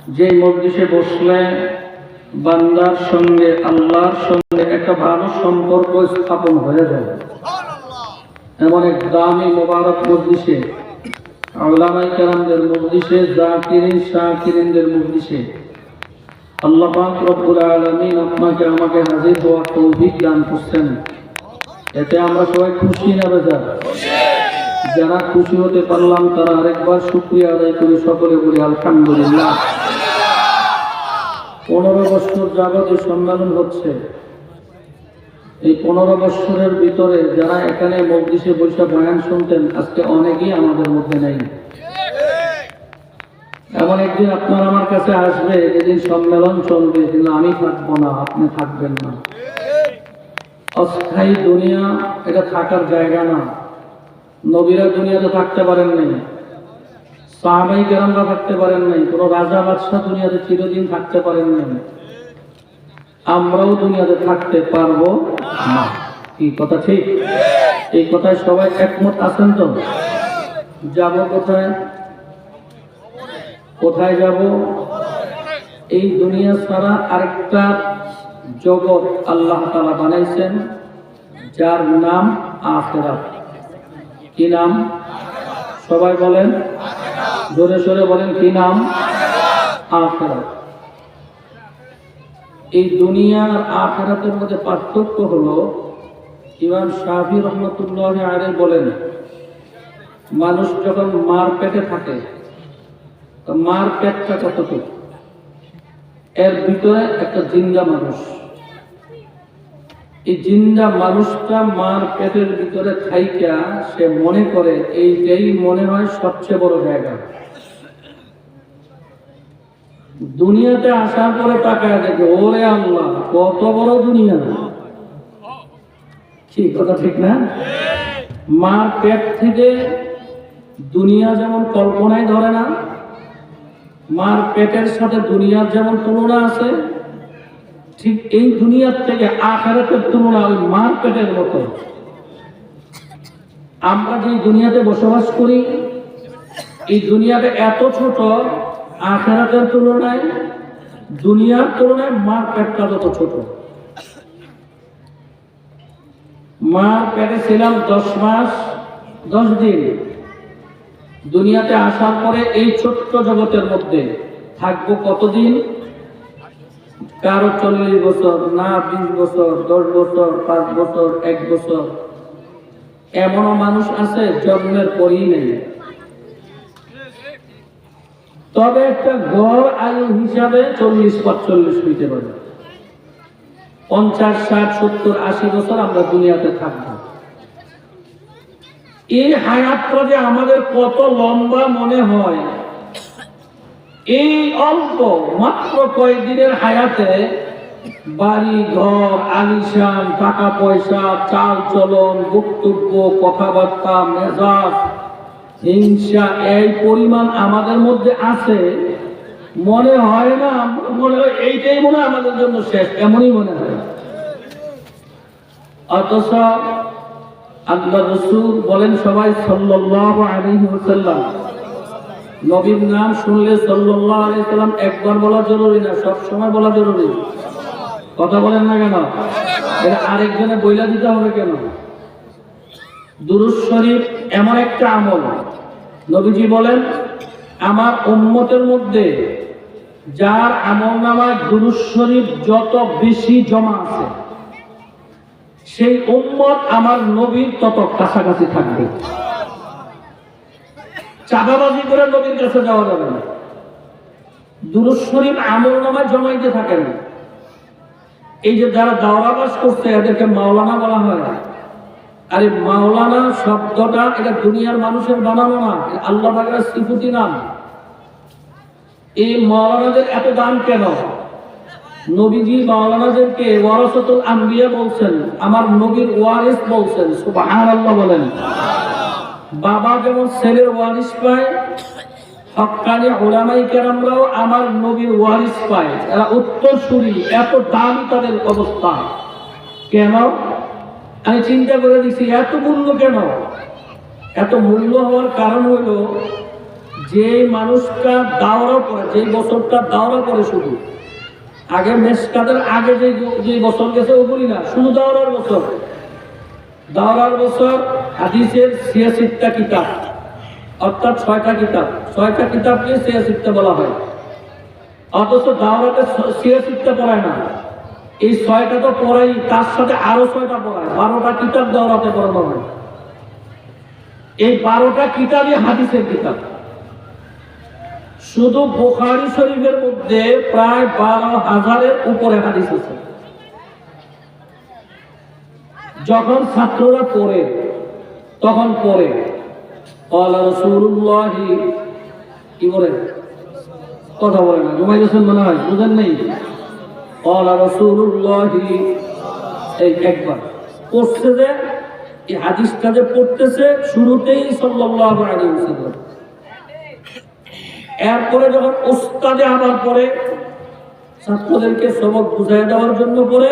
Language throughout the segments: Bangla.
যে মজলিসে বসলে বান্দার সঙ্গে আল্লাহর সঙ্গে একটা ভালো সম্পর্ক স্থাপন হয়ে যায়, এমন এক দামি মোবারক মজলিসে, উলামায়ে কেরামদের মজলিসে, জাকিরিন শাকিরিনদের মজলিসে আল্লাহ পাক রব্বুল আলামিন আপনাকে আমাকে হাজির হওয়ার তৌফিক দান করছেন। এতে আমরা সবাই খুশি না বেজার? যারা খুশি হতে পারলাম তারা আরেকবার শুকরিয়া আদায় করি, সকলে বলি আলহামদুলিল্লাহ। 15 বছর যাবত এই সম্মেলন হচ্ছে। এই 15 বছরের ভিতরে যারা এখানে মজলিসে বসে বয়ান শুনতেন, আজকে অনেকেই আমাদের মধ্যে নেই। এমন একদিন আপনার আমার কাছে আসবে যেদিন সম্মেলন চলবে, কিন্তু আমি থাকবো না, আপনি থাকবেন না। অস্থায়ী দুনিয়া এটা থাকার জায়গা না। নবীরা দুনিয়াতে থাকতে পারেন নাই, সাহাবায়ে কেরামরা থাকতে পারেন নাই, কোন রাজা বাদশাহ দুনিয়াতে চিরদিন থাকতে পারেন নাই। আমরাও দুনিয়াতে থাকতে পারবো না। কি কথা ঠিক? এই কথায় সবাই একমত আছেন তো? যাব কোথায়? কোথায় যাব? এই দুনিয়া ছাড়া আরেকটা জগৎ আল্লাহ তাআলা বানাইছেন, যার নাম আখিরাত। কি নাম? সবাই বলেন, জোরে সোরে বলেন, কি নাম? আখিরাত। এই দুনিয়া আর আখিরাতের মধ্যে পার্থক্য হলো, ইমাম শাফি রহমাতুল্লাহি আলাইহি বলেন, মানুষ যখন মার পেটে থাকে, তো মার পেটটা কতটুকু? এর ভিতরে একটা জিন্দা মানুষ। এই জিন্দা মানুষটা মার পেটের ভিতরে থাইকা সে মনে করে এইটাই মনে হয় সবচেয়ে বড় জায়গা। দুনিয়াতে আসার পরে তাকায় দেখে, ওরে আল্লাহ কত বড় দুনিয়া। কি কথা ঠিক না? মার পেট থেকে দুনিয়া যেমন কল্পনায় ধরে না, মার পেটের সাথে দুনিয়ার যেমন তুলনা আছে, ঠিক এই দুনিয়ার থেকে আখিরাতের তুলনা ওই মার পেটের মতো। আমরা যে দুনিয়াতে বসবাস করি, এই দুনিয়াটা এত ছোট, আখিরাতের তুলনায়, দুনিয়ার তুলনায় মার পেটটা তত ছোট। মার পেটে ছিলাম 10 মাস 10 দিন। দুনিয়াতে আসার পরে এই ছোট্ট জগতের মধ্যে থাকবো কতদিন? কারো 40 বছর, না 20 বছর, 10 বছর, 5 বছর, 1 বছর। এমনও মানুষ আছে জন্মের পরই নেই। তবে একটা গড় আয়ু হিসাবে 40-45 হইতে পারে। 50, 60, 70, 80 বছর আমরা দুনিয়াতে থাকবো। এই হায়াতটা যে আমাদের কত লম্বা মনে হয়, এই অল্প মাত্র কয়েকদিনের হায়াতে বাড়ি ঘর, আলিশান, টাকা পয়সা, চাল চলন, বক্তব্য, কথাবার্তা, মেজাজ, হিংসা এই পরিমাণ আমাদের মধ্যে আছে, মনে হয় না, মনে হয় এইটাই মনে হয় আমাদের জন্য শেষ, এমনই মনে হয়। অথচ আল্লাহ রাসূল বলেন, সবাই সাল্লাল্লাহু আলাইহি ওয়াসাল্লাম। নবীর নাম শুনলে সাল্লাল্লাহু আলাইহি ওয়াসাল্লাম একবার বলা জরুরি না, সব সময় বলা জরুরি। কথা বলেন না কেন? এটা আরেকজনে বইলা দিতে হবে কেন? দুরূদ শরীফ এমন একটা আমল, নবীজি বলেন, আমার উম্মতের মধ্যে যার আমলনামায় দুরূদ শরীফ যত বেশি জমা আছে, সেই উম্মত আমার নবীর তত কাছাকাছি থাকবে। চাঁদাবাজি করে নবীর কাছে যাওয়া যাবে না। দুরূদ শরীফ আমলনামায় জমাইতে থাকে না। এই যে যারা দাওরাবাস করছে এদেরকে মাওলানা বলা হয়। আরে মাওলানা শব্দটা এটা দুনিয়ার মানুষের বানানো না, আল্লাহ পাকের সিফাতি নাম। এই মাওলানাদের এত দাম কেন? নবীজি মাওলানাদেরকে ওয়ারাসাতুল আম্বিয়া বলছেন, আমার নবীর ওয়ারিস বলছেন। সুবহানাল্লাহ বলেন। বাবা যেমন ছেলের ওয়ারিস পায়, হক্কানি উলামায়ে কেরামরাও আমার নবীর ওয়ারিস পায়। এরা উত্তরসূরি, এত দাম তাদের অবস্থা কেন? আমি চিন্তা করে দিচ্ছি এত মূল্য কেন? এত মূল্য হওয়ার কারণ হলো যে মানুষটা দাওরা করে, যে বছরটা দাওরা করে, শুধু আগে মেশকাতের আগে যে বছর গেছে ওগুলি না, শুধু দাওরার বছর। দাওরার বছর হাদিসের 86টা কিতাব, অর্থাৎ 6টা কিতাব, 6টা কিতাবকে 86টা বলা হয়। অথচ দাওরাতে 86টা পড়ায় না, এই 6টা তো পড়াই, তার সাথে আরো 6টা পড়ায়, 12টা কিতাব দাওরাতে পড়ানো হয়। এই 12টা কিতাবই হাদিসের কিতাব। শুধু বুখারী শরীফের মধ্যে প্রায় 12,000-এর উপরে হাদিস আছে। যখন ছাত্ররা পড়ে তখন পড়ে ক্বালা রাসূলুল্লাহি, কি বলে, কথা বলে না, ঘুমাই গেছেন মনে হয়, বুঝেন নেই। ক্বালা রাসূলুল্লাহি, এই একবার পড়ছে, যে এই হাদিসটা যে পড়তেছে শুরুতেই সাল্লাল্লাহু আলাইহি ওয়াসাল্লাম। এরপরে যখন উস্তাদে আবার পড়ে, ছাত্রদেরকে সবক বুঝাই দেওয়ার জন্য পড়ে,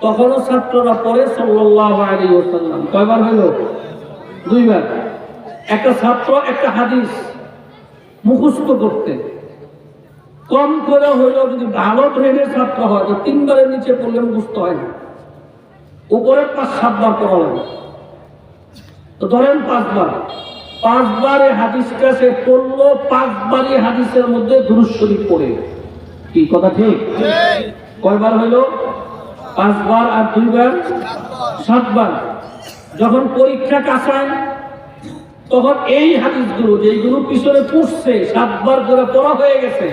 তখনও ছাত্ররা পড়ে সাল্লাল্লাহু আলাইহি ওয়াসাল্লাম। কয়বার হলো? 2 বার। একটা ছাত্র একটা হাদিস মুখস্থ করতে কম করে হইলেও, যদি ভালো ট্রেনের ছাত্র হয় তো 3 বারের নিচে পড়লে মুখস্থ হয় না, উপরে 5-7 বার পড়া লাগে। তো ধরেন 5 বার, 5 বারে হাদিসটা সে পড়লো, 5 বারই হাদিসের মধ্যে দুরূদ শরীফ পড়ে। কি কথা ঠিক? কয়বার হইলো? 5 বার, আর 2 বার 7 বার। যখন পরীক্ষা কাছায় তখন এই হাদিসগুলো যেগুলো পিছনে পড়ছে 7 বার করে পড়া হয়ে গেছে,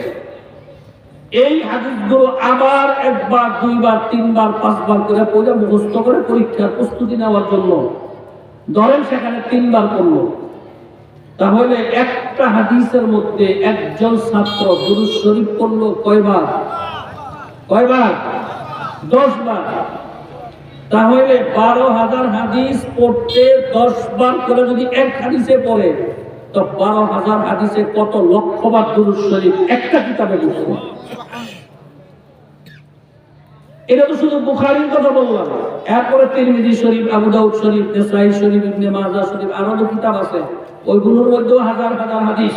এই হাদিসগুলো আবার 1 বার, 2 বার, 3 বার, 5 বার করে পড়ে মুখস্থ করে পরীক্ষার প্রস্তুতি নেওয়ার জন্য ধরেন সেখানে 3 বার পড়লো, তাহলে একটা হাদিসের মধ্যে একজন ছাত্র দুরূদ শরীফ পড়লো কয়বার? 10 বার। তাহলে 12,000 হাদিস পড়তে 10 বার করে যদি এক হাদিসে পড়ে, তো 12,000 হাদিসে কত লক্ষবার দুরূদ শরীফ একটা কিতাবে পড়ছে। এটা তো শুধু বুখারীর কথা বললাম, এরপরে তিরমিজি শরীফ, আবু দাউদ শরীফ, নাসাঈ শরীফ, ইবনে মাজাহ শরীফ, আরো কিতাব আছে, ওইগুলোর মধ্যেও হাজার হাজার হাদিস।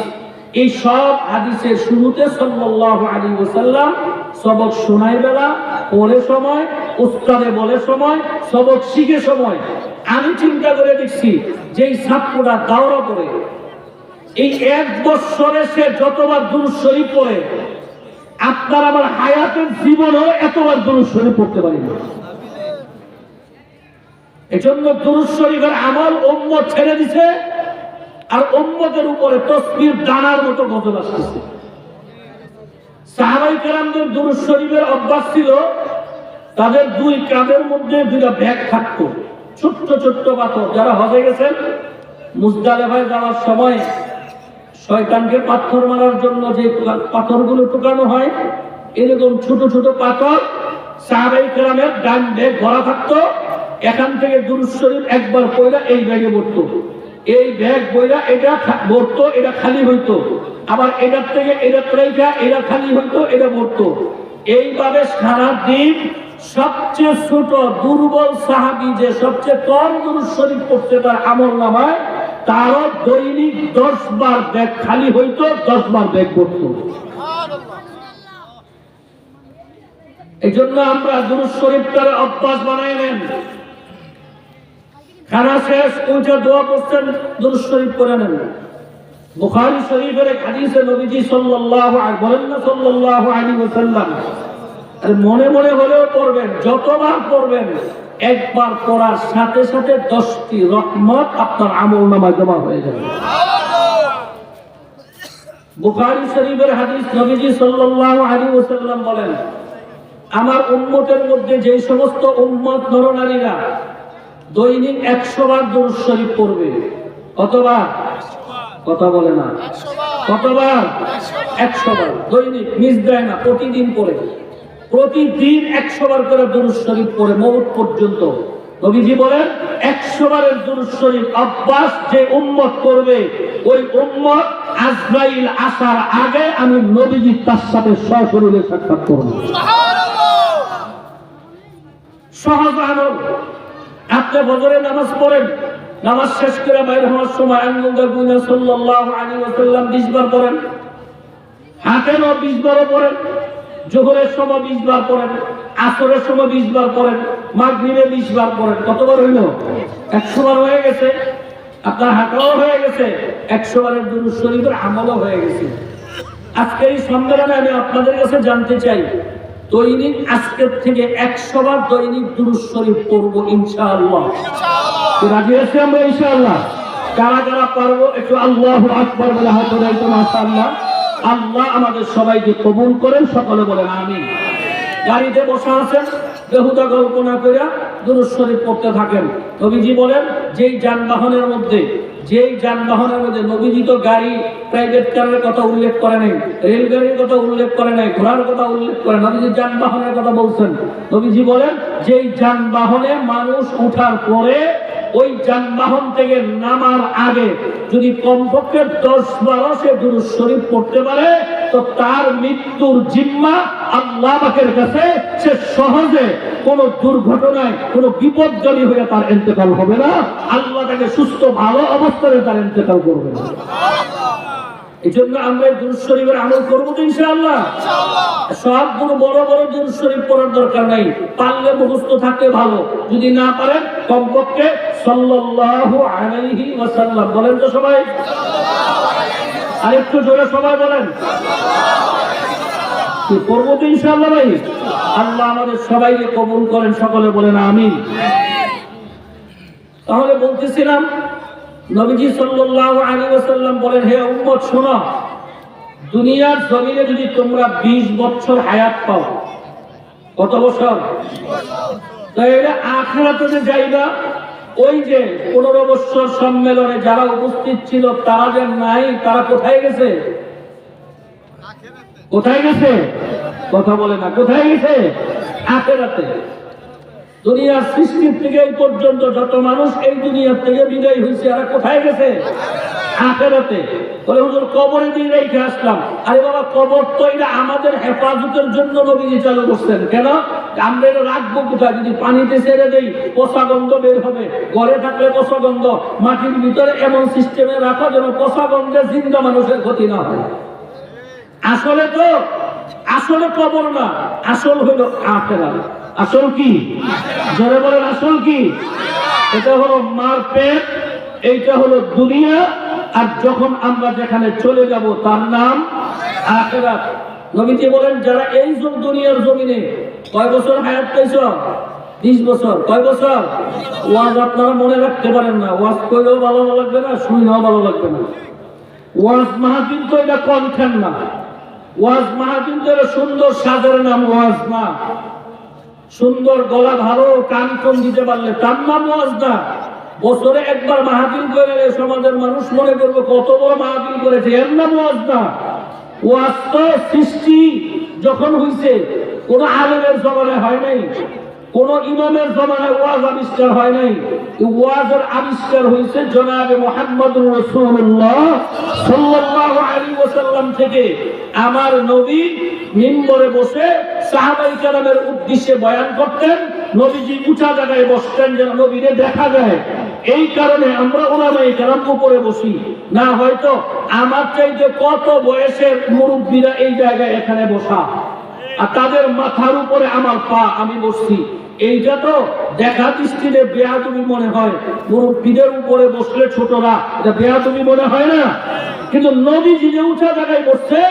এই সব হাদিসের শুরুতে সাল্লাল্লাহু আলাইহি ওয়াসাল্লাম সবক শোনায় বেলা, পড়ে সময়, উস্তাদে বলে সময়, সবক শিখে সময়। আমি চিন্তা করে দেখছি যে এই ছাত্রটা দাওরা করে এই 1 বছরে সে যতবার দুরূদ শরীফ পড়ে, আপনার আমার হায়াতের জীবনেও এতবার দুরূদ শরীফ পড়তে পারি না। এজন্য দুরূদ শরীফের আমল উম্মত ছেড়ে দিছে, আর উম্মতের উপরে তসবির দানার মতো গজব আসতেছে। সাহাবায়ে কেরামদের দুরূদ শরীফের অভ্যাস ছিল, তাদের 2 কাঁধের মধ্যে 2টা ব্যাগ থাকতো, ছোট্ট ছোট্ট পাথর। যারা হজে গেছেন, মুজদালিফায় যাওয়ার সময় শয়তানকে পাথর মারার জন্য যে পাথরগুলো টুকানো হয়, এরকম ছোট ছোট পাথর সাহাবায়ে কেরামের ডান ব্যাগ ভরা থাকতো। এখান থেকে দুরূদ শরীফ একবার পড়া এই ব্যাগে ভরতো, এই ব্যাগ বইরা এটা ভরতো, এটা খালি হইতো, আবার এটার থেকে এটা পড়াইটা এটা খালি হইতো, এটা ভরতো। এইভাবে সারা দিন সবচেয়ে ছোট দুর্বল সাহাবী যে সবচেয়ে কম দুরূদ শরীফ পড়তে তার আমলনামায় তারও দৈনিক 10 বার ব্যাগ খালি হইতো, 10 বার ব্যাগ ভরতো। এই জন্য আমরা দুরূদ শরীফটার অভ্যাস বানাই নেন। খানা শেষ ওইটা দোয়া করছেন, দুরূদ শরীফ পড়ে নেন। বুখারী শরীফের এক হাদিসে নবীজি সাল্লাল্লাহু আলাইহি বলেন না, সাল্লাল্লাহু আলাইহি ওয়াসাল্লাম, আর মনে মনে হলেও পড়বেন, যতবার পড়বেন একবার পড়ার সাথে সাথে 10টি রহমত আপনার আমলনামায় জমা হয়ে যাবে। বুখারী শরীফের হাদিস, নবীজি সাল্লাল্লাহু আলাইহি ওয়াসাল্লাম বলেন, আমার উম্মতের মধ্যে যে সমস্ত উম্মত নরনারীরা দৈনিক 100 বার দুরূদ শরীফ পড়বে, কতবার? কথা বলে না, কতবার? 100 বার দৈনিক, মিস দেয় না, প্রতিদিন পড়ে, প্রতিদিন 100 বার করে দুরূদ শরীফ পড়ে মওত পর্যন্ত। নবীজি বলেন 100 বারের দুরূদ শরীফ অভ্যাস যে উম্মত করবে, ওই উম্মত আজরাইল আসার আগে আমি নবীজি তার সাথে সশরীরে সাক্ষাৎ করব। সুবহানাল্লাহ। সহজ আমল। আপনি ফজরের নামাজ পড়েন, নামাজ শেষ করে বাইরে হওয়ার সময় আনন্দে গুনা সাল্লাল্লাহু আলাইহি ওয়াসাল্লাম 20 বার পড়েন, হাতেরও 20 বারও পড়েন, জোহরের সময় 20 বার পড়েন, আসরের সময় 20 বার পড়েন, মাগরিবে 20 বার পড়েন। কতবার হইল? 100 বার হয়ে গেছে। আপনার হাঁটাও হয়ে গেছে, 100 বারের দুরূদ শরীফের আমলও হয়ে গেছে। আজকের এই সম্মেলনে আমি আপনাদের কাছে জানতে চাই, দৈনিক আজকের থেকে 100 বার দৈনিক দুরূদ শরীফ পড়ব ইনশাআল্লাহ। রাজি আছি আমরা ইনশাআল্লাহ? কারা কারা পারবো একটু আল্লাহু আকবার বলে হাত ধরে একটু মাশাআল্লাহ। আল্লাহ আমাদের সবাইকে কবুল করেন, সকলে বলেন আমিন। গাড়িতে বসে আছেন, বেহুদা কল্পনা করে দুরূদ শরীফ পড়তে থাকেন। নবীজি বলেন, যেই যানবাহনের মধ্যে নবীজি তো গাড়ি প্রাইভেট কারের কথা উল্লেখ করে নাই, রেলগাড়ির কথা উল্লেখ করে নাই, ঘোড়ার কথা উল্লেখ করে, নবীজি যানবাহনের কথা বলছেন। নবীজি বলেন, যেই যানবাহনে মানুষ উঠার পরে ওই যানবাহন থেকে নামার আগে যদি কমপক্ষে 10-12 সে দুরূদ শরীফ পড়তে পারে, তো তার মৃত্যুর জিম্মা আল্লাহ পাকের কাছে সে সহজে কোনো দুর্ঘটনায় কোনো বিপদজনক হয়ে তার ইন্তেকাল হবে না। আল্লাহ তাকে সুস্থ ভালো অবস্থায় তার ইন্তেকাল করবে না। এই জন্য আমরা দুরূদ শরীফের আমল করবো তো ইনশাআল্লাহ। সবগুলো বড় বড় দুরূদ শরীফ পড়ার দরকার নাই, পারলে মুখস্থ থাকলে ভালো, যদি না পারেন কমপক্ষে সাল্লাল্লাহু আলাইহি ওয়াসাল্লাম বলেন তো সবাই। আরেকটু জোরে সবাই বলেন। কি করবো তো ইনশাআল্লাহ ভাই। আল্লাহ আমাদের সবাইকে কবুল করেন, সকলে বলেন আমিন। তাহলে বলতেছিলাম, নবীজি সাল্লাল্লাহু আলাইহি ওয়াসাল্লাম বলেন, হে উম্মত শোনো, দুনিয়ার জমিনে যদি তোমরা 20 বছর হায়াত পাও, কত বছর? তাহলে আখিরাতে যে যাইবা, ওই যে 15 বছর সম্মেলনে যারা উপস্থিত ছিল তারা যে নাই, তারা কোথায় গেছে? কোথায় গেছে? কথা বলে না, কোথায় গেছে? আখিরাতে। দুনিয়ার সৃষ্টির থেকে এই পর্যন্ত যত মানুষ এই দুনিয়ার থেকে বিদায় হয়েছে, এরা কোথায় গেছে? আখিরাতে। বলে হুজুর কবরে দিয়ে রেখে আসলাম। আরে বাবা, কবর তো এটা আমাদের হেফাজতের জন্য নবীজি চালু করছেন। কেন? আমরা এটা রাখবো কোথায়? যদি পানিতে ছেড়ে দেই পচা গন্ধ বের হবে, ঘরে থাকলে পচা গন্ধ, মাটির ভিতরে এমন সিস্টেমে রাখো যেন পচা গন্ধে জিন্দা মানুষের ক্ষতি না হয়। আসলে কবর না, আসল হলো আখিরাত। আসল কি? জোরে বলেন, আসল কি? এটা হলো মার পেট, এইটা হলো দুনিয়া, আর যখন আমরা যেখানে চলে যাব তার নাম আখিরাত। নবীজি বলেন, যারা এই দুনিয়ার জমিনে কয় বছর হায়াত পাইছ? 20 বছর। কয় বছর? ওয়াজ আপনারা মনে রাখতে পারেন না, ওয়াজ কইলেও ভালো লাগবে না, শুনলেও ভালো লাগবে না। ওয়াজ মাহফিল তো এটা কন্ঠেন না, ওয়াজ মাহফিল তো সুন্দর সাজের নাম ওয়াজ না। সুন্দর গলা ভালো কান কম দিতে পারলে তার নাম ওয়াজ না। বছরে একবার মাহফিল করে সমাজের মানুষ মনে করবে কত বড় মাহফিল করেছে, এর নাম ওয়াজ না। ওয়াজ তো সৃষ্টি যখন হইছে কোন আলেমের জমানায় হয় নাই, কোন ইমামের জমানায় ওয়াজ আবিষ্কার হয় নাই। ওয়াজের আবিষ্কার হয়েছে জনাবে মুহাম্মদুর রাসূলুল্লাহ সাল্লাল্লাহু আলাইহি ওয়াসাল্লাম থেকে। আমার নবী মিম্বরে বসে সাহাবায়ে কেরামের উদ্দেশ্যে বয়ান করতেন। নবীজি উঁচা জায়গায় বসতেন যেন নবীকে দেখা যায়। এই কারণে আমরা উলামায়ে কেরাম উপরে বসি না, হয়তো আমার চাইতে কত বয়সের মুরব্বীরা এই জায়গায় এখানে বসা, আর তাদের মাথার উপরে আমার পা, আমি বসছি। এইটা তো দেখা দৃষ্টিতে বেয়াদবি মনে হয়, মুরব্বীদের উপরে বসলে ছোটরা, এটা বেয়াদবি মনে হয় না। কিন্তু নবীজি যে উঁচা জায়গায় বসছে,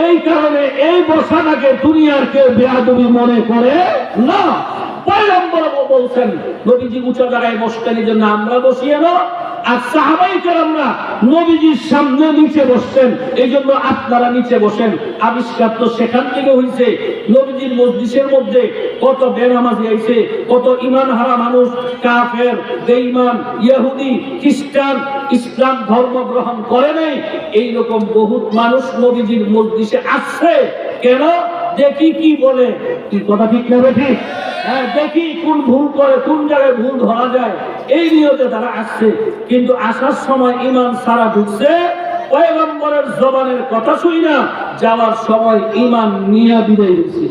এই কারণে এই বসাটাকে দুনিয়ার কেউ বেয়াদবি মনে করে না। পয়গম্বর বলছেন নবীজি উঁচা জায়গায় বসতেন, এই জন্য আমরা বসিয়ে না। আর সাহাবায়ে কেরামরা নবীজির সামনে নিচে বসতেন, এই জন্য আপনারা নিচে বসেন। আবিষ্কার তো সেখান থেকে হয়েছে। নবীজির মজলিসের মধ্যে কত বেনামাজি আইছে, কত ঈমান হারা মানুষ, কাফের, বেঈমান, ইহুদি, খ্রিস্টান, ইসলাম ধর্ম গ্রহণ করে নাই, এইরকম বহুত মানুষ নবীজির মজলিসে আসছে। কেন? দেখি কি বলে, কি কথা ঠিক না ঠিক? হ্যাঁ, দেখি কোন ভুল করে, কোন জায়গায় ভুল ধরা যায়, এই নিয়তে তারা আসছে। কিন্তু আসার সময় ঈমান সারা ঢুকছে, পয়গম্বরের জবানের কথা শুই না, যাওয়ার সময় ঈমান নিয়ে বিদায় হচ্ছে।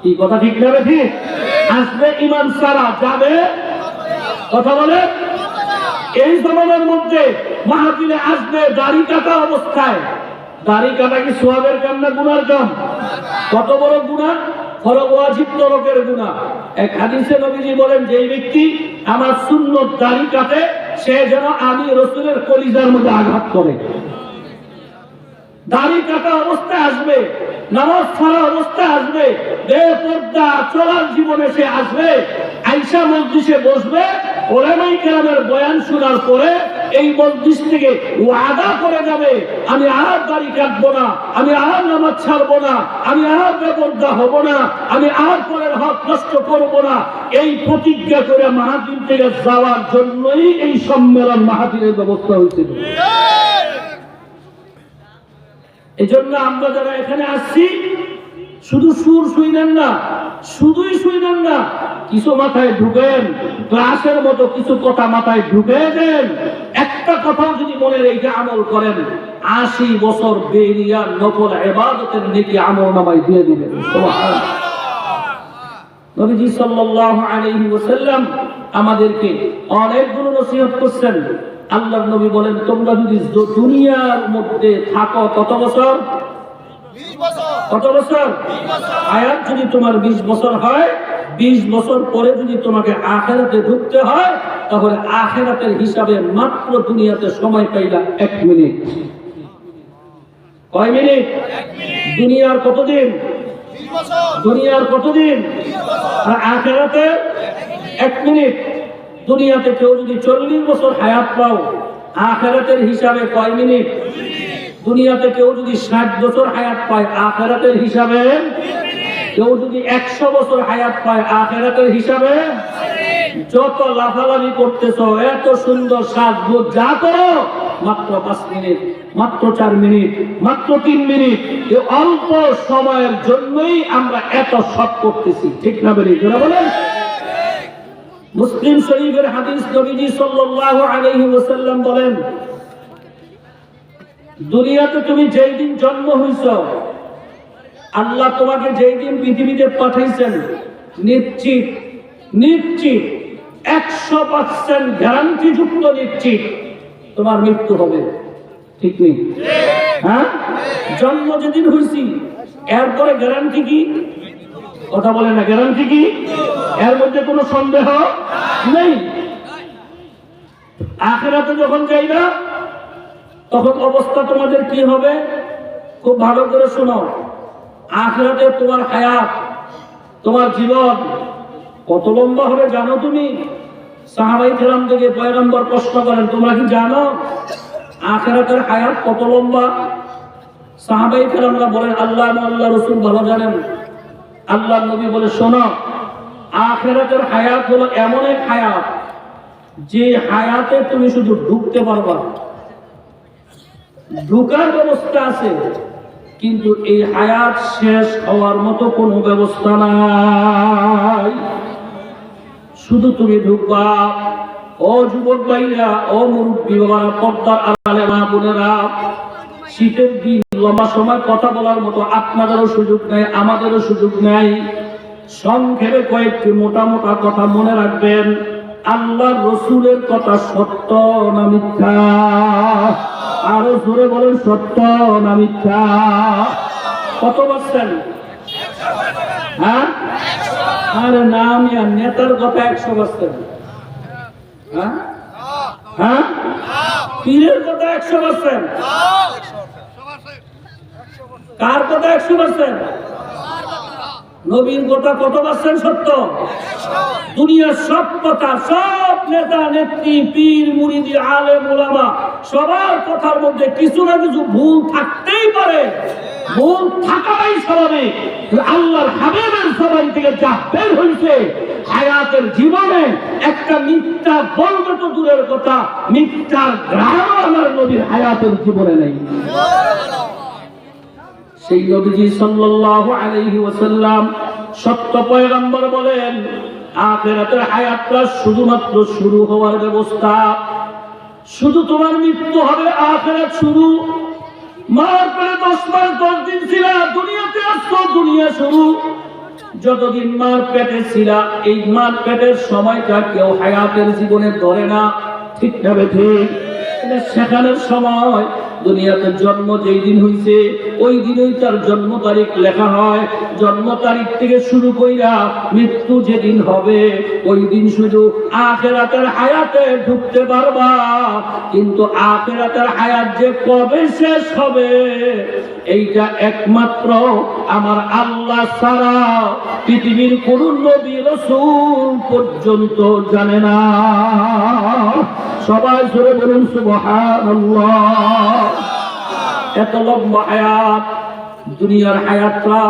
কি কথা ঠিক না ঠিক? আসবে ঈমান সারা, যাবে কথা বলে। এই জমানার মধ্যে মাহফিলে আসবে দাড়ি কাটা অবস্থায়। দাড়ি কাটা কি সওয়াবের কাম না গুনার কাম? কত বড় গুনাহ, ফরজ ওয়াজিব তরকের গুনাহ। এক হাদিসে নবীজি বলেন, যে ব্যক্তি আমার সুন্নত দাড়ি কাটে সে যেন আমি রাসূলের কলিজার মধ্যে আঘাত করে। দাড়ি কাটা অবস্থায় আসবে, নামাজ পড়া অবস্থায় আসবে, বেপরদা চলার জীবনে সে আসবে, আয়েশা মজলিসে বসবে, উলামায়ে কেরামের বয়ান শোনার পরে এই মজলিস থেকে ওয়াদা করে যাবে, আমি আর দাড়ি কাটবো না, আমি আর নামাজ ছাড়বো না, আমি আর বেপরদা হব না, আমি আর পরের হক নষ্ট করব না। এই প্রতিজ্ঞা করে মাহফিল থেকে যাওয়ার জন্যই এই সম্মেলন মাহফিলের ব্যবস্থা হয়েছিল। এজন্য আমরা যারা এখানে আসছি শুধু সুর শুনেন না, শুধুই শুনেন না, কিছু মাথায় ঢুকেন, ক্লাসের মতো কিছু কথা মাথায় ঢুকে দেন। একটা কথাও যদি মনে রেখে আমল করেন, 80 বছর বেরিয়া নফল ইবাদতের নেকি আমলনামায় দিয়ে দিবেন। সুবহানাল্লাহ। নবীজি সাল্লাল্লাহু আলাইহি ওয়াসাল্লাম আমাদেরকে অনেকগুলো নসিহত করছেন। আল্লাহর নবী বলেন, তোমরা যদি দুনিয়ার মধ্যে থাকো কত বছর? 20 বছর। কত বছর? 20 বছর। হায়াত যদি তোমার 20 বছর হয়, 20 বছর পরে যদি তোমাকে আখিরাতে ঢুকতে হয়, তাহলে আখিরাতের হিসাবে মাত্র দুনিয়াতে সময় পাইলা 1 মিনিট। কয় মিনিট? 1 মিনিট। দুনিয়ার কতদিন? 20 বছর। দুনিয়ার কতদিন? 20 বছর। আর আখিরাতে 1 মিনিট। দুনিয়াতে কেউ যদি 40 বছর হায়াত পাও, আখিরাতের হিসাবে কয় মিনিট? দুনিয়াতে কেউ যদি 60 বছর হায়াত পায়, আখিরাতের হিসাবে? কেউ যদি 100 বছর হায়াত পায়, আখিরাতের হিসাবে? যত লাফালাফি করতেছো, এত সুন্দর সাজগোজ যা করো, মাত্র 5 মিনিট, মাত্র 4 মিনিট, মাত্র 3 মিনিট, এই অল্প সময়ের জন্যই আমরা এত সব করতেছি। ঠিক না বেরি যারা বলেন? মুসলিম শরীফের হাদিস, নবীজি সাল্লাল্লাহু আলাইহি ওয়াসাল্লাম বলেন, দুনিয়াতে তুমি যেই দিন জন্ম হইছো, আল্লাহ তোমাকে যেই দিন পৃথিবীতে পাঠাইছেন, নিশ্চিত নিশ্চিত 100% গ্যারান্টি যুক্ত নিশ্চিত তোমার মৃত্যু হবে। ঠিক নেই? হ্যাঁ, জন্ম যেদিন হইছি এরপরে গ্যারান্টি কি? কথা বলে না, গ্যারান্টি কি? এর মধ্যে কোনো সন্দেহ নেই। আখিরাতে যখন যাইবা তখন অবস্থা তোমাদের কি হবে খুব ভালো করে শোনো। আখিরাতে তোমার হায়াত, তোমার জীবন কত লম্বা হবে জানো তুমি? সাহাবায়ে কেরাম থেকে পয়গম্বর প্রশ্ন করেন, তোমরা কি জানো আখিরাতের হায়াত কত লম্বা? সাহাবায়ে কেরামরা বলেন, আল্লাহ রাসূল ভালো জানেন। আল্লাহর নবী বলে, শোনো, আখিরাতের হায়াত হলো এমন এক হায়াত যে হায়াতে তুমি শুধু ঢুকতে পারবা, ঢুকার ব্যবস্থা আছে, কিন্তু এই হায়াত শেষ হওয়ার মতো কোনো ব্যবস্থা নাই। শুধু তুমি ঢুকবা। ও যুবক ভাইরা, ও মুরব্বী বাবারা, পর্দার আড়ালে মা বোনেরা, শীতের দিন লম্বা সময় কথা বলার মতো আপনাদেরও সুযোগ নেই, আমাদেরও সুযোগ নেই। সংক্ষেপে কয়েকটি মোটা মোটা কথা মনে রাখবেন। আল্লাহর রাসূলের কথা সত্য না মিথ্যা? আরো জোরে বলেন, সত্য না মিথ্যা? কত পারছেন? হ্যাঁ, আরে নাম নেতার কথা 100%। হ্যাঁ হ্যাঁ, পীরের কথা 100%। কার কথা 100%? নবীর কথা কত পার্সেন্ট সত্য? দুনিয়ার সব কথা, সব নেতা নেত্রী, পীর মুরিদি, আলেম ওলামা, সবার কথার মধ্যে কিছু না কিছু ভুল থাকতেই পারে। ভুল থাকাটাই স্বাভাবিক। আল্লাহর হাবিবের জবান থেকে যা বের হয়েছে, হায়াতের জীবনে একটা মিথ্যা বলবে তো দূরের কথা, মিথ্যার গ্রাম আমার নবীর হায়াতের জীবনে নেই। সেই নবীজি সাল্লাল্লাহু আলাইহি ওয়াসাল্লাম সত্য পয়গম্বর বলেন, আখিরাতের হায়াতটা শুধুমাত্র শুরু হওয়ার ব্যবস্থা। শুধু তোমার মৃত্যু হবে, আখিরাত শুরু। মার পেটে 10 মাস 10 দিন ছিল, দুনিয়াতে আসছো, দুনিয়া শুরু। যতদিন মার পেটে ছিলা এই মার পেটের সময়টা কেউ হায়াতের জীবনে ধরে না, ঠিক না ঠিক? সেখানের সময় দুনিয়াতে জন্ম যেই দিন হইছে ওই দিনই তার জন্ম তারিখ লেখা হয়। জন্ম তারিখ থেকে শুরু কইরা মৃত্যু যেদিন হবে ওই দিন শুধু আখিরাতের হায়াতে ঢুকতে পারবা, কিন্তু আখিরাতের হায়াত যে কবে শেষ হবে এইটা একমাত্র আমার আল্লাহ ছাড়া পৃথিবীর কোন নবী রাসূল পর্যন্ত জানে না। সবাই জোরে বলুন সুবহানাল্লাহ। এত লম্বা হায়াত, দুনিয়ার হায়াতটা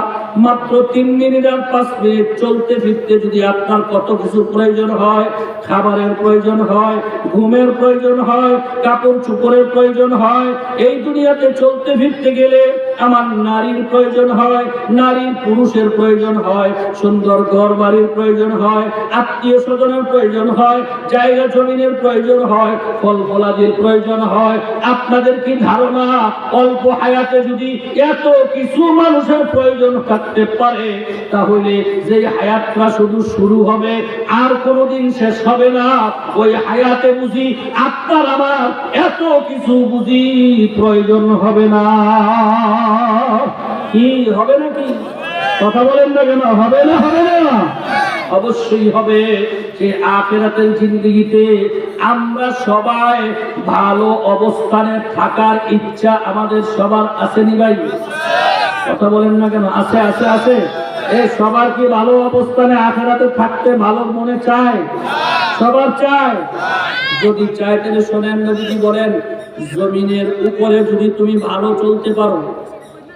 মাত্র 3 মিনিট আর 5 মিনিট। চলতে ফিরতে যদি আপনার কত কিছু প্রয়োজন হয়, খাবারের প্রয়োজন হয়, ঘুমের প্রয়োজন হয়, কাপড় চোপড়ের প্রয়োজন হয়, এই দুনিয়াতে চলতে ফিরতে গেলে আমার নারীর প্রয়োজন হয়, নারীর পুরুষের প্রয়োজন হয়, সুন্দর ঘর বাড়ির প্রয়োজন হয়, আত্মীয় স্বজনের প্রয়োজন হয়, জায়গা জমিনের প্রয়োজন হয়, ফল ফলাদির প্রয়োজন হয়। আপনাদের কি ধারণা অল্প হায়াতে যদি এত কিছু মানুষের প্রয়োজন থাকতে পারে তাহলে যে হায়াতটা শুধু শুরু হবে আর কোনোদিন শেষ হবে না, ওই হায়াতে বুঝি আপনার আমার এত কিছু বুঝি প্রয়োজন হবে না? কি হবে নাকি? কথা বলেন না কেন? হবে না? হবে না? অবশ্যই হবে। যে আখিরাতের জিন্দেগিতে আমরা সবাই ভালো অবস্থানে থাকার ইচ্ছা আমাদের সবার আছে নি ভাই? কথা বলেন না কেন? আছে আছে আছে। এই সবার কি ভালো অবস্থানে আখিরাতে থাকতে ভালো মনে চায়? সবার চায়? যদি চায় তাহলে শোনেন, নবীজি বলেন জমিনের উপরে যদি তুমি ভালো চলতে পারো,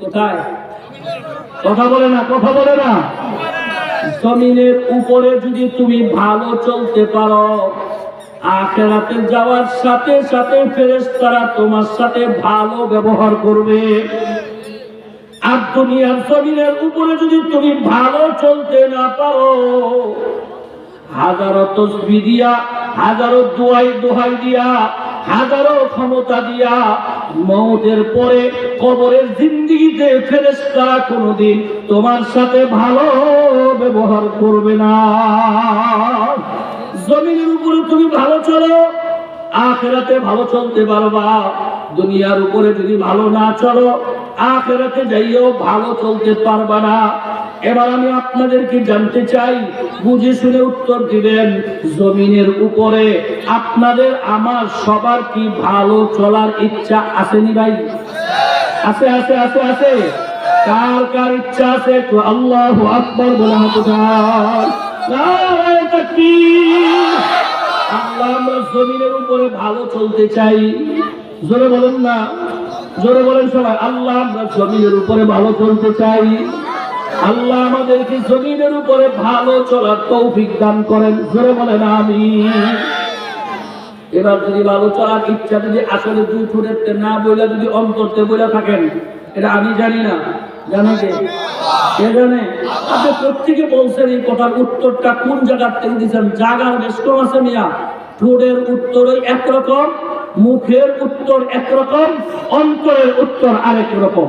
কোথায়? কথা বলে না, কথা বলে না। জমিনের উপরে যদি তুমি ভালো চলতে পারো, আখিরাতে যাওয়ার সাথে সাথে ফেরেশতারা তোমার সাথে ভালো ব্যবহার করবে। আর দুনিয়ার জমিনের উপরে যদি তুমি ভালো চলতে না পারো, হাজারো তাসবিহ দিয়া, হাজারো দোহাই দিয়া, হাজারো ক্ষমতা দিয়া মওতের পরে কবরের জিন্দেগিতে ফেরেশতারা কোনোদিন তোমার সাথে ভালো ব্যবহার করবে না। জমিনের উপরে তুমি ভালো চলো, আখিরাতে ভালো চলতে পারবা। দুনিয়ার উপরে যদি ভালো না চলো, আখিরাতে যাইও ভালো চলতে পারবা না। এবার আমি আপনাদেরকে জানতে চাই, বুঝে শুনে উত্তর দিবেন। জমিনের উপরে আপনাদের আমার সবার কি ভালো চলার ইচ্ছা আসেনি ভাই? আছে আছে আছে আছে। কার কার ইচ্ছা আছে একটু আল্লাহু আকবার বলে হাতে দাও। নারে তাকবীর। আল্লাহ, আমরা জমিনের উপরে ভালো চলতে চাই। জোরে বলেন না, জোরে বলেন সবাই। আল্লাহ, আমরা জমিনের উপরে ভালো চলতে চাই। আল্লাহ আমাদেরকে জমিনের উপরে ভালো চলার তৌফিক দান করেন। জোরে বলেন আমিন। এবার যদি ভালো চলার ইচ্ছা যদি আসলে দুই ঠোঁটের না বইলা যদি অন্তরতে বইলা থাকেন, এটা আমি জানি না, জানে কে? কে জানে? আপনি প্রত্যেকে বলছেন এই কথার উত্তরটা কোন জায়গার থেকে দিচ্ছেন? জায়গার বেশ কম আছে মিয়া। ঠোঁটের উত্তরই একরকম, মুখের উত্তর একরকম, অন্তরের উত্তর আরেক রকম।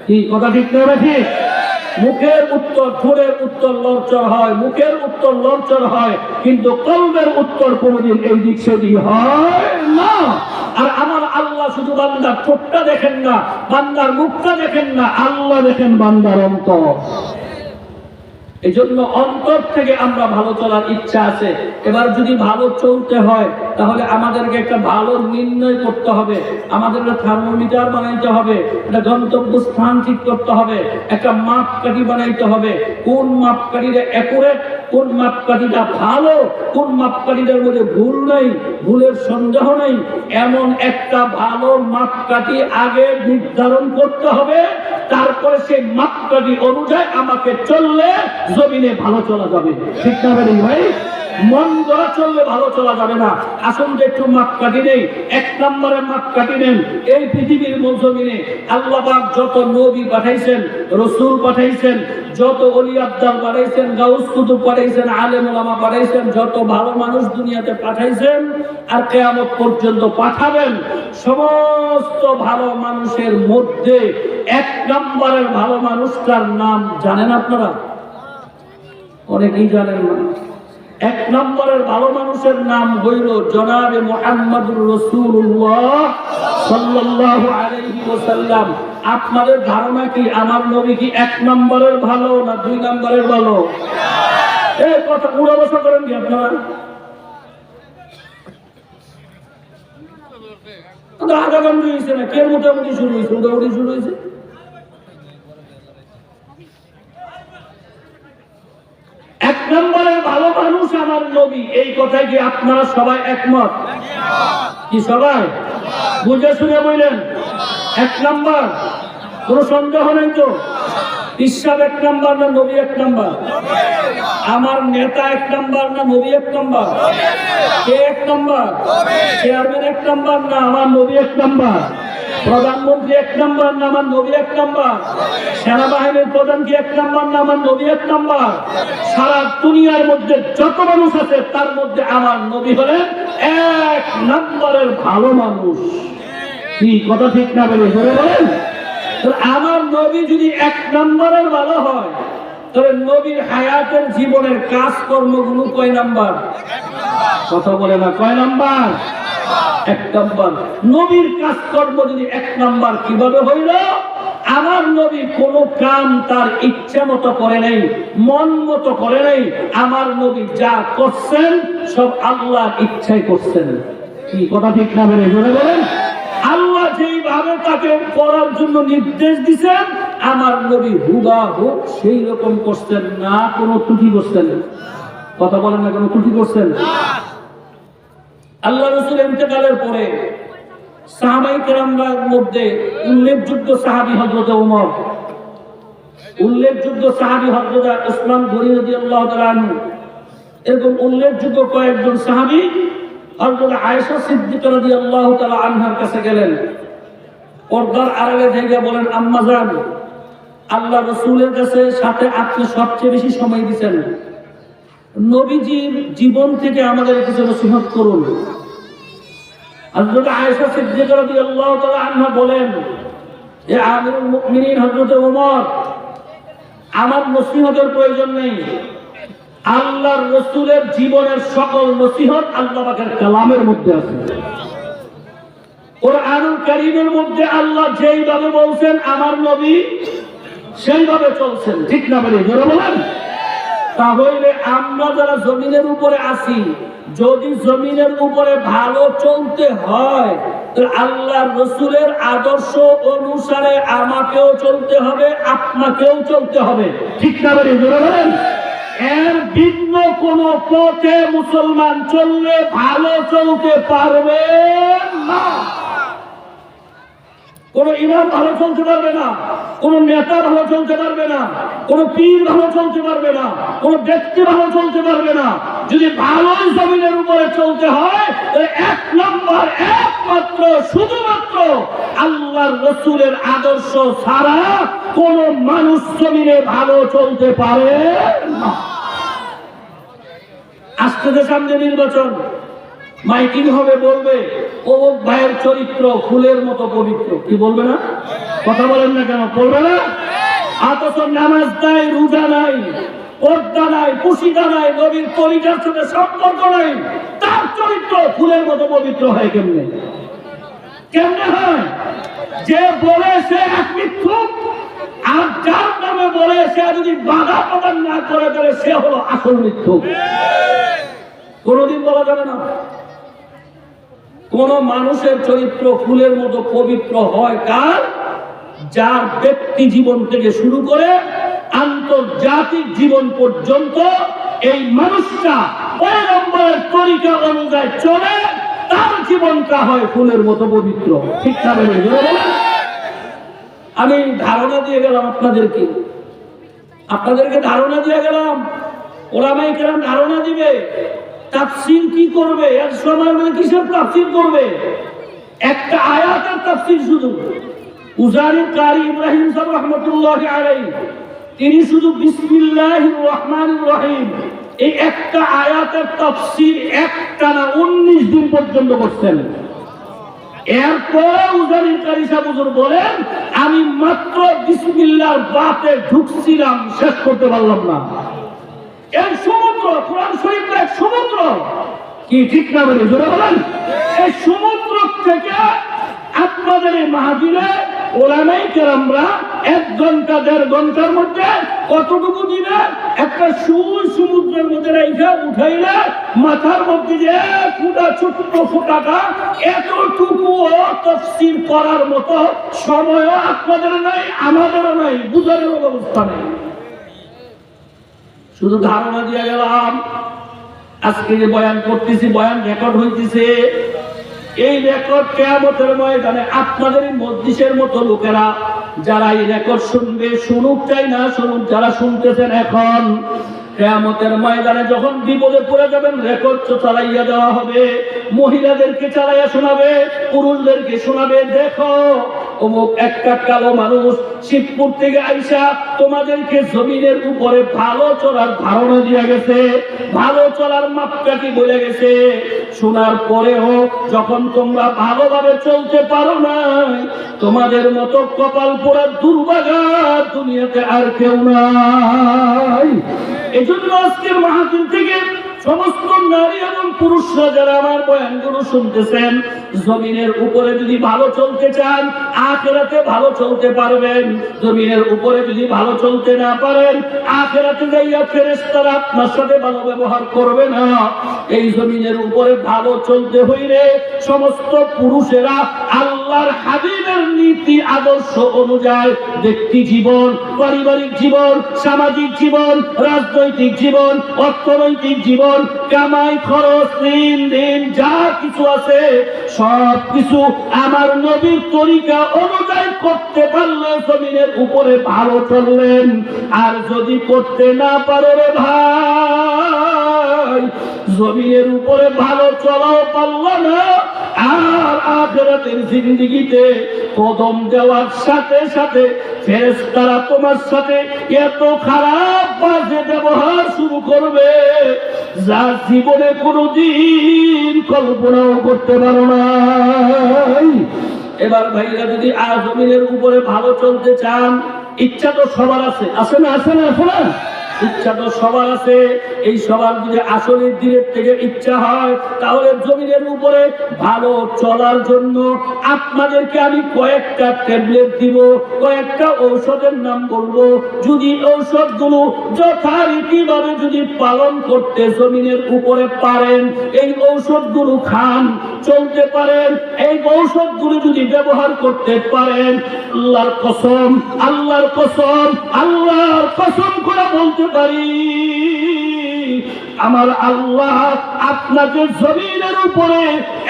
কি কথা ঠিক না ঠিক? মুখের উত্তর, ঠোঁটের উত্তর লড়চড় হয়, মুখের উত্তর লড়চড় হয়, কিন্তু কলবের উত্তর কোনোদিন এই দিক সেদিক হয় না। আর আমার আল্লাহ শুধু বান্দার ঠোঁটটা দেখেন না, বান্দার মুখটা দেখেন না, আল্লাহ দেখেন বান্দার অন্তর। এই জন্য অন্তর থেকে আমরা ভালো চলার ইচ্ছা আছে। এবার যদি ভালো চলতে হয় তাহলে আমাদেরকে একটা ভালো নির্ণয় করতে হবে, আমাদের একটা থার্মোমিটার বানাইতে হবে, একটা গন্তব্য স্থান ঠিক করতে হবে, একটা মাপকাঠি বানাইতে হবে। কোন মাপকাঠিটা অ্যাকুরেট, কোন মাপকাঠিটা ভালো, কোন মাপকাঠিটার মধ্যে ভুল নেই, ভুলের সন্দেহ নেই, এমন একটা ভালো মাপকাঠি আগে নির্ধারণ করতে হবে। তারপরে সেই মাপকাঠি অনুযায়ী আমাকে চললে জমিনে ভালো চলা যাবে। ঠিক না ভাই? মন গড়া চললে ভালো চলা যাবে না। আসুন একটু মাপকাঠি নেই। এক নম্বরে মাপকাঠি নেন। এই পৃথিবীর জমিনে আল্লাহ পাক যত নবী পাঠাইছেন, রাসূল পাঠাইছেন, যত ওলি আব্দাল পাঠাইছেন, গাউস কুতুব পাঠাইছেন, আলেম ওলামা পাঠাইছেন, যত ভালো মানুষ দুনিয়াতে পাঠাইছেন আর কিয়ামত পর্যন্ত পাঠাবেন, সমস্ত ভালো মানুষের মধ্যে এক নম্বরের ভালো মানুষটার নাম জানেন আপনারা? অনেকেই জানেন না। এক নম্বরের ভালো মানুষের নাম হইল জনাবে মুহাম্মদুর রাসূলুল্লাহ সাল্লাল্লাহু আলাইহি ওয়াসাল্লাম। আপনাদের ধারণা কি আমার নবী কি এক নম্বরের ভালো না দুই নম্বরের ভালো? এই কথা উড়াবসা করেন কি আপনারা? আগাগান্ডি হয়েছে না, কে মোটামুটি শুরু হয়েছে, মোটামুটি শুরু হয়েছে। এক নম্বরের ভালো মানুষ আমার নবী, এই কথায় কি আপনারা সবাই একমত? কি সবাই বুঝে শুনে বললেন? এক নম্বর, কোন সন্দেহ নেই তো? ঈশ্বর এক নম্বর না নবী এক নম্বর? আমার নেতা এক নম্বর না নবী এক নম্বর? কে এক নম্বর? চেয়ারম্যান এক নম্বর না আমার নবী এক নম্বর? প্রধানমন্ত্রী এক নম্বর না আমার নবী এক নম্বর? সেনাবাহিনীর প্রধান কি এক নম্বর না আমার নবী এক নম্বর? সারা দুনিয়ার মধ্যে যত মানুষ আছে তার মধ্যে আমার নবী হলেন এক নম্বরের ভালো মানুষ। কি কথা ঠিক না বলে বলেন? আমার নবী যদি এক নম্বরের ভালো হয়, তবে নবীর হায়াতের জীবনের কাজকর্মগুলো কয় নাম্বার? কথা বলে না, কয় নাম্বার? এক নাম্বার। নবীর কাজকর্ম যদি এক নাম্বার কিভাবে হইল? আমার নবী কোন কাম তার ইচ্ছা মতো করে নাই, মন মতো করে নাই। আমার নবী যা করছেন সব আল্লাহর ইচ্ছাই করছেন। কি কথা ঠিক না বলে বলেন? আল্লাহ যেইভাবে তাকে করার জন্য নির্দেশ দিচ্ছেন আমার নবী হুবহু সেই রকম করছেন, না কোনো ত্রুটি করছেন। কথা বলেন না, কোনো ত্রুটি করছেন? আল্লাহ রাসূল ইন্তেকালের পরে সাহাবায়ে কেরামদের মধ্যে উল্লেখযোগ্য সাহাবী হযরত ওমর, উল্লেখযোগ্য সাহাবী হযরত উসমান গনি রাদিয়াল্লাহু তাআলা আনহু, এরকম উল্লেখযোগ্য কয়েকজন সাহাবী হযরত আয়েশা সিদ্দিকা রাদিয়াল্লাহু তাআলা আনহার কাছে গেলেন। পর্দার আড়ালে থেকে বলেন, আম্মা জান, আল্লাহ রাসূলের কাছে সাথে আপনি সবচেয়ে বেশি সময় দিয়েছেন, নবীজির জীবন থেকে আমাদের কিছু নসিহত করুন। হযরত আয়েশা সিদ্দিকা রাদিয়াল্লাহু তাআলা আনহা বলেন, হে আমিরুল মুমিনিন হযরত ওমর, আমার নসিহতের প্রয়োজন নেই। আল্লাহর রাসূলের জীবনের সকল নসিহত আল্লাহ পাকের কালামের মধ্যে আছে। কুরআনুল কারীমের মধ্যে আল্লাহ যেইভাবে বলছেন আমার নবী সেইভাবে চলছেন। ঠিক না বলে জোরে বলেন? তাহলে আমরা যারা জমিনের উপরে আছি, যদি জমিনের উপরে ভালো চলতে হয় তো আল্লাহর রাসূলের আদর্শ অনুসারে আমাকেও চলতে হবে, আপনাকেও চলতে হবে। ঠিক না বলে জোরে বলেন? এর ভিন্ন কোন পথে মুসলমান চললে ভালো চলতে পারবে না। কোন ইমাম ভালো চলতে পারবে না, কোন নেতা ভালো চলতে পারবে না, কোন পীর ভালো চলতে পারবে না, কোন ব্যক্তি ভালো চলতে পারবে না। যদি ভালো জমিনের উপরে চলতে হয় এক নম্বর একমাত্র শুধুমাত্র আল্লাহর রাসূলের আদর্শ ছাড়া কোন মানুষ জমিনে ভালো চলতে পারে না। আসছে সামনে নির্বাচন, মাইকিং হবে, বলবে ও ভাইয়ের চরিত্র ফুলের মতো পবিত্র। কি বলবে না? কথা বলেন না কেন? বলবে না? অথচ নামাজ নাই, রোজা নাই, পর্দা নাই, পুশিদা নাই, নবীর তরিকার সাথে সম্পর্ক নাই, তার চরিত্র ফুলের মতো পবিত্র হয় কেমনে? কেমনে হয়? যে বলে সে এক মিথ্যুক, আর যার নামে বলে সে যদি বাধা প্রদান না করে তাহলে সে হলো আসল মিথ্যুক। কোনদিন বলা যাবে না। কোন মানুষের চরিত্র ফুলের মতো পবিত্র হয় কার? যার ব্যক্তি জীবন থেকে শুরু করে আন্তর্জাতিক জীবন পর্যন্ত এই মানুষটা পয়গম্বরের তরিকা অনুযায়ী চলে, তার জীবনটা হয় ফুলের মতো পবিত্র। ঠিক না বলে? আমি ধারণা দিয়ে গেলাম আপনাদেরকে ধারণা দিয়ে গেলাম, ওলামায়ে কেরাম ধারণা দিবে। তাফসীর কি করবে? এর সময় মানে কিসের তাফসীর করবে? একটা আয়াতের তাফসীর শুধু। উজারি কারি ইব্রাহিম সাহেব রাহমাতুল্লাহি আলাইহি তিনি শুধু বিসমিল্লাহির রহমানির রহিম এই একটা আয়াতের তাফসীর একটানা 19 দিন পর্যন্ত করছেন। এরপর উজারি কারি সাহেব হুজুর বলেন, আমি মাত্র বিসমিল্লাহর বাতে ঢুকছিলাম, শেষ করতে পারলাম না। এই সমুদ্র, কোরআন শরীফ এক সমুদ্র, কি ঠিক না বলে জোরে বলেন? এই সমুদ্র থেকে আপনাদের এই মাহফিলে ওলামায়ে কেরামরা 1 ঘন্টা 1.5 ঘন্টার মধ্যে কতটুকু দিবে? একটা সুই সমুদ্রের মধ্যে রেখে উঠাইলে মাথার মধ্যে যে ফুটা ছোট্ট ফোঁটাটা, এতটুকু তাফসীর করার মতো সময়ও আপনাদের নাই, আমাদেরও নাই, বুঝানোর ব্যবস্থা নেই। শুধু ধারণা দিয়ে গেলাম। আজকে যে বয়ান করতেছি, বয়ান রেকর্ড হইতেছে। এই রেকর্ড কিয়ামতের ময়দানে আপনাদের মজলিসের মতো লোকেরা যারা এই রেকর্ড শুনবে, শুনুক চাই না শুনুক, যারা শুনতেছেন এখন, কিয়ামতের ময়দানে যখন বিপদে পড়ে যাবেন, রেকর্ড তো চালাইয়া দেওয়া হবে। মহিলাদেরকে চালাইয়া শোনাবে, পুরুষদেরকে শোনাবে, দেখো অমুক একটা কালো মানুষ শিবপুর থেকে আইসা তোমাদেরকে জমিনের উপরে ভালো চলার ধারণা দিয়ে গেছে, ভালো চলার মাপকাঠি বলে গেছে। শোনার পরেও যখন তোমরা ভালোভাবে চলতে পারো না, তোমাদের মতো কপাল পোড়া দুর্ভাগা দুনিয়াতে আর কেউ নাই। এই জন্য আজকের মাহফিল থেকে সমস্ত নারী এবং পুরুষরা যারা আমার বয়ানগুলো শুনতেছেন, জমিনের উপরে যদি ভালো চলতে চান, আখিরাতে ভালো চলতে পারবেন। জমিনের উপরে যদি ভালো চলতে না পারেন, আখিরাতে যাইয়া ফেরেশতারা আপনার সাথে ভালো ব্যবহার করবে না। এই জমিনের উপরে ভালো চলতে হইলে সমস্ত পুরুষেরা আল্লাহর হাবিবের নীতি আদর্শ অনুযায়ী ব্যক্তি জীবন, পারিবারিক জীবন, সামাজিক জীবন, রাজনৈতিক জীবন, অর্থনৈতিক জীবন, কামাই খরচ, লেনদেন যা কিছু আছে সব কিছু আমার নবীর তরিকা অনুযায়ী করতে পারলে জমিনের উপরে ভালো চললেন। আর যদি করতে না পারো রে ভাই, জমিনের উপরে ভালো চলাও পারলো না, আর আখিরাতের জিন্দেগিতে কদম দেওয়ার সাথে সাথে ফেরেশতারা তোমার সাথে এত খারাপ বাজে ব্যবহার শুরু করবে যা জীবনে কোনোদিন কল্পনাও করতে পারো না। এবার ভাইরা যদি জমিনের উপরে ভালো চলতে চান, ইচ্ছা তো সবার আছে, আছে না? আছে না? আছে না? ইচ্ছা তো সবার আছে। এই সবার যদি আসলের দিনের থেকে ইচ্ছা হয়, তাহলে জমিনের উপরে ভালো চলার জন্য আপনাদেরকে আমি কয়েকটা ট্যাবলেট দিব, কয়েকটা ঔষধের নাম বলবো। যদি ঔষধগুলো যথারীতিভাবে যদি পালন করতে জমিনের উপরে পারেন, এই ঔষধগুলো খান, চলতে পারেন, এই ঔষধগুলো যদি ব্যবহার করতে পারেন, আল্লাহর কসম, আল্লাহর কসম, আল্লাহর কসম করে বলতে পারি, আমার আল্লাহ আপনাকে জমিনের উপরে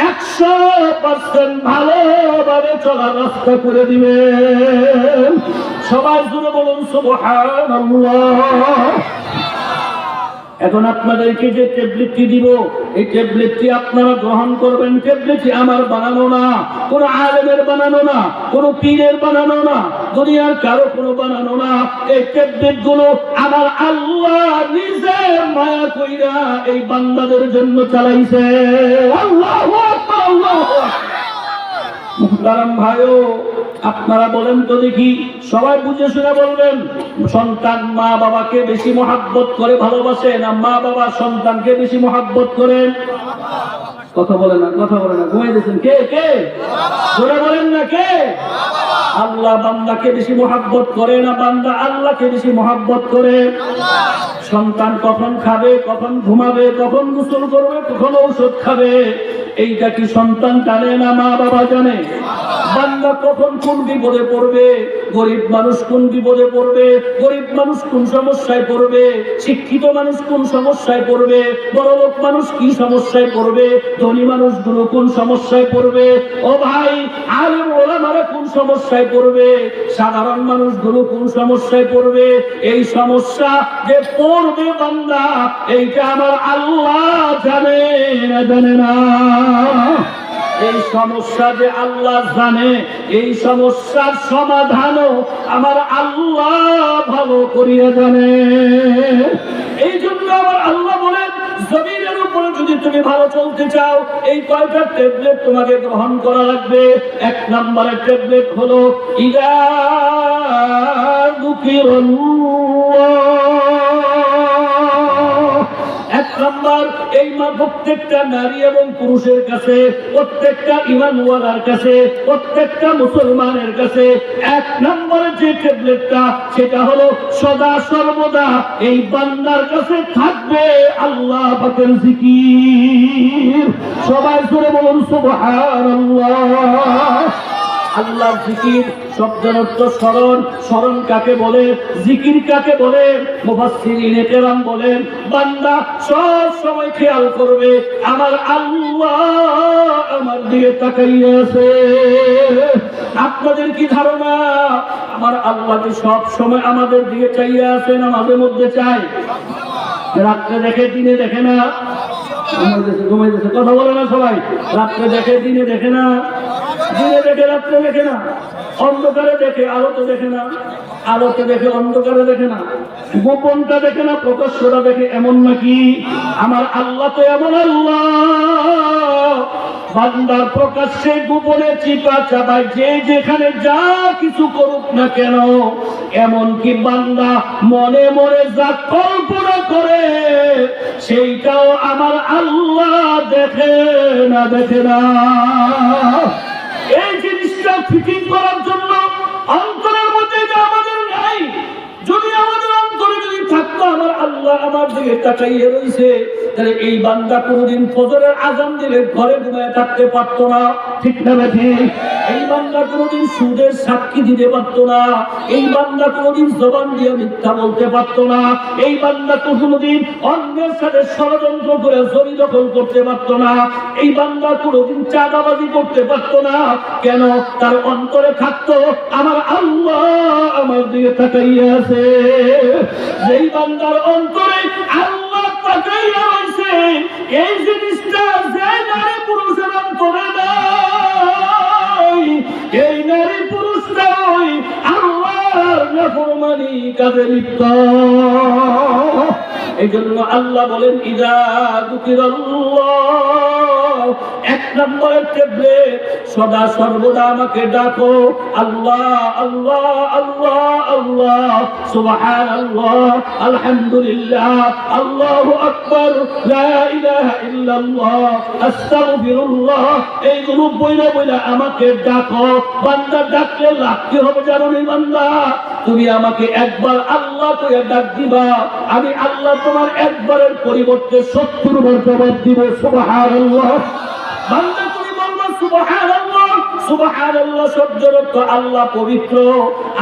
100% ভালোভাবে চলার রাস্তা করে দিবেন। সবাই জুড়ে বলুন সুবহানাল্লাহ। এখন আপনাদেরকে যে ট্যাবলেটটি দিব, এই ট্যাবলেটটি আপনারা গ্রহণ করবেন। ট্যাবলেটটি আমার বানানো না, কোন আলেমের বানানো না, কোন পীরের বানানো না, দুনিয়ার কারো কোনো বানানো না। এই ট্যাবলেট গুলো আমার আল্লাহ নিজে মায়া কইরা এই বান্দাদের জন্য চালাইছে। আল্লাহু আকবার, আল্লাহু আকবার। মুহতারাম ভাইও, আপনারা বলেন তো দেখি, সবাই বুঝে শুনে বলবেন, সন্তান মা বাবাকে বেশি মহাব্বত করে ভালোবাসে না মা বাবা সন্তানকে বেশি মহাব্বত করেন? কথা বলে না, কথা বলে না, ঘুমাই দিয়েছেন কে? কে জোরে বলেন না, কে? আল্লাহ বান্দাকে বেশি মহাব্বত করে না বান্দা আল্লাহকে বেশি মহাব্বত করে? সন্তান কখন খাবে, কখন ঘুমাবে, কখন গোসল করবে, কখন ঔষধ খাবে, এইটা কি সন্তান জানে না মা বাবা জানে? বান্দা কখন কোন বিপদে পড়বে, গরিব মানুষ কোন বিপদে পড়বে, গরিব মানুষ কোন সমস্যায় পড়বে, শিক্ষিত মানুষ কোন সমস্যায় পড়বে, বড়লোক মানুষ কি সমস্যায় পড়বে, ধনী মানুষগুলো কোন সমস্যায় পড়বে, ও ভাই আলেম ওলামারা কোন সমস্যায় পড়বে, সাধারণ মানুষগুলো কোন সমস্যায় পড়বে, এই সমস্যা যে পড়বে বান্দা, এইটা আমার আল্লাহ জানে না জানে না? এই সমস্যা যে আল্লাহ জানে, এই সমস্যার সমাধানও আমার আল্লাহ ভালো করিয়া জানে। এই জন্য আমার আল্লাহ বলেন, জমিনের উপরে যদি তুমি ভালো চলতে চাও, এই কয়টা ট্যাবলেট তোমাকে গ্রহণ করা লাগবে। 1 নম্বরের ট্যাবলেট হলো ইযা যুকিরাল্লাহ এই মা প্রত্যেকটা নারী এবং পুরুষের কাছে, প্রত্যেকটা ঈমানওয়ালার কাছে, প্রত্যেকটা মুসলমানের কাছে এক নম্বরের যে ট্যাবলেটটা, সেটা হলো সদা সর্বদা এই বান্দার কাছে থাকবে আল্লাহ পাকের জিকির। সবাই জোরে বলুন সুবহানাল্লাহ। আল্লাহর জিকির শব্দের অর্থ স্মরণ। স্মরণ কাকে বলে, জিকির কাকে বলে? মুফাসসিরিনে কেরাম বলেন, বান্দা সব সময় খেয়াল করবে আমার আল্লাহ আমার দিকে তাকাইয়া আছে। আপনাদের কি ধারণা আমার আল্লাহ কি সব সময় আমাদের দিকে চাইয়া আছে? না মাঝে মধ্যে চায়? রাত্রে দেখে দিনে দেখে না? ঘুমাইতেছে কথা বলে না সবাই? রাত্রে দেখে দিনে দেখে না? দিনে দেখে রাত্রে দেখে না? অন্ধকারে দেখে আলোতে দেখে না? আলোতে দেখে অন্ধকারে দেখে না? গোপনটা দেখে না প্রকাশ্যটা দেখে? এমন নাকি? আমার আল্লাহ তো এমন আল্লাহ, বান্দার প্রকাশ্যে গোপনে চিপা চাপায় যে যেখানে যা কিছু করুক না কেন, এমনকি বান্দা মনে মনে যা কল্পনা করে সেইটাও আমার আল্লাহ দেখে না? দেখে না? এই জিনিসটা ফিটিং করার জন্য অন্তরের মধ্যে যা আমাদের নাই, যদি আমাদের অন্তরে যদি থাকতো আমার আল্লাহ আমার দিকে তাকাইয়ে রয়েছে, তাহলে এই বান্দা কোনদিন ফজরের আযান দিলে ঘরে ঘুমায় থাকতে পারতো না। ঠিক না ঠিক? এই বান্দা কোনদিন সুদের সাক্ষী দিতে পারতো না। এই বান্দা কোনদিন জবান দিয়ে মিথ্যা বলতে পারতো না। এই বান্দা কোনদিন অন্যের সাথে ষড়যন্ত্র করে জমি দখল করতে পারতো না। এই বান্দা কোনদিন চাঁদাবাজি করতে পারতো না। কেন? তার অন্তরে থাকতো আমার আল্লাহ আমার দিকে তাকাইয়া আছে। যেই বান্দার অন্তরে আল্লাহ তাকাইয়া আছে, এই জিনিসটা যে নারী পুরুষের অন্তরে নাই, এই নারী পুরুষটাই আল্লাহর নাফরমানি কাজে লিপ্ত। এই জন্য আল্লাহ বলেন, ইযা যুকিরাল্লাহ, এক নম্বরের ট্যাবলেট, সদা সর্বদা আমাকে ডাকো। আল্লাহ আল্লাহ আল্লাহ আল্লাহ, সুবহানাল্লাহ, আলহামদুলিল্লাহ, আল্লাহু আকবার, লা ইলাহা ইল্লাল্লাহ, আস্তাগফিরুল্লাহ, এইগুলো বইলা বইলা আমাকে ডাকো। বান্দা ডাকলে লাভ কি হবে জানো নি? বান্দা তুমি আমাকে একবার আল্লাহ কইয়া ডাক দিবা, আমি আল্লাহ তোমার একবারের পরিবর্তে 70 বার জবাব দিব। সুবহানাল্লাহ। বান্দা তুমি বলবা সুবহানাল্লাহ। সুবহানাল্লাহ শব্দের অর্থ আল্লাহ পবিত্র।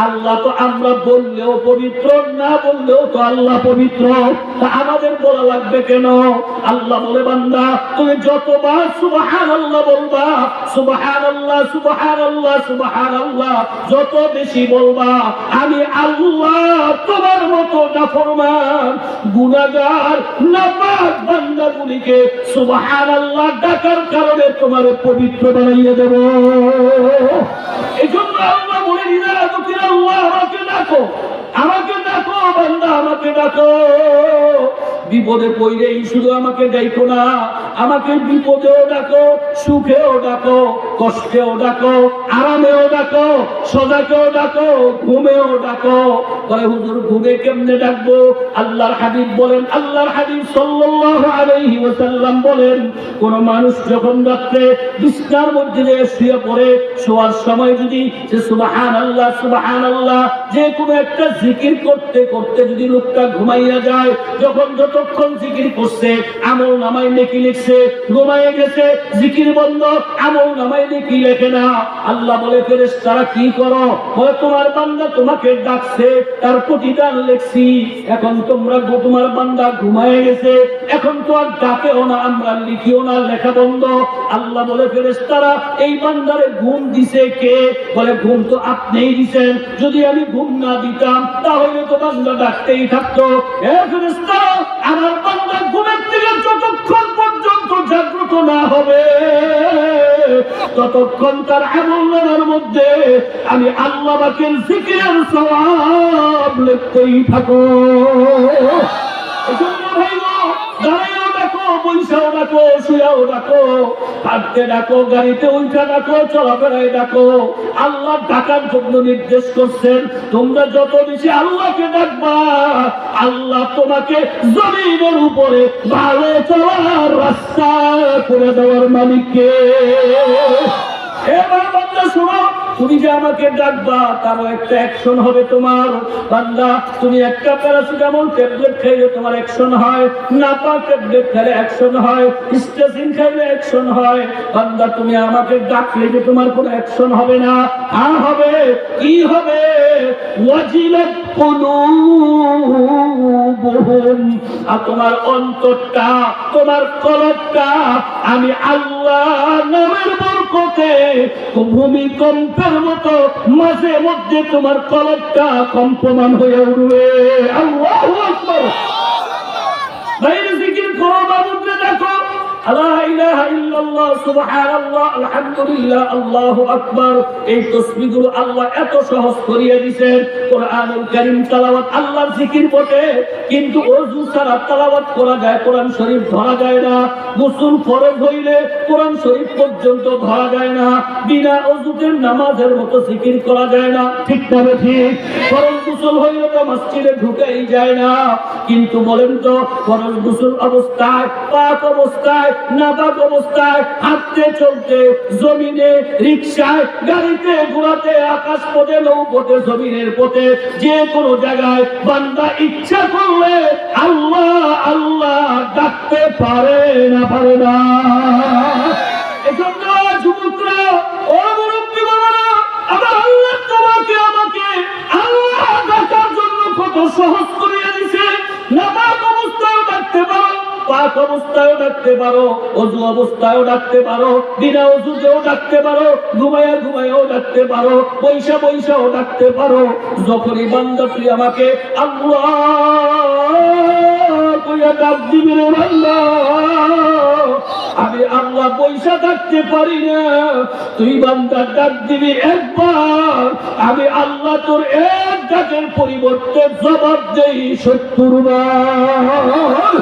আল্লাহ তো আমরা বললেও পবিত্র, না বললেও তো আল্লাহ পবিত্র। তা আমাদের বলা লাগবে কেন? আল্লাহ বলে, বান্দা তুমি যতবার সুবহানাল্লাহ বলবা, সুবহানাল্লাহ সুবহানাল্লাহ সুবহানাল্লাহ যত বেশি বলবা, আমি আল্লাহ তোমার মতো নাফরমান গুনাহগার নাপাক বান্দাগুলিকে সুবহানাল্লাহ ডাকার কারণে তোমার পবিত্র বানাইয়া দেব। এই জন্য আল্লাহ বলে, ইযা যুকিরাল্লাহ, আমাকে ডাকো, আমাকে ডাকো বান্দা, আমাকে ডাকো। বিপদে পড়লেই শুধু আমাকে ডাকো না, আমাকে বিপদেও ডাকো, সুখেও ডাকো, কষ্টেও ডাকো, আরামেও ডাকো, সজাগেও ডাকো, ঘুমেও ডাকো। বলে হুজুর ঘুমে কেমনে ডাকবো? আল্লাহর হাবিব বলেন, আল্লাহর হাবিব সাল্লাল্লাহু আলাইহি ওয়াসাল্লাম বলেন, কোন মানুষ যখন রাতে বিছানার মধ্যে শুয়ে পড়ে, শোয়ার সময় যদি সে সুবহানাল্লাহ সুবহানাল্লাহ যে কোনো একটা জিকির করতে করতে যদি লোকটা ঘুমাইয়া যায়, যতক্ষণ জিকির করছে আমল নামায় নেকি লিখছে, ঘুমাইয়া গেছে জিকির বন্ধ, আমল নামায় নেকি লেখে না। আল্লাহ বলে, ফেরেশতারা কি করো? বলে, তোমার বান্দা তোমাকে ডাকছে, তার প্রতিদান লিখছি। এখন তোমার বান্দা ঘুমাইয়া গেছে, এখন তো আর ডাকেও না, আমরা লিখিও না, লেখা বন্ধ। আল্লাহ বলে, ফেরেশতারা এই বান্দারে ঘুম দিছে কে? বলে, ঘুম তো আপনিই দিছেন। যদি আমি ঘুম না দিতাম তাহলে তো বান্দা ডাকতেই থাকতো। ফেরেশতা, আমার বান্দা ঘুমের থেকে যতক্ষণ পর্যন্ত জাগ্রত না হবে, ততক্ষণ তার আমলের মধ্যে আমি আল্লাহ পাকের জিকিরের সওয়াব লিখতেই থাকো। এজন্য ভাইগো, দাঁড়াইও দেখো, বৈশাও ডাকো, শুয়াও ডাকো, হাঁটতে ডাকো, গাড়িতে উঠা ডাকো, চলাফেরায় ডাকো। আল্লাহ ডাকার জন্য নির্দেশ করছেন। তোমরা যত বেশি আল্লাহকে ডাকবা, আল্লাহ তোমাকে জমিনের উপরে ভালো চলার রাস্তা করে দেওয়ার মালিককে। এবার বান্দা শোনো, তুমি যে আমাকে ডাকবা তারও একটা অ্যাকশন হবে তোমার। বান্দা, তুমি একটা প্যারাসিটামল ট্যাবলেট খাইলে তোমার অ্যাকশন হয়, নাপা ট্যাবলেট খেলে অ্যাকশন হয়, স্টেসিন খাইলে অ্যাকশন হয়। বান্দা, তুমি আমাকে ডাকলে যে তোমার কোনো অ্যাকশন হবে না, আর হবে কি হবে? ওয়াজিলাত কুলুবুহুম, আর তোমার অন্তরটা, তোমার কলবটা আমি আল্লাহ নামের বরকতে ভূমিকম্পের মতো মাঝে মধ্যে তোমার কলবটা কম্পমান হয়ে উঠবে। আল্লাহু আকবার। বাইরে জিকির করো, বাবুকে দেখো, লা ইলাহা ইল্লাল্লাহ, সুবহানাল্লাহ, আলহামদুলিল্লাহ, আল্লাহু আকবার। এই তাসবিহগুলো আল্লাহ এত সহজ করিয়ে দিয়েছেন। কোরআনুল কারীম তেলাওয়াত আল্লাহর জিকির বটে, কিন্তু ওযু ছাড়া তেলাওয়াত করা যায়, কোরআন শরীফ ধরা যায় না। গোসল ফরজ হইলে কোরআন শরীফ পর্যন্ত ধরা যায় না। বিনা ওযুতে নামাজের মতো জিকির করা যায় না। ঠিক না ঠিক? ফরজ গোসল হইলে তো মসজিদে ঢুকেই যায় না। কিন্তু বলেন তো, ফরজ গোসল অবস্থায়, পাক অবস্থায়, নাপাক অবস্থায়, হাঁটতে চলতে, জমিনে, রিকশায়, গাড়িতে, ঘোড়াতে, আকাশ পথে, নৌপথে, জমিনের পথে, যে কোনো জায়গায় বান্দা ইচ্ছা করলে আল্লাহ আল্লাহ ডাকতে পারে না, পারে না? এজন্য যুবকরা, ও মুরব্বী বাবারা, আমার আল্লাহ তোমাকে আমাকে আল্লাহ ডাকার জন্য কত সহজ করিয়ে দিছে। নাপাক অবস্থায় ডাকতে পারো, পাক অবস্থায়ও ডাকতে পারো, ওযু অবস্থায়ও ডাকতে পারো, বিনা ওযুতেও ডাকতে পারো, ঘুমায়া ঘুমায়াও ডাকতে পারো, পয়সা পয়সাও ডাকতে পারো। যখনই বান্দা তুই আমাকে আল্লাহ কইয়া ডাক দিবি রে বান্দা, আমি আল্লাহ পয়সা ডাকতে পারি না, তুই বান্দা ডাক দিবি একবার, আমি আল্লাহ তোর এক ডাকের পরিবর্তে জবাব দেই ৭০ বার।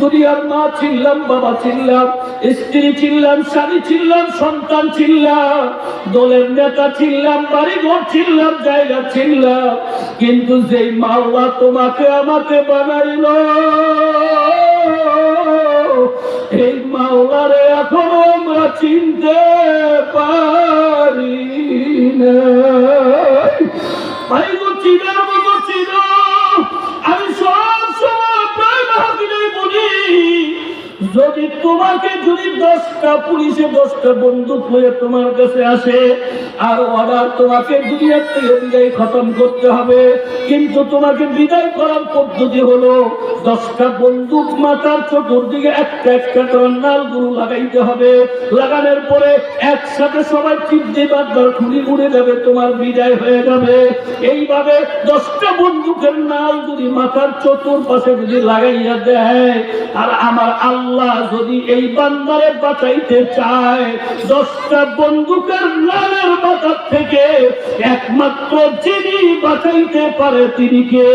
দুনিয়ার মা ছিলাম, বাবা ছিলাম, স্ত্রী ছিলাম, স্বামী ছিলাম, সন্তান ছিলাম, দলের নেতা ছিলাম, বাড়ি ঘর ছিলাম, জায়গা ছিলাম, কিন্তু যেই মাওলা তোমাকে আমাকে বানাইল, এই মাওলারে এখনো আমরা চিনতে পারি না। ভাই গো, চিনার মতো ছিল। আমি সব সময় প্রায় মাহফিলে বলি, যদি তোমাকে যদি 10টা পুলিশে 10টা বন্দুক হয়ে তোমার কাছে আসে আর অর্ডার তোমাকে দুনিয়ার থেকে বিদায় খতম করতে হবে, কিন্তু তোমাকে বিদায় করার পদ্ধতি হলো 10টা বন্দুক মাথার চতুর্দিকে একটা একটা করে নালগুলো লাগাইতে হবে। লাগানোর পরে একসাথে সবাই টিপ দিবার দর খুলি উড়ে যাবে, তোমার বিদায় হয়ে যাবে। এইভাবে 10টা বন্দুকের নাল যদি মাথার চতুর্পাশে যদি লাগাইয়া দেয়, আর আমার আল্লাহ যদি এই বান্দারে বাঁচাইতে চায়, 10টা বন্দুকের নালের মাথার থেকে একমাত্র যিনি বাঁচাইতে পারে তিনি কে?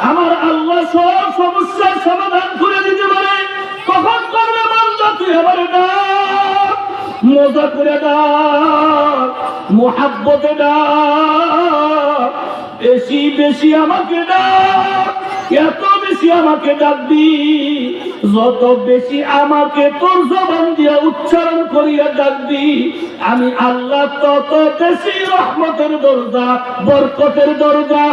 আমার আল্লাহ সব সমস্যার সমাধান করে দিতে পারে। কখন করবে বান্দা তুই আমার ডাক, মজা করে ডাক, মোহাব্বতে ডাক, বেশি বেশি আমাকে ডাক, এত বেশি আমাকে ডাকবি, যত বেশি আমাকে তোর জবান দিয়ে উচ্চারণ করিয়া ডাকবি, আমি আল্লাহ তত বেশি রহমতের দরজা, বরকতের দরজা,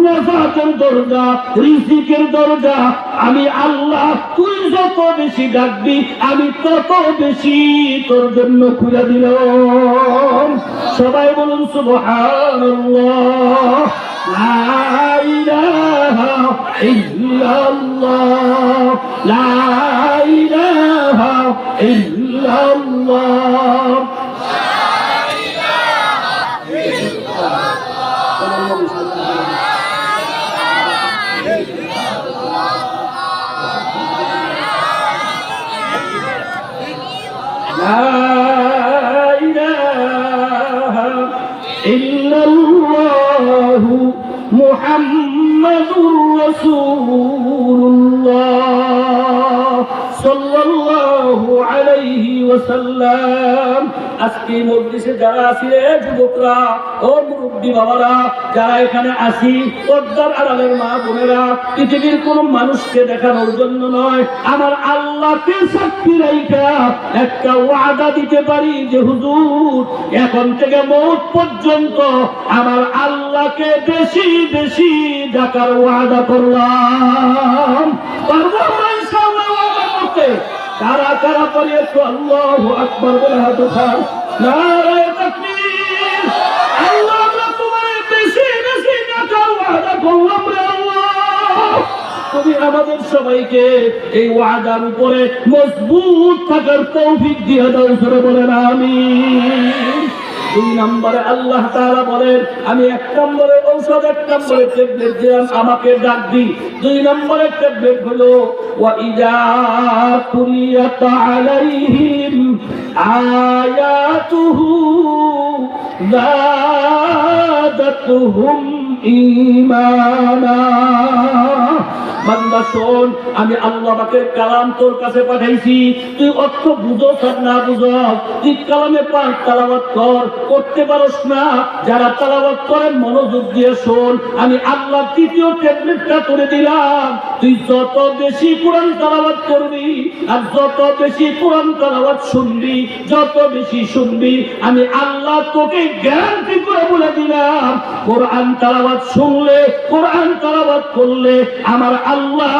নাজাতের দরজা, রিজিকের দরজা আমি আল্লাহ তুই যত বেশি ডাকবি আমি তত বেশি তোর জন্য খুলে দিলাম। সবাই বলুন সুবহানাল্লাহ। লা ইলাহা ইল্লাল্লাহ, লা ইলাহা ইল্লাল্লাহ, লা ইলাহা ইল্লাল্লাহু মুহাম্মাদুর মুহাম্মাদুর রাসূলুল্লাহ সাল্লাল্লাহু আলাইহি ওয়াসাল্লাম। আজকে মজলিসে যারা আছিলে যুবকরা ও মুরব্বী বাবারা, যারা এখানে আসি, পর্দার আড়ালের মা বোনেরা, পৃথিবীর কোন মানুষকে দেখানোর জন্য নয়, আমার আল্লাহকে সাক্ষী রাইখা একটা ওয়াদা দিতে পারি যে হুজুর এখন থেকে মওত পর্যন্ত আমার আল্লাহকে বেশি বেশি ডাকার ওয়াদা করলাম। পারবো আমরা ইনশাআল্লাহ ওয়াদা করতে? কারা কারা পড়ে একটু আল্লাহু আকবার বলে হাত উঠান। নারায়ে তাকবীর। আল্লাহ আমরা তোমার বেশি বেশি ডাকার ওয়াদা করলাম রে আল্লাহ। তুমি আমাদের সবাইকে এই ওয়াদার উপরে মজবুত থাকার তৌফিক দিয়ে দাও, জোরে বলেন আমিন। 2 নম্বরে আল্লাহ তাআলা বলেন, আমি 1 নম্বরে ঔষধ, 1 নম্বরে ট্যাবলেট দিলাম, আমাকে ডাক দি। 2 নম্বরে ট্যাবলেট হলো ওয়া ইযা কুলিয়াত আলাইহিম আয়াতুহু যাদাতুহুম ঈমানা। বান্দা শোন, আমি আল্লাহ পাকের কালাম তোর কাছে পাঠাইছি, তুই অর্থ বুঝোস আর না বুঝোস, তুই কালামে পাঠ তেলাওয়াত কর, করতে পারোস না, যারা তেলাওয়াত করেন মনোযোগ দিয়ে শোন, আমি আল্লাহ 3য় ট্যাবলেটটা করে দিলাম। তুই যত বেশি কোরআন তেলাওয়াত করবি আর যত বেশি কোরআন তেলাওয়াত শুনবি, যত বেশি শুনবি, আমি আল্লাহ তোকে গ্যারান্টি করে বলে দিলাম, কোরআন তেলাওয়াত শুনলে, কোরআন তেলাওয়াত করলে আমার আল্লাহ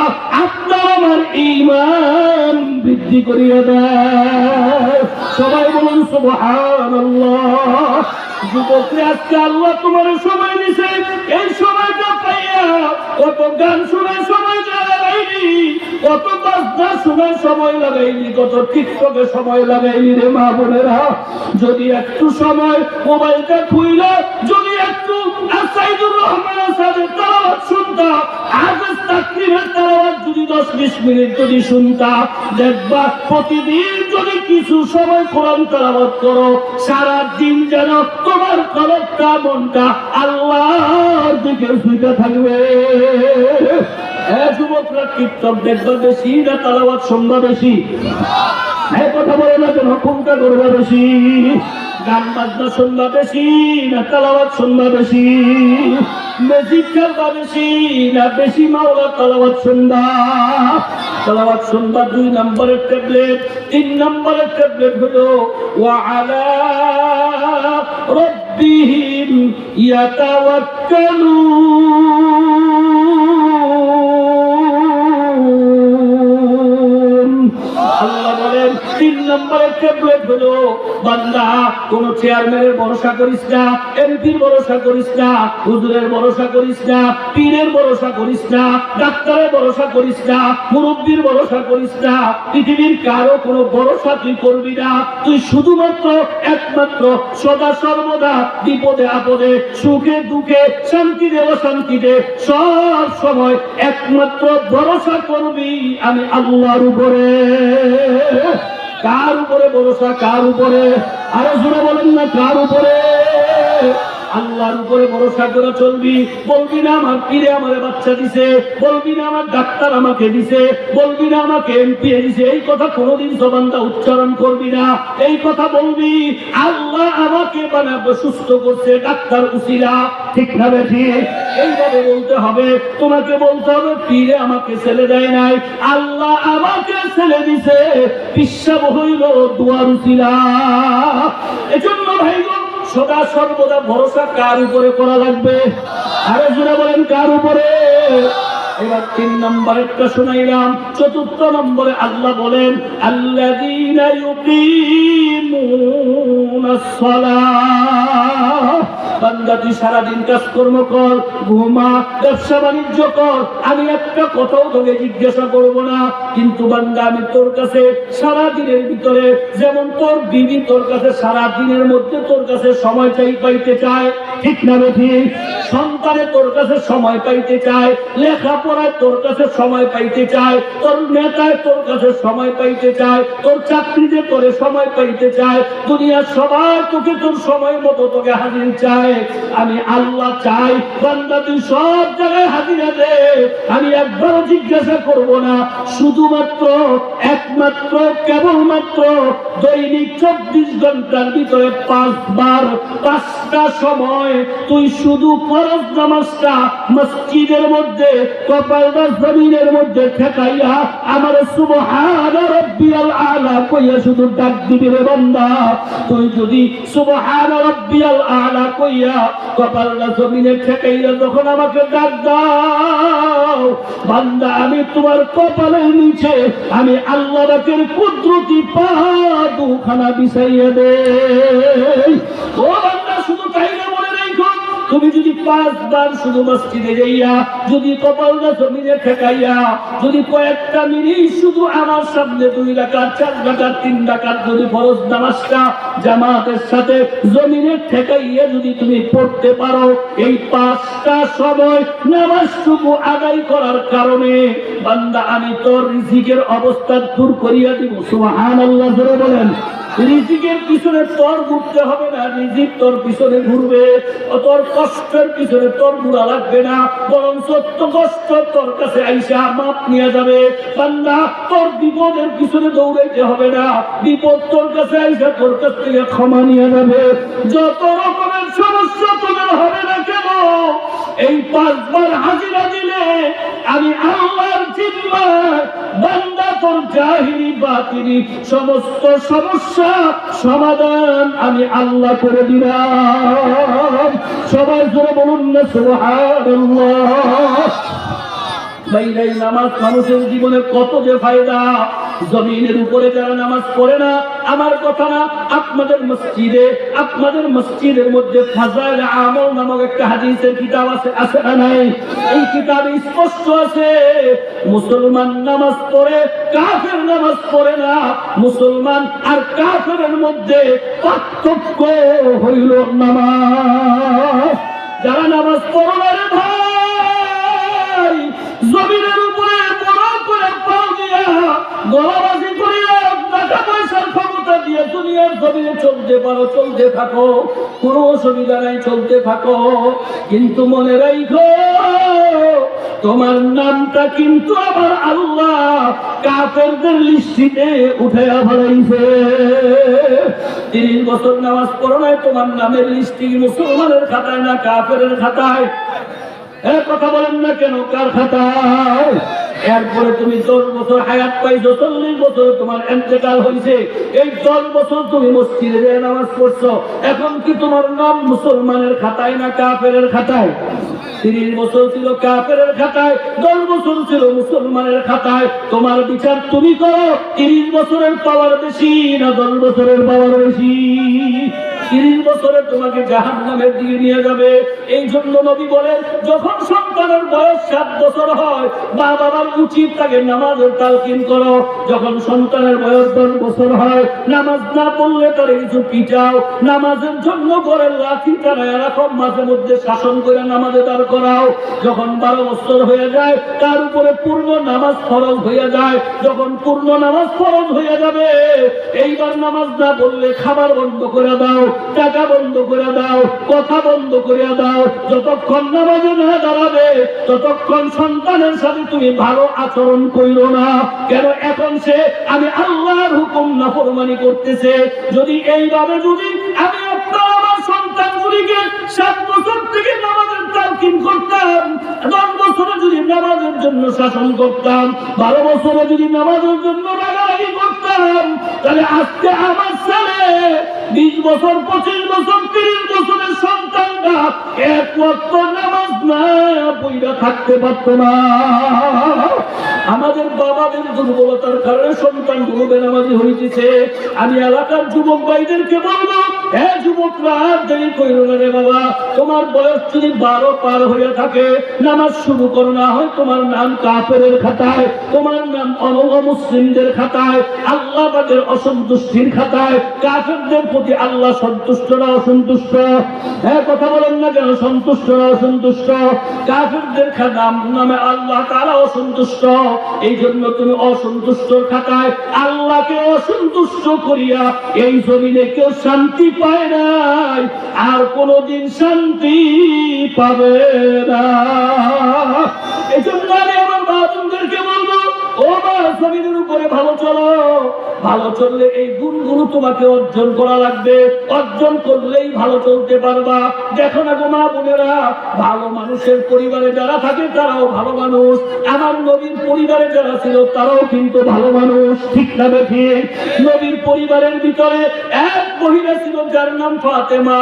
আপনার আমার ঈমান বৃদ্ধি করিয়ে দেয়। সবাই বলুন সুবহানাল্লাহ। যুবকরা, আজকে আল্লাহ তোমার সময় দিছে, এই সময়টা পাইয়া কত গান শোনার সময় লাগাইনি, কত বাজনা শোনার সময় লাগাইনি, কত টিকটকে সময় লাগাইনি রে মা বোনেরা। যদি একটু সময় মোবাইলটা খুইলা যদি একটু সাইদুর রহমান সাহেবের তেলাওয়াত শুনতা, আজ তাকরীরের তেলাওয়াত যদি 10-20 মিনিট যদি শুনতা, দেখবা প্রতিদিন যদি কিছু সময় কোরআন তেলাওয়াত করো, সারা দিন যেন তোমার কলবটা মনটা আল্লাহর দিকে ঝুঁকে থাকবে। যুবকরা, টিকটক দেখবা বেশি না তেলাওয়াত শুনবা বেশি? কথা বলে না কেন? কোনটা করবা বেশি? গান বাজনা শুনবা বেশি না তেলাওয়াত শুনবা বেশি? মিউজিক খেলবা বেশি না বেশি মাওলা তেলাওয়াত শুনবা? তেলাওয়াত শুনবা 2 নম্বরের ট্যাবলেট। 3 নম্বরের ট্যাবলেট হলো ওয়া আলা রাব্বিহিম ইয়াতাওয়াক্কালুন। আল্লাহ বলেন 3 নম্বরের ট্যাবলেট হলো, বান্দা কোন চেয়ারম্যানের ভরসা করিস না, এমপির ভরসা করিস না, হুজুরের ভরসা করিস না, পীরের ভরসা করিস না, ডাক্তারের ভরসা করিস না, মুরব্বির ভরসা করিস না, পৃথিবীর কারো কোনো ভরসা তুই করবি না। তুই শুধুমাত্র একমাত্র সদা সর্বদা বিপদে আপদে, সুখে দুঃখে, শান্তিতে অশান্তিতে সব সময় একমাত্র ভরসা করবি আমি আল্লাহর উপরে। কার উপরে ভরসা? কার উপরে? আরো জোরে বলেন না, কার উপরে? আল্লাহর উপরে ভরসা করে চলবি। বলবি না আমার পীরে আমার বাচ্চা দিছে, বলবি না আমার ডাক্তার আমাকে দিছে, বলবি না আমাকে এমপি দিছে। এই কথা কোনোদিন জবানটা উচ্চারণ করবি না। এই কথা বলবি আল্লাহ আমাকে বানাবে, সুস্থ করছে ডাক্তার উসিলা, ঠিক না বেশি? এইভাবে বলতে হবে। তোমাকে বলতে হবে পীরে আমাকে ছেলে দেয় নাই, আল্লাহ আমাকে ছেলে দিছে, বিশ্বাস হইল দুয়ার উসিলা। এজন্য ভাই সদা সর্বদা ভরসা কার উপরে করা লাগবে? আরে জোরে বলেন, কার উপরে? এবার 3 নম্বরেরটা শুনাইলাম। 4 নম্বরে আল্লাহ বলেন আল্লাযীনা ইউকিমুনাস সালাহ। বান্দা তুই সারাদিন কাজকর্ম কর, ঘুমা, ব্যবসা বাণিজ্য কর, আমি একটা কথাও তোকে জিজ্ঞাসা করব না। কিন্তু বান্দা আমি তোর কাছে সারাদিনের ভিতরে, যেমন তোর বিবি তোর কাছে সারাদিনের মধ্যে তোর কাছে সময় পাইতে চায়, ঠিক না ঠিক? সন্তানে তোর কাছে সময় পাইতে চায়, লেখাপড়ায় তোর কাছে সময় পাইতে চায়, তোর নেতায় তোর কাছে সময় পাইতে চায়, তোর চাকরিতে তোরে সময় পাইতে চায়, দুনিয়ার সবাই তোকে তোর সময় মতো তোকে হাজির চায়। আমি আল্লাহ চাই বান্দা তুই সব জায়গায় হাজিরা দে। আমি একবারও জিজ্ঞাসা করব না, শুধুমাত্র একমাত্র কেবলমাত্র দৈনিক 24 ঘন্টার ভিতরে 5 বার 5টা সময় তুই শুধু ফরজ নামাজটা মসজিদের মধ্যে কপালটা জমিনের মধ্যে ঠেকাইয়া আমার সুবহান রাব্বিয়াল আলা কইয়া শুধু ডাক দিবি রে বান্দা। তুই যদি সুবহান রাব্বিয়াল আলা কইয়া কপালটা জমিনে ঠেকাইয়া যখন আমাকে ডাক দাও বান্দা, আমি তোমার কপালের নিচে আমি আল্লাহ পাকের কুদরতি পা দুখানা বিছাইয়া দে। ও বান্দা, শুধু তাই না, মনে রাখো, তুমি যদি 5 বার শুধু মসজিদে যাইয়া যদি কপালটা জমিনে ঠেকাইয়া যদি কয়েকটা মিনিট শুধু আমার সামনে 2 রাকাত 4 রাকাত 3 রাকাত যদি ফরজ নামাজটা জামাতের সাথে জমিনে ঠেকাইয়া যদি তুমি পড়তে পারো, এই 5টা সময় নামাজটুকু আদায় করার কারণে বান্দা আমি তোর রিজিকের অবস্থা দূর করিয়া দিব। সুবহানাল্লাহ জোরে বলেন। রিজিকের পিছনে তোর ঘুরতে হবে না, রিজিক তোর পিছনে ঘুরবে। তোর কষ্টের পিছনে তোর ঘোরা লাগবে না, বরং সত্য কষ্ট তোর কাছে আইসা মাপ নিয়ে যাবে। বান্দা, তোর বিপদের পিছনে দৌড়াইতে হবে না, বিপদ তোর কাছে আইসা তোর কাছ থেকে ক্ষমা নিয়ে যাবে। যত রকমের সমস্যা তোদের হবে না কেন, এই 5 বার হাজিরা দিলে আমি আল্লাহর জিম্মায় বান্দা তোর জাহিরি বাতিনি সমস্ত সমস্যা সমাধান আমি আল্লাহ করে দিলাম। সবাই জোরে বলুন না সুবহানাল্লাহ। বাইরে নামাজ মানুষের জীবনে কত যে ফায়দা। জমিনের উপরে যারা নামাজ পড়ে না, আমার কথা না, আপনাদের মসজিদের মধ্যে ফাজাইল আমল নামক একটা হাদিসের কিতাব আছে না নাই? এই কিতাবে স্পষ্ট আছে, মুসলমান নামাজ পড়ে, কাফের নামাজ পড়ে না। মুসলমান আর কাফেরের মধ্যে পার্থক্য হইল নামাজ। যারা নামাজ পড়ে না রে ভাই, জমিনের উপরে বড় করে পাও দিয়া গলাবাজি করিয়া টাকা পয়সার ক্ষমতা দিয়ে দুনিয়ার জমিনে চলতে পারো, চলতে থাকো, কোনো অসুবিধা নাই, চলতে থাকো। কিন্তু মনে রাখো, তোমার নামটা কিন্তু আমার আল্লাহ কাফেরদের লিস্টিতে উঠাইয়া ফেলাইছে। 30 বছর নামাজ পড়ো নাই, তোমার নামের লিস্টি মুসলমানের খাতায় না কাফেরের খাতায়? কথা বলেন না কেন, কার খাতায়? এরপরে তুমি 10 বছর হায়াত পাইছো, 40 বছর তোমার ইন্তেকাল হয়েছে, এই 10 বছর তুমি মসজিদে গিয়ে নামাজ পড়ছো, এখন কি তোমার নাম মুসলমানের খাতায় না কাফেরের খাতায়? 30 বছর ছিল কাফেরের খাতায়, 10 বছর ছিল মুসলমানের খাতায়। তোমার বিচার তুমি করো, 30 বছরের পাওয়ার বেশি না 10 বছরের পাওয়ার বেশি? 30 বছরে তোমাকে জাহান্নামের দিকে নিয়ে যাবে। এই জন্য নবী বলেন, যখন সন্তানের বয়স 7 বছর হয়, মা বাবার উচিত তাকে নামাজের তালকিন করো। যখন সন্তানের বয়স 10 বছর হয়, নামাজ না পড়লে তার কিছু পিটাও, নামাজের জন্য ঘরের লাঠি টানায় রাখো, মাঝে মধ্যে শাসন করে নামাজে দাঁড় করাও। যখন 12 বছর হয়ে যায়, তার উপরে পূর্ণ নামাজ ফরজ হয়ে যায়। যখন পূর্ণ নামাজ ফরজ হয়ে যাবে, এইবার নামাজ না পড়লে খাবার বন্ধ করে দাও, টাকা বন্ধ করে দাও, কথা বন্ধ করে দাও। যতক্ষণ নামাজে না দাঁড়াবে, ততক্ষণ সন্তানের সাথে তুমি ভালো আচরণ করিল না। কেন? এখন সে আমি আল্লাহর হুকুম নাফরমানি করতেছে। যদি এইভাবে যদি আমি আপনার আমার সন্তানগুলিকে 7 বছর থেকে নামাজের তালকিন করতাম, 10 বছরে যদি নামাজের জন্য শাসন করতাম, 12 বছরে যদি নামাজের জন্য রাগারাগি করতাম, তাহলে আজকে আমার ছেলে 20 বছর 25 বছর 30 বছরের সন্তানরা এক ওয়াক্ত নামাজ না পড়া থাকতে পারত না। আমাদের বাবাদের দুর্বলতার কারণে সন্তানগুলো বেনামাজি হইতেছে। আমি এলাকার যুবক ভাইদেরকে বলবো, যুবকরা আর দেরি কইরো না রে বাবা, তোমার বয়স যদি 12 পার হয়ে থাকে নামাজ শুরু করো, না হয় তোমার নাম কাফেরের খাতায়, তোমার নাম অমুসলিমদের খাতায়, আল্লাহ পাকের অসন্তুষ্টির খাতায়। কাফেরদের প্রতি আল্লাহ সন্তুষ্ট না অসন্তুষ্ট? কথা বলেন না কেন, সন্তুষ্ট না অসন্তুষ্ট? কাফেরদের নামে আল্লাহ তাআলা অসন্তুষ্ট। এই জন্য তুমি অসন্তুষ্টর খাতায় আল্লাহকে অসন্তুষ্ট করিয়া এই জমিনে কেউ শান্তি পায় নাই, আর কোনদিন শান্তি পাবে না। এই জন্য আমি আমার বাবাদেরকে বলবো, ও মা, জমিনের উপরে ভালো চলো। ভালো চললে এই গুণগুলো তোমাকে অর্জন করা লাগবে, অর্জন করলেই ভালো চলতে পারবা। দেখো না গো মা বোনেরা, ভালো মানুষের পরিবারে যারা থাকে তারাও ভালো মানুষ। আমার নবীর পরিবারে যারা ছিল তারাও কিন্তু ভালো মানুষ, ঠিক না বেঠি? নবীর পরিবারের ভিতরে এক মহিলা ছিল যার নাম ফাতেমা।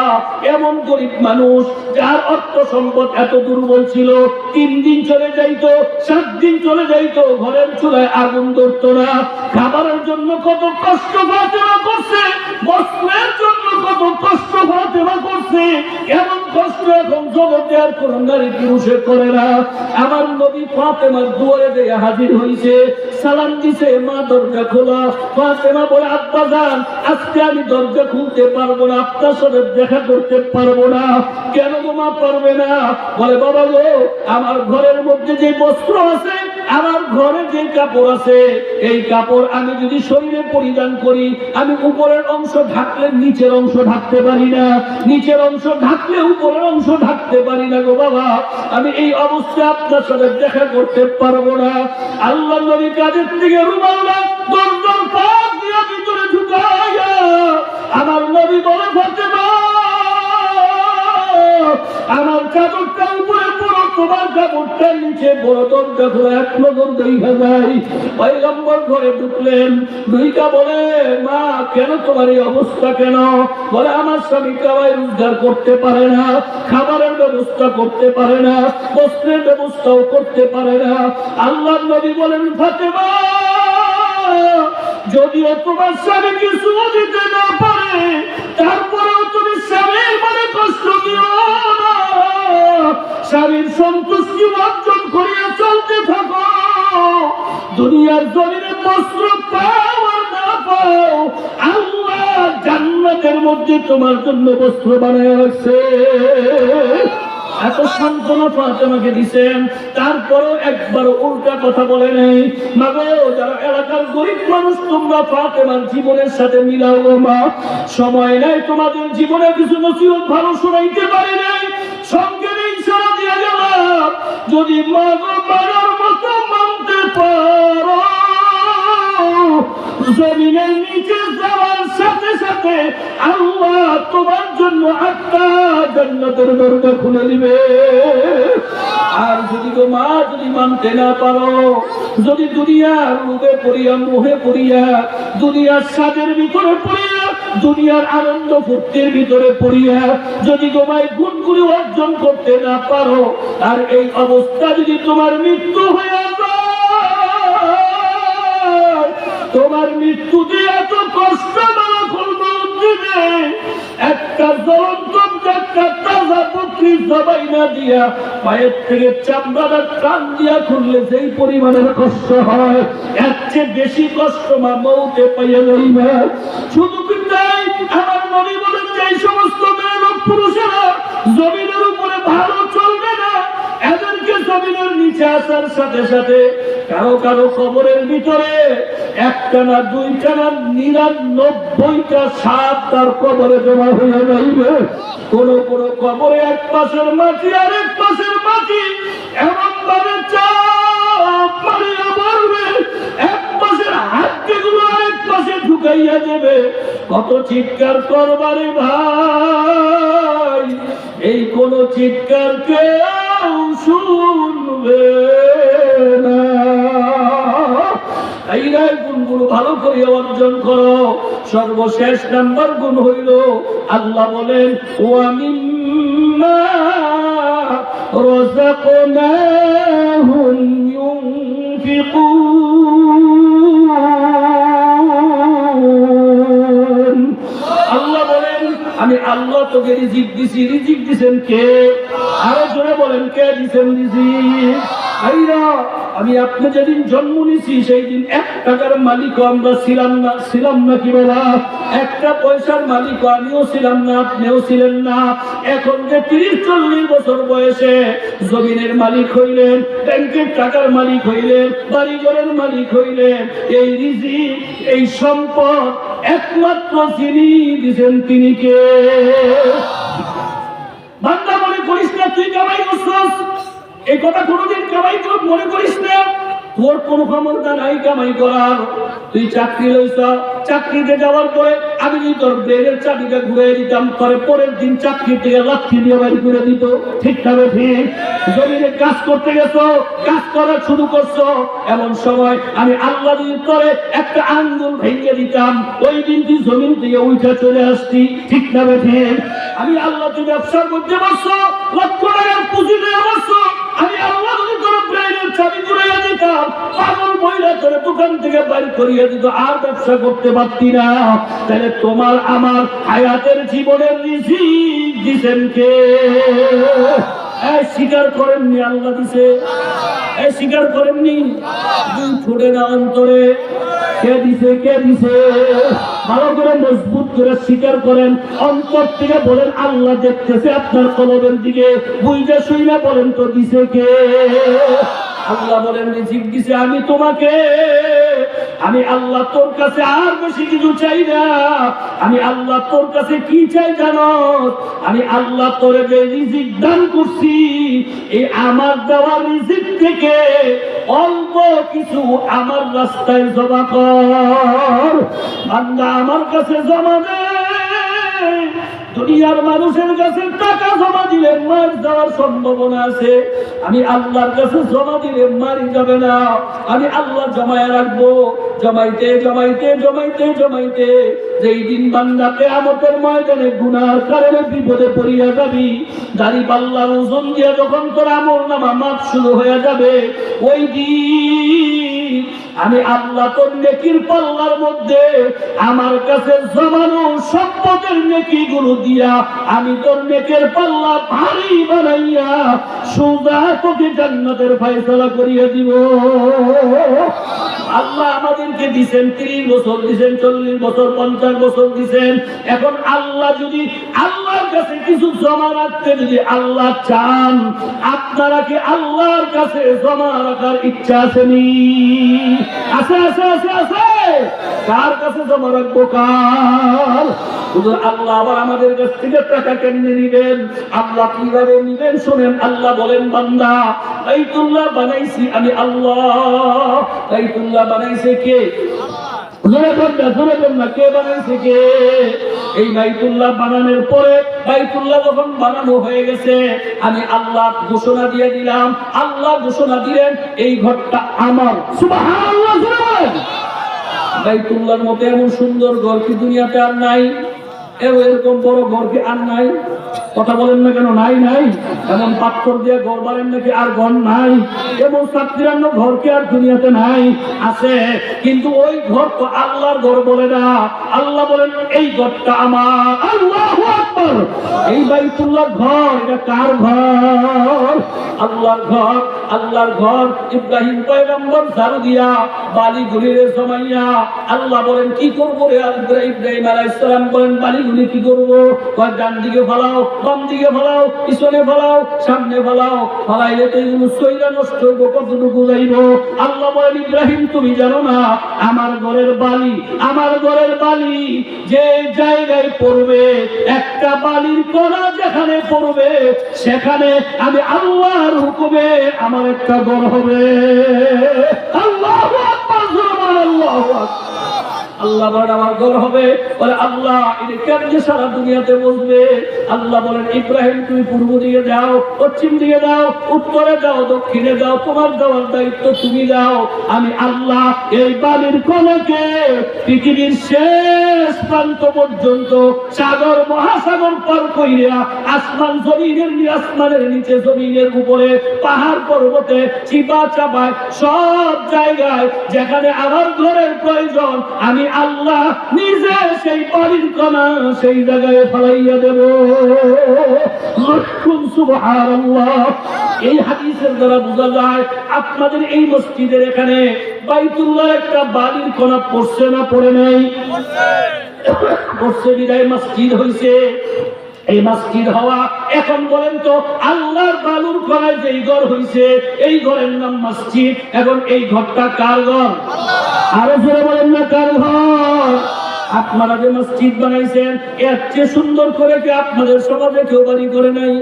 এমন গরিব মানুষ, যার অর্থ সম্পদ এত দুর্বল ছিল, 3 দিন চলে যাইতো, 7 দিন চলে যাইতো, ঘরের চুলায় আগুন ধরতো না। খাবারের জন্য কত কষ্ট ফাতেমা করছে, বস্ত্রের জন্য কত কষ্ট ফাতেমা করছে। এমন কষ্ট এখন জগতে আর কোন নারী পুরুষে করে না। আমার নবী ফাতেমার দুয়ারে দিয়ে হাজির হইছে, সালাম দিছে, মা দরজা খোলা। ফাতেমা বলে, আব্বা জান, আজকে আমি দরজা খুলতে পারবো না, আপনার সাথে দেখা করতে পারবো না। কেন গো মা পারবে না? বলে, বাবা গো, আমার ঘরের মধ্যে যে বস্ত্র আছে, আমার ঘরে যে কাপড় আছে, এই কাপড় আমি যদি শরীরে পরিধান করি, আমি উপরের অংশ ঢাকলে নিচের অংশ ঢাকতে পারি না, নিচের অংশ ঢাকলে উপরের অংশ ঢাকতে পারি না গো বাবা। আমি এই অবস্থায় আপনার সাথে দেখা করতে পারবো না। আল্লাহ নবী কাদের থেকে রুমালটা দরজার পাশ দিয়ে ভিতরে ঢুকাইয়া আমার নবী বলে, ফাতেমা, আমার চাদরটা উপরে পড়ো, তোমার কাপড়টা নিচে বড়। দরজা খোলা, এক নজর দেখা যায়। পয়গম্বর ঘরে ঢুকলেন, দুইটা বলে, মা, কেন তোমার এই অবস্থা কেন? বলে, আমার স্বামী কামাই রোজগার করতে পারে না, খাবারের ব্যবস্থা করতে পারে না, বস্ত্রের ব্যবস্থাও করতে পারে না। আল্লাহর নবী বলেন, ফাতেমা, যদিও তোমার স্বামী কিছু দিতে না পারে, তারপরেও তুমি স্বামীর মনে কষ্ট দিও না, স্বামীর সন্তুষ্টি অর্জন করিয়া চলতে থাকো। দুনিয়ার জমিনে বস্ত্র পাও আর না পাও, আল্লাহ জান্নাতের মধ্যে তোমার জন্য বস্ত্র বানায় রাখছে। এত সান্ত্বনা ফাতেমাকে দিছেন, তারপরও একবার উল্টা কথা বলে নেই। মাগো, যারা এলাকার গরিব মানুষ, তোমরা ফাতেমার জীবনের সাথে মিলাও গো মা। সময় নাই, তোমাদের জীবনে কিছু নসিহত ভালো শোনাইতে পারি নাই, সঙ্গে ইশারা দিয়ে গেলাম। যদি মাগো মারার মতো মানতে পারো, জমিনের নিচে যাওয়ার সাথে সাথে আল্লাহ তোমার জন্য 8টা জান্নাতের দরজা খুলে দিবে। আর যদি গো মা, যদি মানতে না পারো, যদি দুনিয়ার রূপে পড়িয়া, মোহে পড়িয়া, দুনিয়ার স্বাদের ভিতরে পড়িয়া, দুনিয়ার আনন্দ ফুর্তির ভিতরে পড়িয়া যদি তোমায় গুণগুলি অর্জন করতে না পারো, আর এই অবস্থা যদি তোমার মৃত্যু হয়ে যায়, তোমার মৃত্যুতে এত কষ্ট মালাকুল মউত দিবে, একটা জ্বলন্ত একটা তাজা বকরি জবাই না দিয়া পায়ের থেকে চামড়াটা টান দিয়া খুললে যেই পরিমাণের কষ্ট হয়, এর চেয়ে বেশি কষ্ট মা মউতে পাইয়া যাইবে। শুধু কি তাই, আমার নবী বলেন যে এই সমস্ত মেয়ে লোক পুরুষেরা জমিনের উপরে ভালো চলবে না, এদেরকে জমিনের নিচে আসার সাথে সাথে কারো কারো কবরের ভিতরে 1টা না 2টা না 99টা সাপ তার কবরে জমা হয়ে যাইবে। কোন কোন কবরে এক পাশের মাটি আর এক পাশের মাটি এমন ভাবে চাপ মারিয়া মারবে, এক পাশের হাড্ডিগুলো আরেক পাশে ঢুকাইয়া দেবে। কত চিৎকার করবারে ভাই, এই কোন চিৎকার কেউ শুনবে না। এই গুণগুলো ভালো করে অর্জন করো। সর্বশেষ নাম্বার গুণ হইল, আল্লাহ বলেন, ওয়া মিম্মা রাযাকনাহুম ইউনফিকুন। আল্লাহ বলেন, আমি আল্লাহ তোকে রিজিক দিছি। রিজিক দিছেন কে? আরো জোরে বলেন, কে দিছেন রিজিক? ভাইরা, আমি আপনি যেদিন জন্ম নিছি সেই দিন 1 টাকার মালিকও আমরা ছিলাম না কি বাবা? 1টা পয়সার মালিক আমিও ছিলাম না, আপনিও ছিলেন না। এখন যে 30-40 বছর বয়সে জমিনের মালিক হইলেন, ব্যাংকের টাকার মালিক হইলেন, বাড়িঘরের মালিক হইলেন, এই রিজিক, এই সম্পদ একমাত্র যিনি দিছেন তিনি কে? বান্দা মনে করিস না তুই কামাই করছিস, এই কথা কোনোদিন কামাই করে মনে করিস না। তোর কোনো ক্ষমতা নাই কামাই করার। তুই চাকরি লইছ, চাকরিতে যাওয়ার পরে আমি যদি তোর ব্রেনের চাবিটা ঘুরে দিতাম, পরে পরের দিন চাকরি থেকে লাঠি দিয়ে বাড়ি করে দিত। ঠিক না ঠিক? জমিনে কাজ করতে গেছো, কাজ করা শুরু করছো, এমন সময় আমি আল্লাহ যদি তোরে একটা আঙ্গুল ভেঙে দিতাম, ওই দিন তুই জমিন থেকে উঠে চলে আসতি। ঠিক না ঠিক? আমি আল্লাহ, তুই ব্যবসার মধ্যে বসছো, লক্ষ টাকার পুঁজি নিয়ে বসছো, আমি আল্লাহ যদি তোর ব্রেনের চাবি ঘুরাইয়া দিতাম, পাগল মহিলা তোরে দোকান থেকে বাড়ি করিয়ে দিত, আর ব্যবসা করতে পারতি না। তাহলে তোমার আমার হায়াতের জীবনের রিজিক দিছেন কে? স্বীকার করেননি আল্লাহ দিছে? স্বীকার করেননি? দুই ঠোঁটে না অন্তরে? কে দিছে? কে দিছে? ভালো করে মজবুত করে স্বীকার করেন, অন্তর থেকে বলেন আল্লাহ দেখতেছে আপনার কলবের দিকে। বুঝে শুইনা বলেন তো দিছে কে? আল্লাহ বলেন রিজিক দিছে আমি তোমাকে। আমি আল্লাহ তোর কাছে আর বেশি কিছু চাই না। আমি আল্লাহ তোর কাছে কি চাই জানো? আমি আল্লাহ তোরে যে রিজিক দান করছি, এই আমার দেওয়া রিজিক থেকে অল্প কিছু আমার রাস্তায় জমা কর। বান্দা আমার কাছে জমা দে। দুনিয়ার মানুষের কাছে টাকা জমা দিলে মার যাওয়ার সম্ভাবনা আছে, আমি আল্লাহর কাছে জমা দিলে মারি যাবে না। আমি আল্লাহ জমায় রাখবো। জমাইতে জমাইতে জমাইতে জমাইতে যেই দিন বান্দা কিয়ামতের ময়দানে গুনার কারণে বিপদে পড়িয়া যাবি, দাড়ি পাল্লার ওজন দিয়ে যখন তোর আমলনামা মাপ শুরু হয়ে যাবে, ওই দিন আমি আল্লাহ তোর নেকির পাল্লার মধ্যে আমার কাছে জমানো সম্পদের নেকিগুলো দিয়া আমি তোর নেকের পাল্লা ভারী বানাইয়া সোজা তোকে জান্নাতের ফয়সালা করিয়ে দিব। আল্লাহ আমাদেরকে দিছেন 30 বছর, দিছেন 40 বছর, 50 বছর দিছেন। এখন আল্লাহ যদি আল্লাহর কাছে কিছু জমা রাখতে যদি আল্লাহ চান, আপনারা কি আল্লাহর কাছে জমা রাখার ইচ্ছা আসেনি? আছে আছে আছে আছে। কার কাছে জমা রাখবো? কার? আল্লাহ আবার আমাদের কাছ থেকে টাকা কেমনে নিবেন? আল্লাহ কিভাবে নিবেন শুনেন। আল্লাহ বলেন, বান্দা বাইতুল্লাহ বানাইছি আমি আল্লাহ। বাইতুল্লাহ বানাইছে কে? কে বানাইছে? কে? এই বাইতুল্লাহ বানানোর পরে, বাইতুল্লাহ যখন বানানো হয়ে গেছে, আমি আল্লাহ ঘোষণা দিয়ে দিলাম। আল্লাহ ঘোষণা দিলেন এই ঘরটা আমার। সুবহানাল্লাহ। বাইতুল্লাহর মতো এমন সুন্দর ঘর কি দুনিয়াতে আর নাই? এরকম বড় ঘর কি আর নাই? কথা বলেন না কেন? নাই নাই। এমন পাথর দিয়ে ঘর বানান নাকি আর ঘর নাই? এমন ছাত্রীরান্ন ঘর কি আর দুনিয়াতে নাই? আছে, কিন্তু ওই ঘর তো আল্লাহর ঘর বলে না। আল্লাহ বলেন এই ঘরটা আমার। আল্লাহু আকবার। এই বাইতুল্লাহ ঘর, এটা কার ঘর? আল্লাহর ঘর। আল্লাহর ঘর ইব্রাহিম পয়গম্বর ঝাড়ু দিয়া বালিগুলিরে জমাইয়া আল্লাহ বলেন কি করবো রে? ইব্রাহিম আলাইহিস সালাম বলেন বালিগুলি কি করবো? ডান দিকে ফেলাও, বাম দিকে ফেলাও, পিছনে ফেলাও, সামনে ফেলাও। ফেলাইলে তো এগুলো সইরা নষ্ট হইব, কতটুকু যাইব? আল্লাহ বলেন ইব্রাহিম তুমি জানো না আমার ঘরের বালি, আমার ঘরের বালি যে জায়গায় পড়বে, একটা বালির কণা যেখানে পড়বে সেখানে আমি আল্লাহর হুকুমে আমার একটা ঘর হবে। আল্লাহু আকবার। আল্লাহু আকবার। আল্লাহ বলেন আমার ঘর হবে। বলে আল্লাহ এটা কেমনে সারা দুনিয়াতে বসবে? আল্লাহ বলেন ইব্রাহিম তুমি পূর্ব দিকে যাও, পশ্চিম দিকে যাও, উত্তরে যাও, দক্ষিণে যাও, তোমার যাওয়ার দায়িত্ব তুমি যাও। আমি আল্লাহ এই বালির কণাকে পৃথিবীর শেষ প্রান্ত পর্যন্ত সাগর মহাসাগর পার কইরা আসমান জমিনের আসমানের নিচে জমিনের উপরে পাহাড় পর্বতে চিপা চাপায় সব জায়গায় যেখানে আমার ঘরের প্রয়োজন আমি আমি আল্লাহ নিজে সেই বাড়ির কণা সেই জায়গায় ফলাইয়া দেব। সুবহানাল্লাহ। এই হাদিসের দ্বারা বোঝা যায় আপনাদের এই মসজিদের এখানে বাইতুল্লাহ একটা বাড়ির কণা পড়ছে না পড়ে নাই? পড়ছে বিদায় মসজিদ হইছে। এই মসজিদ হওয়া, এখন বলেন তো আল্লাহর বালুর কণায় যেই ঘর হইছে এই ঘরের নাম মসজিদ। এখন এই ঘরটা কার ঘর? আরো জোরে বলেন না কার ঘর? আপনারা যে মসজিদ বানাইছেন এর চেয়ে সুন্দর করে কি আপনাদের সমাজে কেউ বাড়ি করে নাই?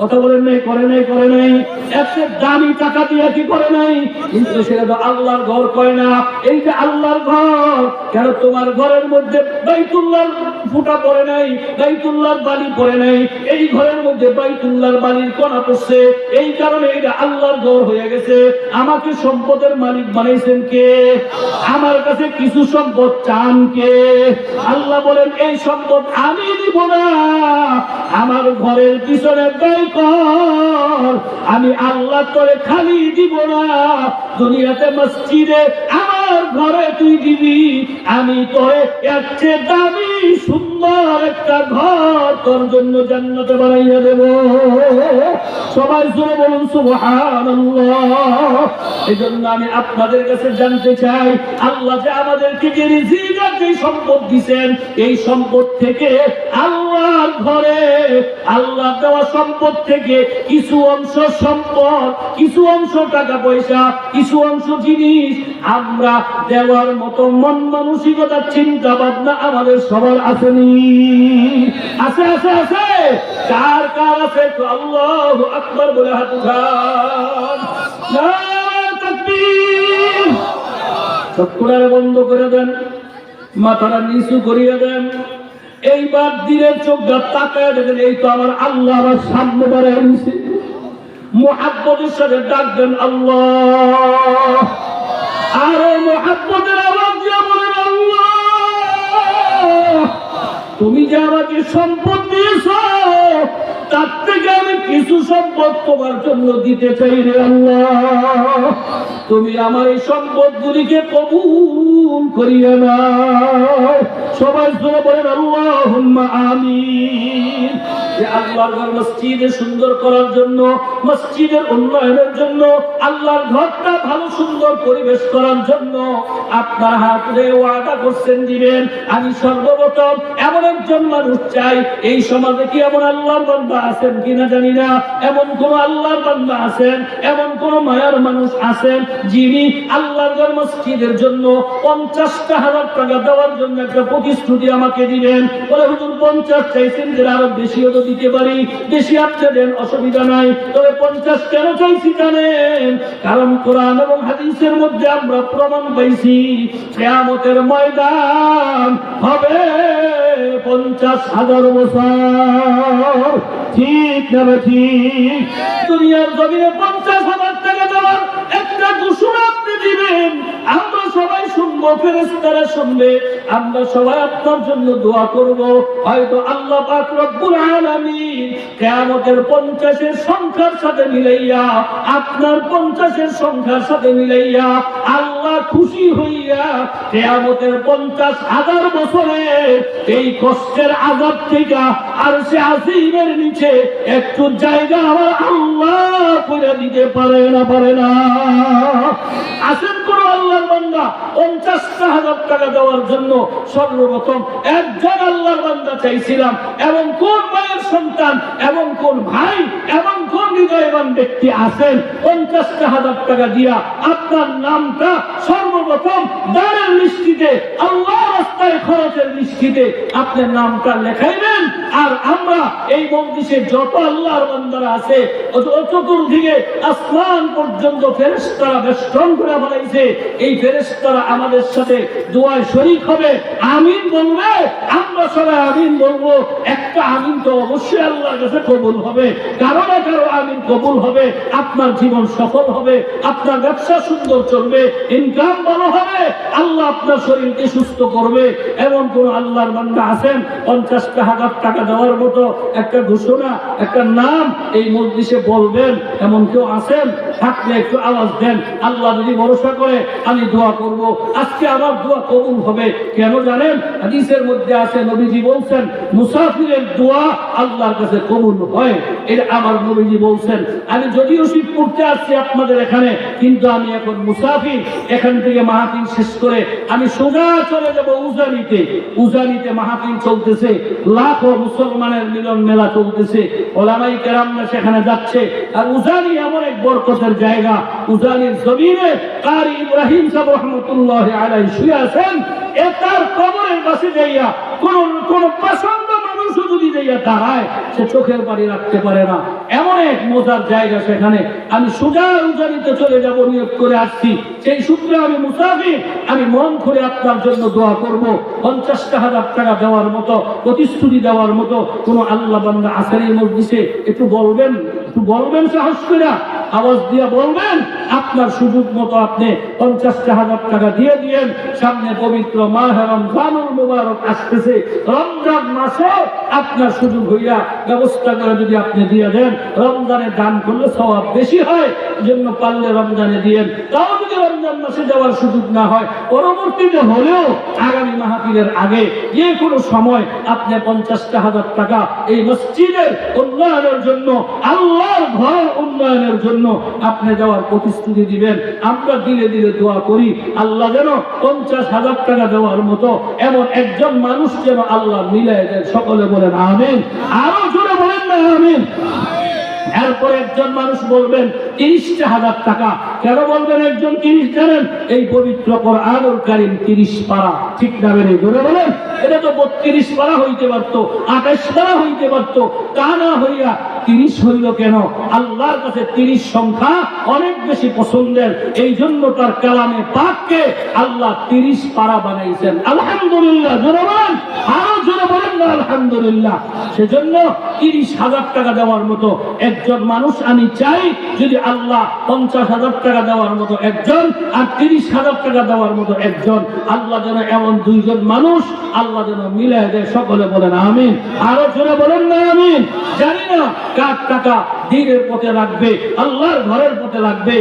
কথা বলেন নাই? করে নাই? করে নাই? এত দামি টাকা দিয়ে কি করে নাই? কিন্তু সেটা তো আল্লাহর ঘর কয় না। এইটা আল্লাহর ঘর। কেন তোমার ঘরের মধ্যে বাইতুল্লাহর ফুটা পড়ে নাই, বাইতুল্লাহর বালি পড়ে নাই, এই ঘরের মধ্যে বাইতুল্লাহর বালির কণা পড়ছে। এই কারণে এটা আল্লাহর ঘর হয়ে গেছে। আমাকে সম্পদের মালিক বানাইছেন কে? আমার কাছে কিছু সম্পদ চান কে? আল্লাহ বলেন এই সম্পদ আমি দিব না, আমার ঘরের পিছনে আমি আল্লাহ তোরে খালি দিব না। দুনিয়াতে মসজিদে আমার ঘরে তুই দিবি, আমি তোরে এর চেয়ে দামি সুন্দর একটা ঘর তোর জন্য জান্নাতে বানাইয়া দেব। সবাই জোরে বলুন সুবহানাল্লাহ। এজন্য আমি আপনাদের কাছে জানতে চাই, আল্লাহ যে আমাদেরকে যে রিজিক আর যে সম্পদ দিবেন, এই সম্পদ থেকে আল্লাহর ঘরে আল্লাহ দেওয়া সম্পদ থেকে কিছু অংশ সম্পদ, কিছু অংশ টাকা পয়সা, কিছু অংশ জিনিস আমরা দেওয়ার মতো মন মানসিকতা চিন্তা ভাবনা আমাদের সবার আসেনি? আছে আছে আছে? কার কার আছে? তো আল্লাহু আকবার বলে হাত উঠান। নারে তাকবীর। চক্ষুটারে বন্ধ করে দেন, মাথাটা নিচু করিয়ে দেন। এইবার দিনের চোখটা তাকায় দেখেন, এই তো আমার আল্লাহ আমার সামনে দাঁড়ায় নিছে। মুহাব্বতের সাথে ডাকবেন আল্লাহ, আরো মুহাব্বতের আওয়াজ দিয়ে বলেন আল্লাহ তুমি যে আমাকে সম্পদ দিয়েছ তার থেকে আমি কিছু সম্পদ তোমার জন্য দিতে চাই রে আল্লাহ। তুমি আমার এই সম্পদ গুলিকে কবুল করিয়ে নাও। সবাই জোরে বলেন আল্লাহুম্মা আমিন। আল্লাহর ঘর মসজিদে সুন্দর করার জন্য, মসজিদের উন্নয়নের জন্য, আল্লাহর ঘরটা ভালো সুন্দর পরিবেশ করার জন্য আপনার হাত ধরে ওয়াদা করছেন দিবেন। আমি সর্বপ্রথম এমন একজন মানুষ চাই, এই সমাজে কি এমন আল্লাহর বান্দা আছেন কিনা জানি না, এমন কোন আল্লাহর বান্দা আছেন, এমন কোন মায়ার মানুষ আছেন যিনি আল্লাহর ঘর মসজিদের জন্য 50,000 টাকা দেওয়ার জন্য একটা প্রতিশ্রুতি আমাকে দিবেন। বলে হুজুর 50 চাইছেন, যে আরো বেশিও তো দিতে পারি, বেশি আপনি দেন অসুবিধা নাই, তবে 50 কেন চাইছি জানেন? কারণ কোরআন এবং হাদিসের মধ্যে আমরা প্রমাণ পাইছি কিয়ামতের ময়দান হবে 50,000 বছর। ঠিক না ঠিক? দুনিয়ার জমিনে 50,000 টাকা দেওয়ার একটা ঘোষণা আপনি দিবেন, আমরা সবাই শুনবো, ফেরেশতারা শুনবে, আমরা সবাই আপনার জন্য দোয়া করব। হয়তো আল্লাহ পাক রব্বুল আলামিন কিয়ামতের 50-এর সংখ্যার সাথে মিলাইয়া, আপনার 50-এর সংখ্যার সাথে মিলাইয়া আল্লাহ খুশি হইয়া কিয়ামতের 50,000 বছরে এই কষ্টের আযাব থেকে আরশে আজিমের নিচে একটু জায়গা আমার আল্লাহ করে দিতে পারে না? পারে না? আসেন কোন আল্লাহর বান্দা 50,000 টাকা দেওয়ার জন্য সর্বপ্রথম একজন আল্লাহর বান্দা চাইছিলাম, এবং কোন মায়ের সন্তান, এবং কোন ভাই, এবং কোন হৃদয়বান ব্যক্তি আছেন 50,000 টাকা দিয়া আপনার নামটা সর্বপ্রথম দানের লিস্টিতে, আল্লাহ রাস্তায় খরচের লিস্টিতে আপনার নামটা লেখাইবেন। আর আমরা এই মজলিসে যত আল্লাহর বান্দারা আছে চতুর্দিকে আসমান পর্যন্ত ফেরেশতারা বেষ্টন করে বানাইছে, এই ফেরেশতারা আমাদের সাথে দোয়ায় শরীক হবে, আমিন বলবে, আমরা সবাই আমিন বলবো। একটা আমিন তো অবশ্যই আল্লাহর কাছে কবুল হবে, কারো না কারো আমিন কবুল হবে। আপনার জীবন সফল হবে, আপনার ব্যবসা সুন্দর চলবে, ইনকাম ভালো হবে, আল্লাহ আপনার শরীরকে সুস্থ করবে। এমন কোন আল্লাহর বান্দা আছেন 50,000 টাকা দেওয়ার মতো একটা ঘোষণা, একটা নাম এই মজলিসে বলবেন, এমন কেউ আছেন? থাকলে একটু আওয়াজ দেন। আল্লাহ যদি ভরসা করে আমি দোয়া করব, আজকে আমার দোয়া কবুল হবে। কেন জানেন? হাদিসের মধ্যে আছে, নবীজি বলছেন মুসাফিরের দোয়া আল্লাহর কাছে কবুল হয়। এটা আমার নবীজি বলছেন। আমি যদিও শীত পড়তে আসছি আপনাদের এখানে, কিন্তু আমি এখন মুসাফির। এখান থেকে মাহফিল শেষ করে আমি সোজা চলে যাব উজানিতে। উজানিতে মাহফিল চলতেছে, লাখো মুসলমানের মিলন মেলা চলতেছে, ওলামায়ে কেরামরা সেখানে যাচ্ছে। আর উজানি এমন এক বরকতের জায়গা, উজানির জমিনে কারি ইব্রাহিম সাহেব রহমতুল্লাহি আলাইহি শুয়ে আছেন। তার কবরের পাশে যাইয়া কোন প্রসন্ন মানুষও যদি যাইয়া দাঁড়ায়, সে চোখের পানি রাখতে পারে না। এমন এক মজার জায়গা সেখানে। আমি সোজা উজানিতে চলে যাব নিয়ত করে আসছি। সেই সূত্রে আমি মুসাফির। আমি মন করে আপনার জন্য দোয়া করব। 50,000 টাকা দেওয়ার মতো, প্রতিশ্রুতি দেওয়ার মতো কোন আল্লাহ বান্দা আছেন এই মজলিসে? একটু বলবেন সাহস করে, আওয়াজ দিয়ে বলবেন। আপনার সুযোগ মতো আপনি 50,000 টাকা দিয়ে দিয়েন। সামনে পবিত্র মাহে রমজানুল মুবারক আসতেছে। রমজান মাসে আপনার সুযোগ হইয়া ব্যবস্থা করে যদি আপনি দিয়ে দেন, রমজানে দান করলে সওয়াব বেশি হয়। জন্য পারলে রমজানে দিয়েন। তাও যদি রমজান মাসে যাওয়ার সুযোগ না হয়, পরবর্তীতে হলেও আগামী মাহফিলের আগে যে কোনো সময় আপনি 50,000 টাকা এই মসজিদের উন্নয়নের জন্য, আল্লাহর ঘর উন্নয়নের জন্য আপনি দেওয়ার প্রতিশ্রুতি দিবেন। আমরা দিলে দিলে দোয়া করি, আল্লাহ যেন 50,000 টাকা দেওয়ার মতো এমন একজন মানুষ যেন আল্লাহ মিলাই দেন। সকলে বলেন আমিন। আরো জোরে বলেন না আমিন। এরপর একজন মানুষ বলবেন 30,000 টাকা। কেন বলবেন একজন 30? জানেন, এই পবিত্র কোরআনুল কারীম 30 পারা, ঠিক না? বেরে জোরে বলেন। এটা তো 32 পারা হইতে পারত, 28 পারা হইতে পারত, তা না হইয়া 30 হইল কেন? আল্লাহর কাছে 30 সংখ্যা অনেক বেশি পছন্দের। এই জন্য তার কালামে পাককে আল্লাহ 30 পারা বানাইছেন। আলহামদুলিল্লাহ জোরে বলেন, আরো জোরে বলেন না আলহামদুলিল্লাহ। সেজন্য 30,000 টাকা দেওয়ার মতো একজন মানুষ আমি চাই। যদি আল্লাহ 50,000 টাকা দেওয়ার মতো একজন আর 30,000 টাকা দেওয়ার মতো একজন, আল্লাহ যেন এমন দুইজন মানুষ আল্লাহ যেন মিলে দেয়। সকলে বলেন আমিন। আরো জোরে বলেন না আমিন। জানি না কার টাকা দ্বীনের পথে লাগবে, আল্লাহর ঘরের পথে লাগবে।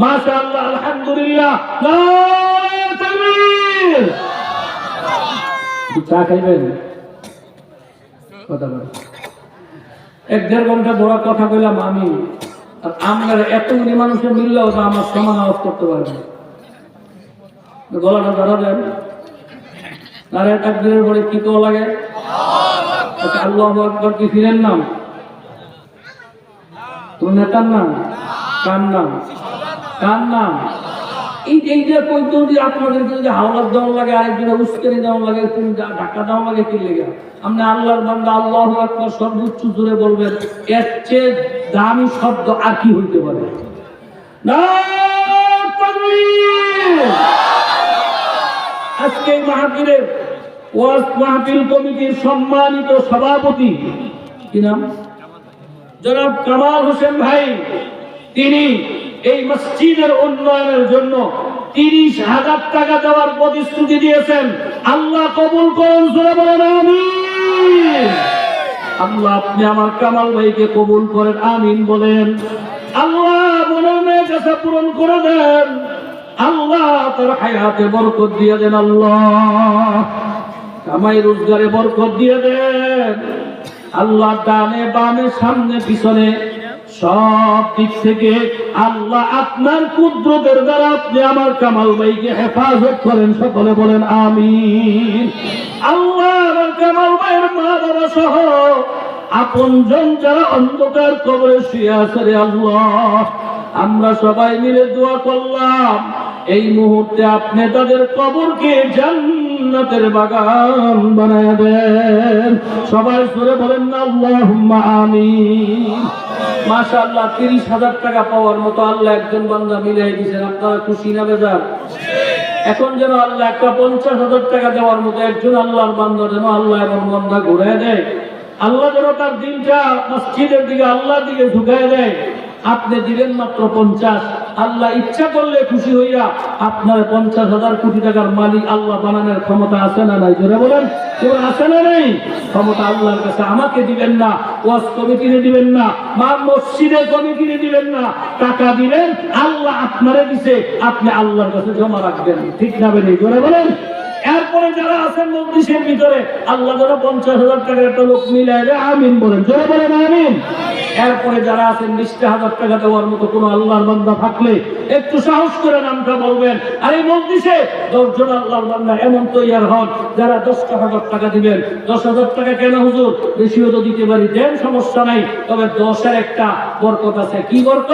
মাশাআল্লাহ, আলহামদুলিল্লাহ, নারে তাকবীর। চা খাইবেন? কথা বলেন। 1-1.5 ঘন্টা বড় কথা কইলাম আমি, আর আমরা এতগুলি মানুষের মিললেও তো আমার সমান আওয়াজ করতে পারবে। গলাটা ধরা দেন। নারে তাকবীরের পরে কি তো লাগে? আল্লাহু আকবার কি ফিরেন নাম? তোর নেতার নাম? কার নাম? কার নাম? এই যে কইতো যে আপনাদেরকে যদি হাওলাত দেওয়া লাগে, আরেকজনে উস্কানি দেওয়া লাগে, ধাক্কা দেওয়া লাগে, কি লেগে? আপনি আল্লাহর বান্দা আল্লাহু আকবার সর্বোচ্চ জোরে বলবেন। এর চেয়ে দামি শব্দ আর কি হইতে পারে? নারে তাকবীর। আজকে মাহফিলের ওয়াজ মাহফিল কমিটির সম্মানিত সভাপতি, কি নাম? জনাব কামাল হোসেন ভাই, তিনি এই মসজিদের উন্নয়নের জন্য 30,000 টাকা দেওয়ার প্রতিশ্রুতি দিয়েছেন। আল্লাহ কবুল করুন, জোরে বলেন আমিন। আল্লাহ আপনি আমার কামাল ভাইকে কবুল করেন, আমিন বলেন। আল্লাহ মনের মেয়েটা পূরণ করে দেন। আল্লাহ তার হায়াতে বরকত দিয়ে দেন। আল্লাহ কামাই রোজগারে বরকত দিয়ে দেন। আল্লাহ ডানে বামে সামনে পিছনে সব দিক থেকে আল্লাহ আপনার কুদরতের দ্বারা আপনি আমার কামাল ভাইকে হেফাজত করেন। সকলে বলেন আমিন। আল্লাহ আমার কামাল ভাইয়ের মা বাবা সহ আপনজন যারা অন্ধকার কবরে শুয়ে আছে, রে আল্লাহ আমরা সবাই মিলে দোয়া করলাম, এই মুহূর্তে আপনি তাদের কবরকে জান্নাতের বাগান বানায় দেন। সবাই জোরে বলেন না আল্লাহুম্মা আমিন। মাশাআল্লাহ, 30,000 টাকা পাওয়ার মতো আল্লাহ একজন বান্দা মিলাই দিয়েছেন। আপনারা খুশি না বেজার? এখন যেন আল্লাহ একটা 50,000 টাকা দেওয়ার মতো একজন আল্লাহর বান্দা যেন আল্লাহ এবং বান্দা ঘুরে দেয়। আল্লাহ যেন তার দিনটা মসজিদের দিকে, আল্লাহর দিকে ঝুঁকায় দেয়। আপনি দিবেন মাত্র 50। আল্লাহ ইচ্ছা করলে খুশি হইয়া আপনার 50,000 কোটি টাকার মালিক আল্লাহ বানানোর ক্ষমতা আছে না নাই? জোরে বলেন, কেবল আছে না নেই? ক্ষমতা আল্লাহর কাছে। আমাকে দিবেন না, ওয়াজ কমিটিরে দিবেন না, মা মসজিদের কমিটিরে দিবেন না, টাকা দিবেন আল্লাহ আপনারে দিছে, আপনি আল্লাহর কাছে জমা রাখবেন। ঠিক না বেনি? জোরে বলেন। এরপরে যারা আছেন মজলিসের ভিতরে, আল্লাহ যেন 50,000 টাকার একটা লোক মিলাই দেয়, আমিন বলেন। জোরে বলেন আমিন। এরপরে যারা আছেন 20,000 টাকা দেওয়ার মতো কোন আল্লাহর বান্দা থাকলে একটু সাহস করে নামটা বলবেন। আর এই মজলিসে 10 জন আল্লাহর বান্দা এমন তৈয়ার হন যারা 10,000 টাকা দিবেন। 10,000 টাকা কেন হুজুর? বেশিও তো দিতে পারি, দেন, সমস্যা নাই, তবে 10-এর একটা বরকত আছে। কি বরকত?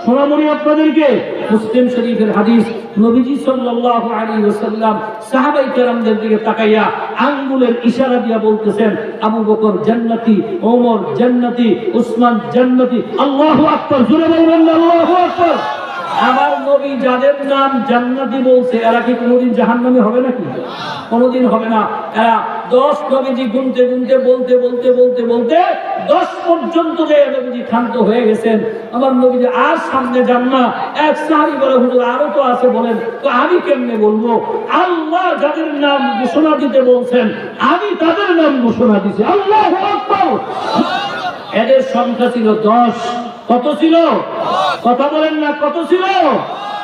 শোনামনি আপনাদেরকে মুসলিম শরীফের হাদিস। নবীজি সাল্লাল্লাহু আলাইহি ওয়াসাল্লাম সাহাবায়ে কেরামদের দিকে তাকাইয়া আঙ্গুলের ইশারা দিয়া বলতেছেন, আবু বকর জান্নাতি, ওমর জান্নাতি, উসমান জান্নাতি। আল্লাহু আকবার, জোরে বলবেন আল্লাহু আকবার। আমার নবী যাদের নাম জান্নাতি বলছে, এরা কি কোনোদিন জাহান্নামী হবে নাকি? কোনোদিন হবে না। এরা 10 নবীজি গুনতে গুনতে বলতে বলতে বলতে বলতে 10 পর্যন্ত যে নবীজি ক্ষান্ত হয়ে গেছেন। আমার নবীজি আর সামনে যান না। এক সাহাবী বলে, হুজুর আরো তো আছে, বলেন। তো আমি কেমনে বলবো? আল্লাহ যাদের নাম ঘোষণা দিতে বলছেন, আমি তাদের নাম ঘোষণা দিছি। আল্লাহু আকবার। এদের সংখ্যা ছিল 10। কত ছিল? কথা বলেন না, কত ছিল?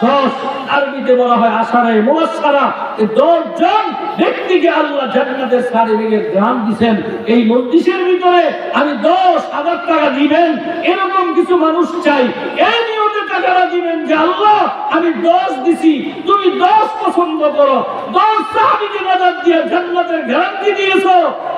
10। আরবিতে বলা হয় আশারায়ে মুবাশশারা। এই 10 জন ব্যক্তিকে আল্লাহ জান্নাতের সার্টিফিকেট গ্রাম দিবেন। এই মজলিসের ভিতরে আমি 10,000 টাকা দিবেন এরকম কিছু মানুষ চাই। এই নিয়তে টাকাটা দিবেন যে আল্লাহ আমি 10 দিছি, তুমি 10 পছন্দ করো। 10 সাহাবীকে নাজাত দিয়ে জান্নাতের গ্যারান্টি দিয়েছো।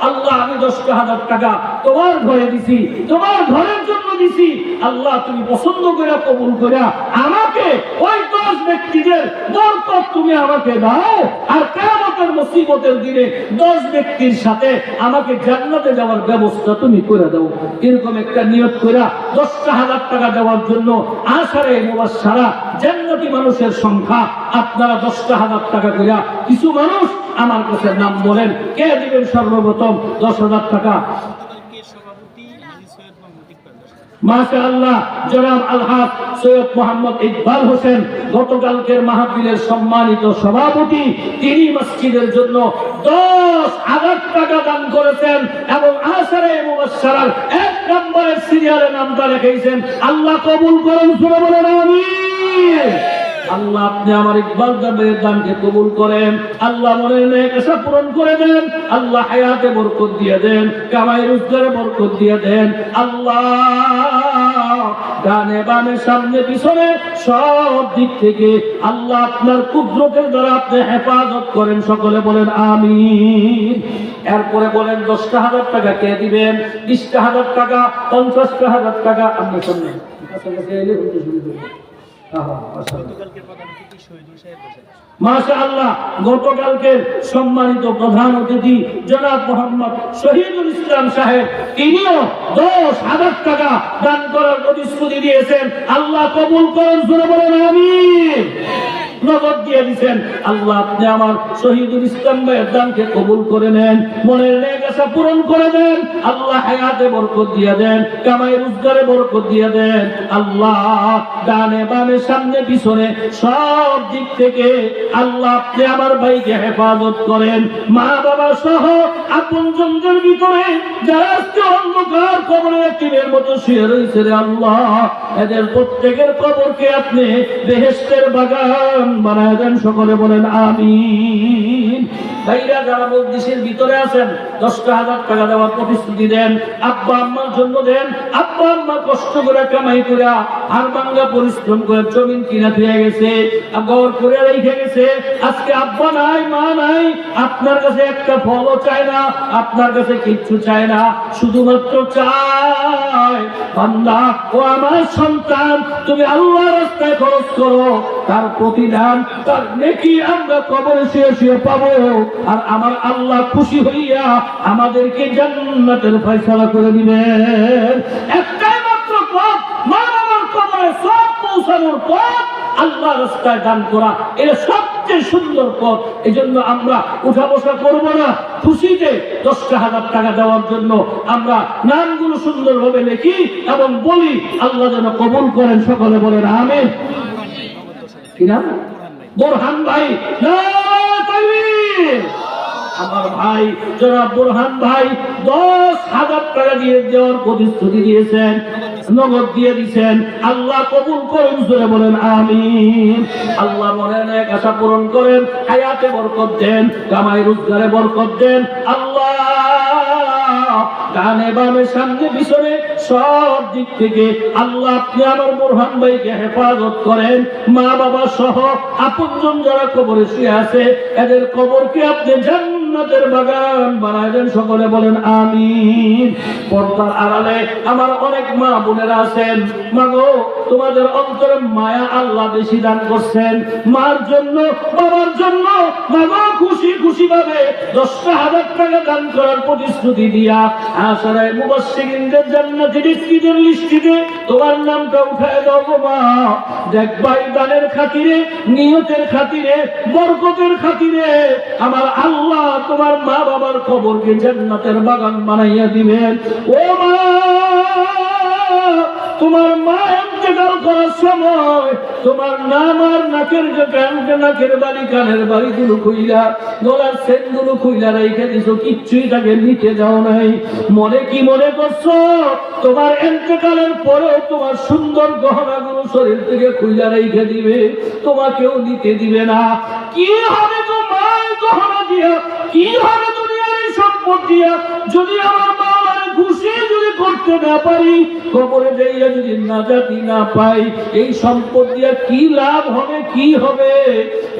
আল্লাহ আমি 10,000 টাকা তোমার ঘরে দিছি, তোমার ঘরের জন্য দিছি। আল্লাহ তুমি পছন্দ করে কবুল করে আমাকে ওই 10 ব্যক্তিদের বরকত তুমি আমাকে দাও। আর কিয়ামতের মুসিবতের দিনে 10 ব্যক্তির সাথে আমাকে জান্নাতে যাওয়ার ব্যবস্থা তুমি করে দাও। এরকম একটা নিয়ত করে 10,000 টাকা দেওয়ার জন্য আশারায়ে মুবাশশারা জান্নাতি মানুষের সংখ্যা আপনারা 10,000 টাকা করে কিছু মানুষ আমার কাছে নাম বলেন, কে দিবেন সর্বপ্রথম 10,000 টাকা? মাশাআল্লাহ, জনাব আলহাজ সৈয়দ মোহাম্মদ ইকবাল হোসেন গতকালকের মাহফিলের সম্মানিত সভাপতি। তিনি মসজিদের জন্য 10,000 টাকা দান করেছেন এবং আশারায়ে মুবাশশারার 1 নম্বরের সিরিয়ালে নামটা রেখেছেন। আল্লাহ কবুল করুন, সুবহানাল্লাহ, বলেন আমিন। আল্লাহ আপনি আমার ইকবাল দাবের দানকে কবুল করেন। আল্লাহ মনের নেক আশা পূরণ করে দেন। আল্লাহ হায়াতে বরকত দিয়ে দেন, কামাই রোজগারে বরকত দিয়ে দেন। আল্লাহ ডানে বামে সামনে পিছনে সব দিক থেকে আল্লাহ আপনার কুদরতের দ্বারা আপনি হেফাজত করেন। সকলে বলেন আমিন। এরপরে বলেন 10,000 টাকা কে দিবেন? 20,000 টাকা, 50,000 টাকা। আপনি শুনলেন কাছাকাছি এলে বলতে শুরু করবেন। মাশাআল্লাহ, গতকালকের সম্মানিত প্রধান অতিথি জনাব মোহাম্মদ শহীদুল ইসলাম সাহেব, তিনিও 10,000 টাকা দান করার প্রতিশ্রুতি দিয়েছেন। আল্লাহ কবুল করুন, জোরে বলেন আমিন। নগদ দিয়ে দিয়েছেন। আল্লাহ আপনি আমার শহীদুল ইসলাম ভাইয়ের দানকে কবুল করে নেন, মনের নেক আশা পূরণ করে দেন। আল্লাহ হায়াতে বরকত দিয়ে দেন, কামাই রোজগারে বরকত দিয়ে দেন। আল্লাহ ডানে বামে সামনে পিছনে সব দিক থেকে আল্লাহ আপনি আমার ভাইকে হেফাজত করেন। মা বাবা সহ আপনজনদের ভিতরে যারা আজকে অন্ধকার কবরে এতিমের মতো শুয়ে রয়েছে রে আল্লাহ, এদের প্রত্যেকের কবরকে আপনি বেহেশতের বাগান বানায় দেন। সকলে বলেন আমিন। ভাইরা যারা মজলিসের ভিতরে আছেন 10,000 টাকা দেওয়ার প্রতিশ্রুতি দেন। আব্বা আম্মার জন্য দেন। আব্বা আম্মা কষ্ট করে কামাই করে আর বাংলা পরিশ্রম করে জমিন কিনা দিয়ে গেছে, ঘর করে রেখে গেছে। আজকে আব্বা নাই, মা নাই, আপনার কাছে একটা ফলও চায় না, আপনার কাছে কিচ্ছু চায় না, শুধুমাত্র চায় বান্দা ও আমার সন্তান তুমি আল্লাহর রাস্তায় খরচ করো, তার প্রতিদান তার নেকি আমরা কবরে শুয়ে শুয়ে পাবো। আর আমার আল্লাহ খুশি হইয়া আমাদেরকে জান্নাতের ফয়সালা করে দিবেন। একটাই মাত্র পথ, মা বাবার কবরে সব পৌঁছানোর পথ আল্লাহর রাস্তায় দান করা। এর সব সবচেয়ে সুন্দর পথ। এই জন্য আমরা উঠা বসা করবো না, খুশিতে 10,000 টাকা দেওয়ার জন্য আমরা নামগুলো সুন্দরভাবে লিখি এবং বলি, আল্লাহ যেন কবুল করেন। সকলে বলেন আমিন। কি নাম? বোরহান ভাই। নারে তাকবীর। আমার ভাই জনাব বোরহান ভাই 10,000 টাকা দিয়ে দেওয়ার প্রতিশ্রুতি দিয়েছেন, নগদ দিয়ে দিয়েছেন। আল্লাহ কবুল করেন, জোরে বলেন আমিন। আল্লাহ মনের এক আশা পূরণ করেন, হায়াতে বরকত দেন, কামাই রোজগারে বরকত দেন। আল্লাহ ডানে বামে সামনে পিছনে সব দিক থেকে আল্লাহ আপনি আমার বোরহান ভাইকে হেফাজত করেন। মা বাবা সহ আপনজন যারা কবরে শুয়ে আছে, এদের কবরকে আপনি জান্নাতের বাগান বানায় দেন। সকলে বলেন আমিন। পর্দার আড়ালে আমার অনেক মা বোনেরা আছেন, মাগো তোমাদের অন্তরে মায়া আল্লাহ বেশি দান করছেন। মার জন্য বাবার জন্য মাগো খুশি খুশি ভাবে 10,000 টাকা দান করার প্রতিশ্রুতি দিয়া আশরায়ে মুবাশশিরিনদের জান্নাতি ব্যক্তিদের লিস্টিতে তোমার নামটা উঠায় দাও গো মা। দেখবা এই দানের খাতিরে, নিয়তের খাতিরে, বরকতের খাতিরে আমার আল্লাহ তোমার মা বাবার কবরকে জান্নাতের বাগান বানাইয়া দিবেন। ও মা, তোমার মা ইন্তেকাল করার সময় তোমার নাম আর নাকের বাড়ি, কানের বাড়িগুলো খুইলা, গলার সেনগুলো খুইলা রেখে দিছো, কিচ্ছুই তাকে নিতে যাও নাই। মনে কি মনে করছো তোমার ইন্তেকালের পরে তোমার সুন্দর গহনাগুলো শরীর থেকে খুইলা রেখে দিবে, তোমাকেও নিতে দিবে না? কি হবে তো মায়ের গহনা দিয়া, কি হবে দুনিয়ার সম্পদ দিয়া, যদি আমার মা খুশি যদি করতে না পারি, কবরে যাইয়া যদি নাজাতি না পাই, এই সম্পদ দিয়া কি লাভ হবে, কি হবে?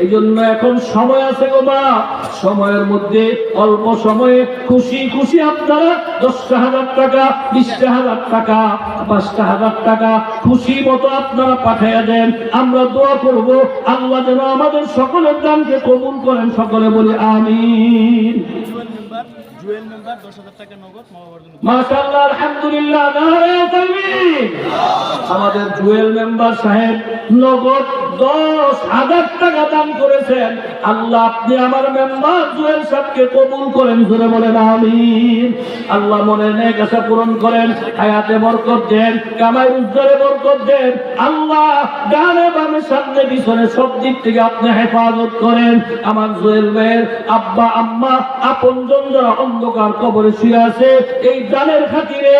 এই জন্য এখন সময় আছে গো মা, সময়ের মধ্যে অল্প সময়ে খুশি খুশি আপনারা 10,000 টাকা, 20,000 টাকা, 5,000 টাকা খুশি মতো আপনারা পাঠাইয়া দেন। আমরা দোয়া করব আল্লাহ যেন আমাদের সকলের দানকে কবুল করেন। সকলে বলি আমিন। মাশাআল্লাহ, আলহামদুলিল্লাহ, নারে তাকবীর। আমাদের জুয়েল মেম্বার সাহেব নগদ 10,000 টাকা দান করেছেন। আল্লাহ আপনি আমার মেম্বার জুয়েল সাহেবকে কবুল করেন, জোরে বলেন আমিন। আল্লাহ মনের নেক আশা পূরণ করেন, হায়াতে বরকত দেন, কামাই রোজগারে বরকত দেন। আল্লাহ ডানে বামে সামনে পিছনে সব দিক থেকে আপনি হেফাজত করেন। আমার জুয়েল ভাইয়ের আব্বা আম্মা আপনজন যারা অন্ধকার কবরে শুয়ে আছে, এই দানের খাতিরে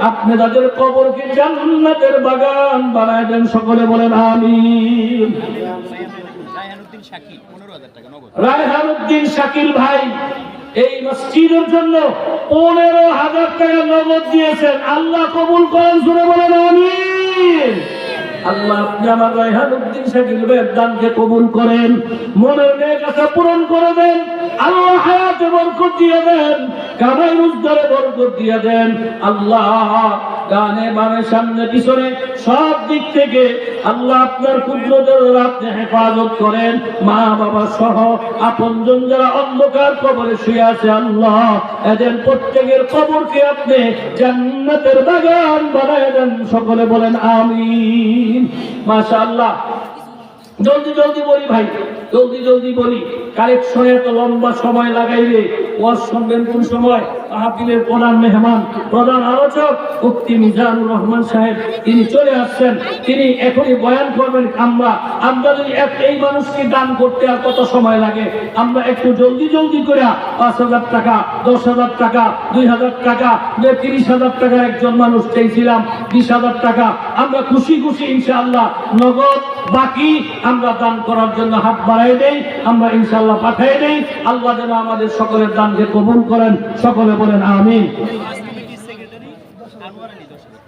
আপনি তাদের কবরকে জান্নাতের বাগান বানায় দেন। সকলে বলেন আমিন। রায়হানুদ্দিন শাকিল ভাই এই মসজিদের জন্য 15,000 টাকা নগদ দিয়েছেন। আল্লাহ কবুল করেন, জোরে বলেন আমিন। আল্লাহ আপনি আমার রায়হানুদ্দিন শাকিল ভাইয়ের দানকে কবুল করেন, মনের নেক আশা পূরণ করে দেন। আল্লাহ হায়াতে বরকত দিয়ে দেন, কামাই রোজগারে বরকত দিয়ে দেন। আল্লাহ ডানে বামে সামনে পিছনে সব দিক থেকে আল্লাহ আপনার কুদরতের আপনি হেফাজত করেন। মা বাবা সহ আপনজন যারা অন্ধকার কবরে শুয়ে আছে, আল্লাহ এদের প্রত্যেকের কবরকে আপনি জান্নাতের বাগান বানায় দেন। সকলে বলেন আমিন। মাশাআল্লাহ, জলদি জলদি বলি ভাই, জলদি জলদি বলি। কালেকশনে এত লম্বা সময় লাগাইলে ওয়াজ শুনবেন কোন সময়? মাহফিলের প্রধান মেহমান, প্রধান আলোচক মুফতি মিজানুর রহমান সাহেব, তিনি চলে আসছেন, তিনি এখনই বয়ান করবেন। আমরা যদি এই মানুষকে দান করতে আর কত সময় লাগে? আমরা একটু জলদি জলদি করে 5,000 টাকা, 10,000 টাকা, 2,000 টাকা, 30,000 টাকা একজন মানুষ চেয়েছিলাম, 20,000 টাকা আমরা খুশি খুশি ইনশাআল্লাহ নগদ বাকি আমরা দান করার জন্য হাত বাড়াই দেই, আমরা ইনশাআল্লাহ পাঠাই দেই। আল্লাহ যেন আমাদের সকলের দানকে কবুল করেন। সকলে বলেন আমিন।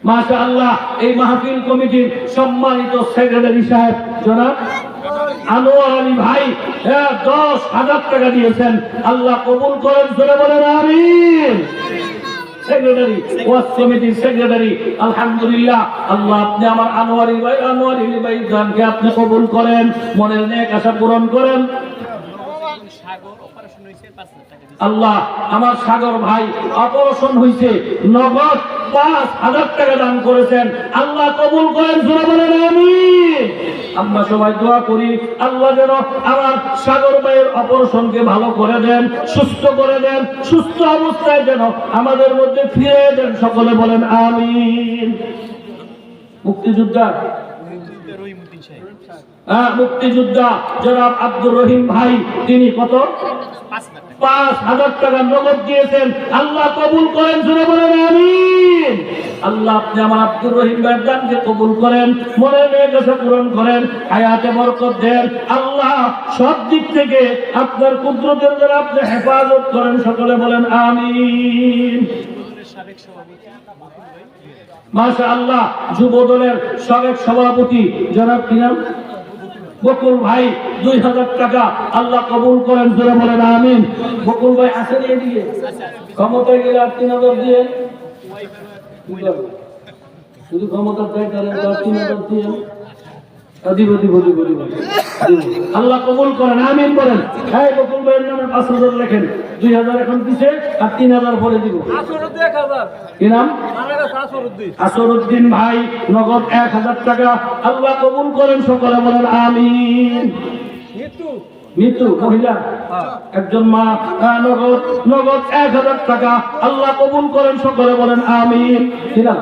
মাশাআল্লাহ, এই মাহফিল কমিটির সম্মানিত সেক্রেটারি সাহেব জনাব আনোয়ার আলী ভাই 10,000 টাকা দিয়েছেন। আল্লাহ কবুল করেন, জোরে বলেন আমিন। সেক্রেটারি, ওয়াজ কমিটির সেক্রেটারি, আলহামদুলিল্লাহ। আল্লাহ আপনি আমার আনোয়ারি ভাই দানকে আপনি কবুল করেন, মনের নেক আশা পূরণ করেন। আল্লাহ আমার সাগর ভাই অপারেশন হয়েছে, নগদ 5,000 টাকা দান করেছেন, আল্লাহ কবুল করেন, জোরে বলেন আমিন। আমরা সবাই দোয়া করি আল্লাহ যেন আমার সাগর ভাইয়ের অপারেশনকে ভালো করে দেন, সুস্থ করে দেন, সুস্থ অবস্থায় যেন আমাদের মধ্যে ফিরে দেন, সকলে বলেন আমিন। মুক্তিযোদ্ধা মুক্তিযোদ্ধা জনাব আব্দুর রহিম ভাই, তিনি কত 5,000 টাকা নগদ দিয়েছেন, আল্লাহ কবুল করেন, জোরে বলেন আমিন। আল্লাহ আপনি আমার আব্দুর রহিম ভাইয়ের দানকে কবুল করেন, মনের নেশা পূরণ করেন, হায়াতে বরকত দেন, আল্লাহ সব দিক থেকে আপনার কুদরতের দ্বারা আপনি হেফাজত করেন, সকলে বলেন আমিন। মাশাআল্লাহ যুব দলের সাবেক সভাপতি জনাব কি নাম, বকুল ভাই 2,000 টাকা আল্লাহ কবুল করেন, জোরে বলেন আমিন। বকুল ভাই আসেন এদিকে, ক্ষমতায় গেলে আর 3,000 দিয়ে শুধু ক্ষমতা দেয়, 3,000 দিয়ে আল্লাহ কবুল করেন, আমিন বলেন। হ্যাঁ বকুল ভাইয়ের নামে 5,000 লেখেন, 2,000 এখন দিছে আর 3,000 পরে দিব। কি নাম? আসরউদ্দিন ভাই নগদ 1,000 টাকা আল্লাহ কবুল করেন, সকলে বলেন আমিন। মৃত্যু মহিলা একজন মা, নগদ 1,000 টাকা আল্লাহ কবুল করেন, সকলে বলেন আমিন। কি নাম?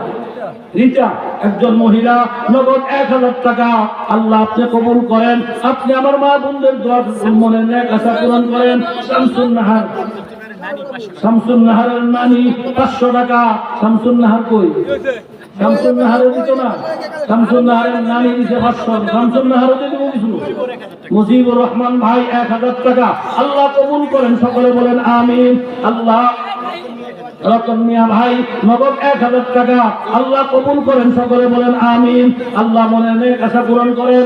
রিতা একজন মহিলা, নগদ 1,000 টাকা আল্লাহ আপনি কবুল করেন, আপনি আমার মা বোনদের দোয়া মনের নেক আশা পূরণ করেন। শামসুন নাহারের নানি 500 টাকা, শামসুন নাহার কই? শামসুন নাহারের দিত না, শামসুন নাহারের নানি দিছে 500, শামসুন নাহারও দিতে বলছিল। মুজিবুর রহমান ভাই 1,000 টাকা আল্লাহ কবুল করেন, সকলে বলেন আমিন। আল্লাহ রতন মিয়া ভাই নগদ 1,000 টাকা আল্লাহ কবুল করেন, সকলে বলেন আমিন। আল্লাহ মনের নেক আশা পূরণ করেন।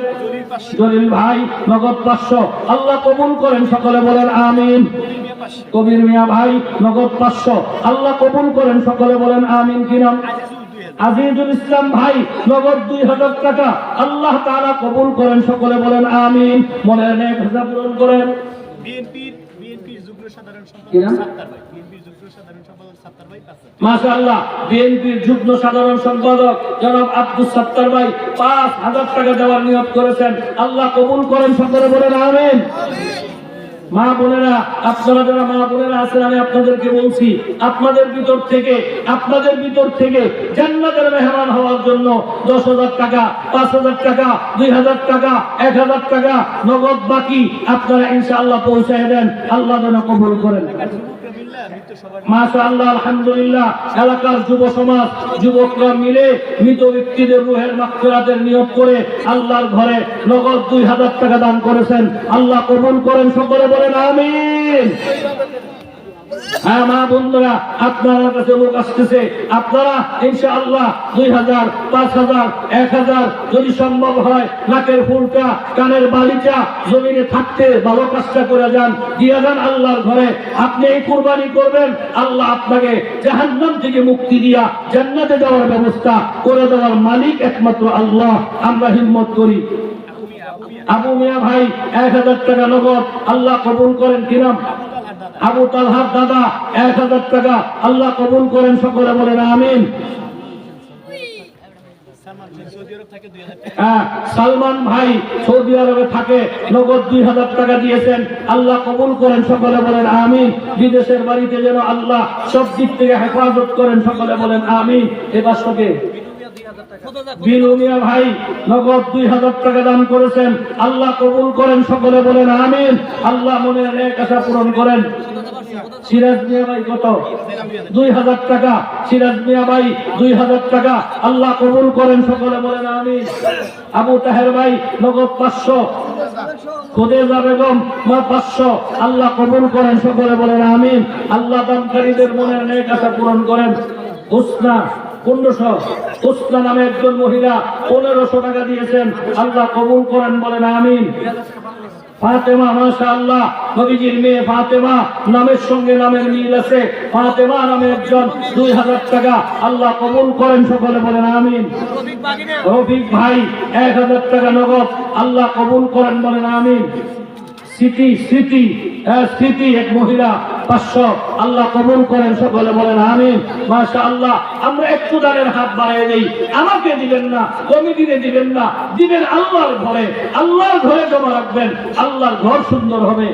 জলিল ভাই নগদ 500 আল্লাহ কবুল করেন, সকলে বলেন আমিন। কবির মিয়া ভাই নগদ 500 আল্লাহ কবুল করেন, সকলে বলেন আমিন। কি নাম? আজিজুল ইসলাম ভাই নগদ 2,000 টাকা আল্লাহ তাআলা কবুল করেন, সকলে বলেন আমিন। মনের নেক আশা পূরণ করেন। বিএনপির যুগ্ম সাধারণ মাশাআল্লাহ বিএনপির যুগ্ম সাধারণ সম্পাদক জনাব আব্দুস সাত্তার ভাই 5,000 টাকা দেওয়ার নিয়ত করেছেন, আল্লাহ কবুল করেন, সকলে বলেন আমিন। মা বোনেরা, আপনারা যারা মা বোনেরা আছেন, আমি আপনাদেরকে বলছি, আপনাদের ভিতর থেকে জান্নাতের মেহমান হওয়ার জন্য 10,000 টাকা, 5,000 টাকা, 2,000 টাকা, 1,000 টাকা নগদ বাকি আপনারা ইনশাআল্লাহ পৌঁছায় দেন, আল্লাহ যেন কবুল করেন। মাশাআল্লাহ আলহামদুলিল্লাহ। এলাকার যুব সমাজ, যুবকরা মিলে মৃত ব্যক্তিদের রূহের মাগফিরাতের নিয়ত করে আল্লাহর ঘরে নগদ 2,000 টাকা দান করেছেন, আল্লাহ কবুল করেন, সকলে বলেন আমিন। হ্যাঁ মা বন্ধুরা, আপনার কাছে লোক আসতেছে, আপনারা ইনশাআল্লাহ 2,000, 5,000, 1,000 যদি সম্ভব হয় নাকের ফুলটা, কানের বালিটা জমিনে থাকতে ভালো কাজটা করে যান, দিয়ে যান আল্লাহর ঘরে। আপনি এই কুরবানি করবেন, আল্লাহ আপনাকে জাহান্নাম থেকে মুক্তি দিয়া জান্নাতে যাওয়ার ব্যবস্থা করে দেওয়ার মালিক একমাত্র আল্লাহ। আমরা হিম্মত করি। আবু মিয়া ভাই 1,000 টাকা নগদ আল্লাহ কবুল করেন। কি নাম? আবু তালহার দাদা 1,000 টাকা আল্লাহ কবুল করেন, সকলে বলেন আমিন। সালমান ভাই সৌদি আরবে থাকে, নগদ 2,000 টাকা দিয়েছেন, আল্লাহ কবুল করেন, সকলে বলেন আমিন। বিদেশের বাড়িতে যেন আল্লাহ সব দিক থেকে হেফাজত করেন, সকলে বলেন আমিন। এবার সকে বিনু মিয়া ভাই নগদ 2,000 টাকা দান করেছেন, আল্লাহ কবুল করেন, সকলে বলেন আমিন। আল্লাহ মনের নেক আশা পূরণ করেন। সিরাজ মিয়া ভাই কত? 2,000 টাকা। সিরাজ মিয়া ভাই 2,000 টাকা আল্লাহ কবুল করেন, সকলে বলেন আমিন। আবু তাহের ভাই নগদ 500। খুদেজা বেগম 500 আল্লাহ কবুল করেন, সকলে বলেন আমিন। আল্লাহ দানকারীদের মনের নেক আশা পূরণ করেন। হুসনা 1500 উসনা নামে একজন মহিলা 1,500 টাকা দিয়েছেন, আল্লাহ কবুল করেন, বলেন আমিন। ফাতেমা মাশাআল্লাহ, নবীজির মেয়ে ফাতেমা, নামের সঙ্গে নামের মিল আছে, ফাতেমা নামে একজন 2,000 টাকা আল্লাহ কবুল করেন, সকলে বলেন আমিন। রফিক ভাই 1,000 টাকা নগদ আল্লাহ কবুল করেন, বলেন আমিন। স্মৃতি স্মৃতি স্মৃতি এক মহিলা 500 আল্লাহ কবুল করেন, সকলে বলেন আমিন। মাশাআল্লাহ, আমরা একটু দানের হাত বাড়িয়ে দেই, আমাকে দিবেন না, কমিটিতে দিবেন না, দিবেন আল্লাহর ঘরে, আল্লাহর ঘরে জমা রাখবেন, আল্লাহর ঘর সুন্দর হবে।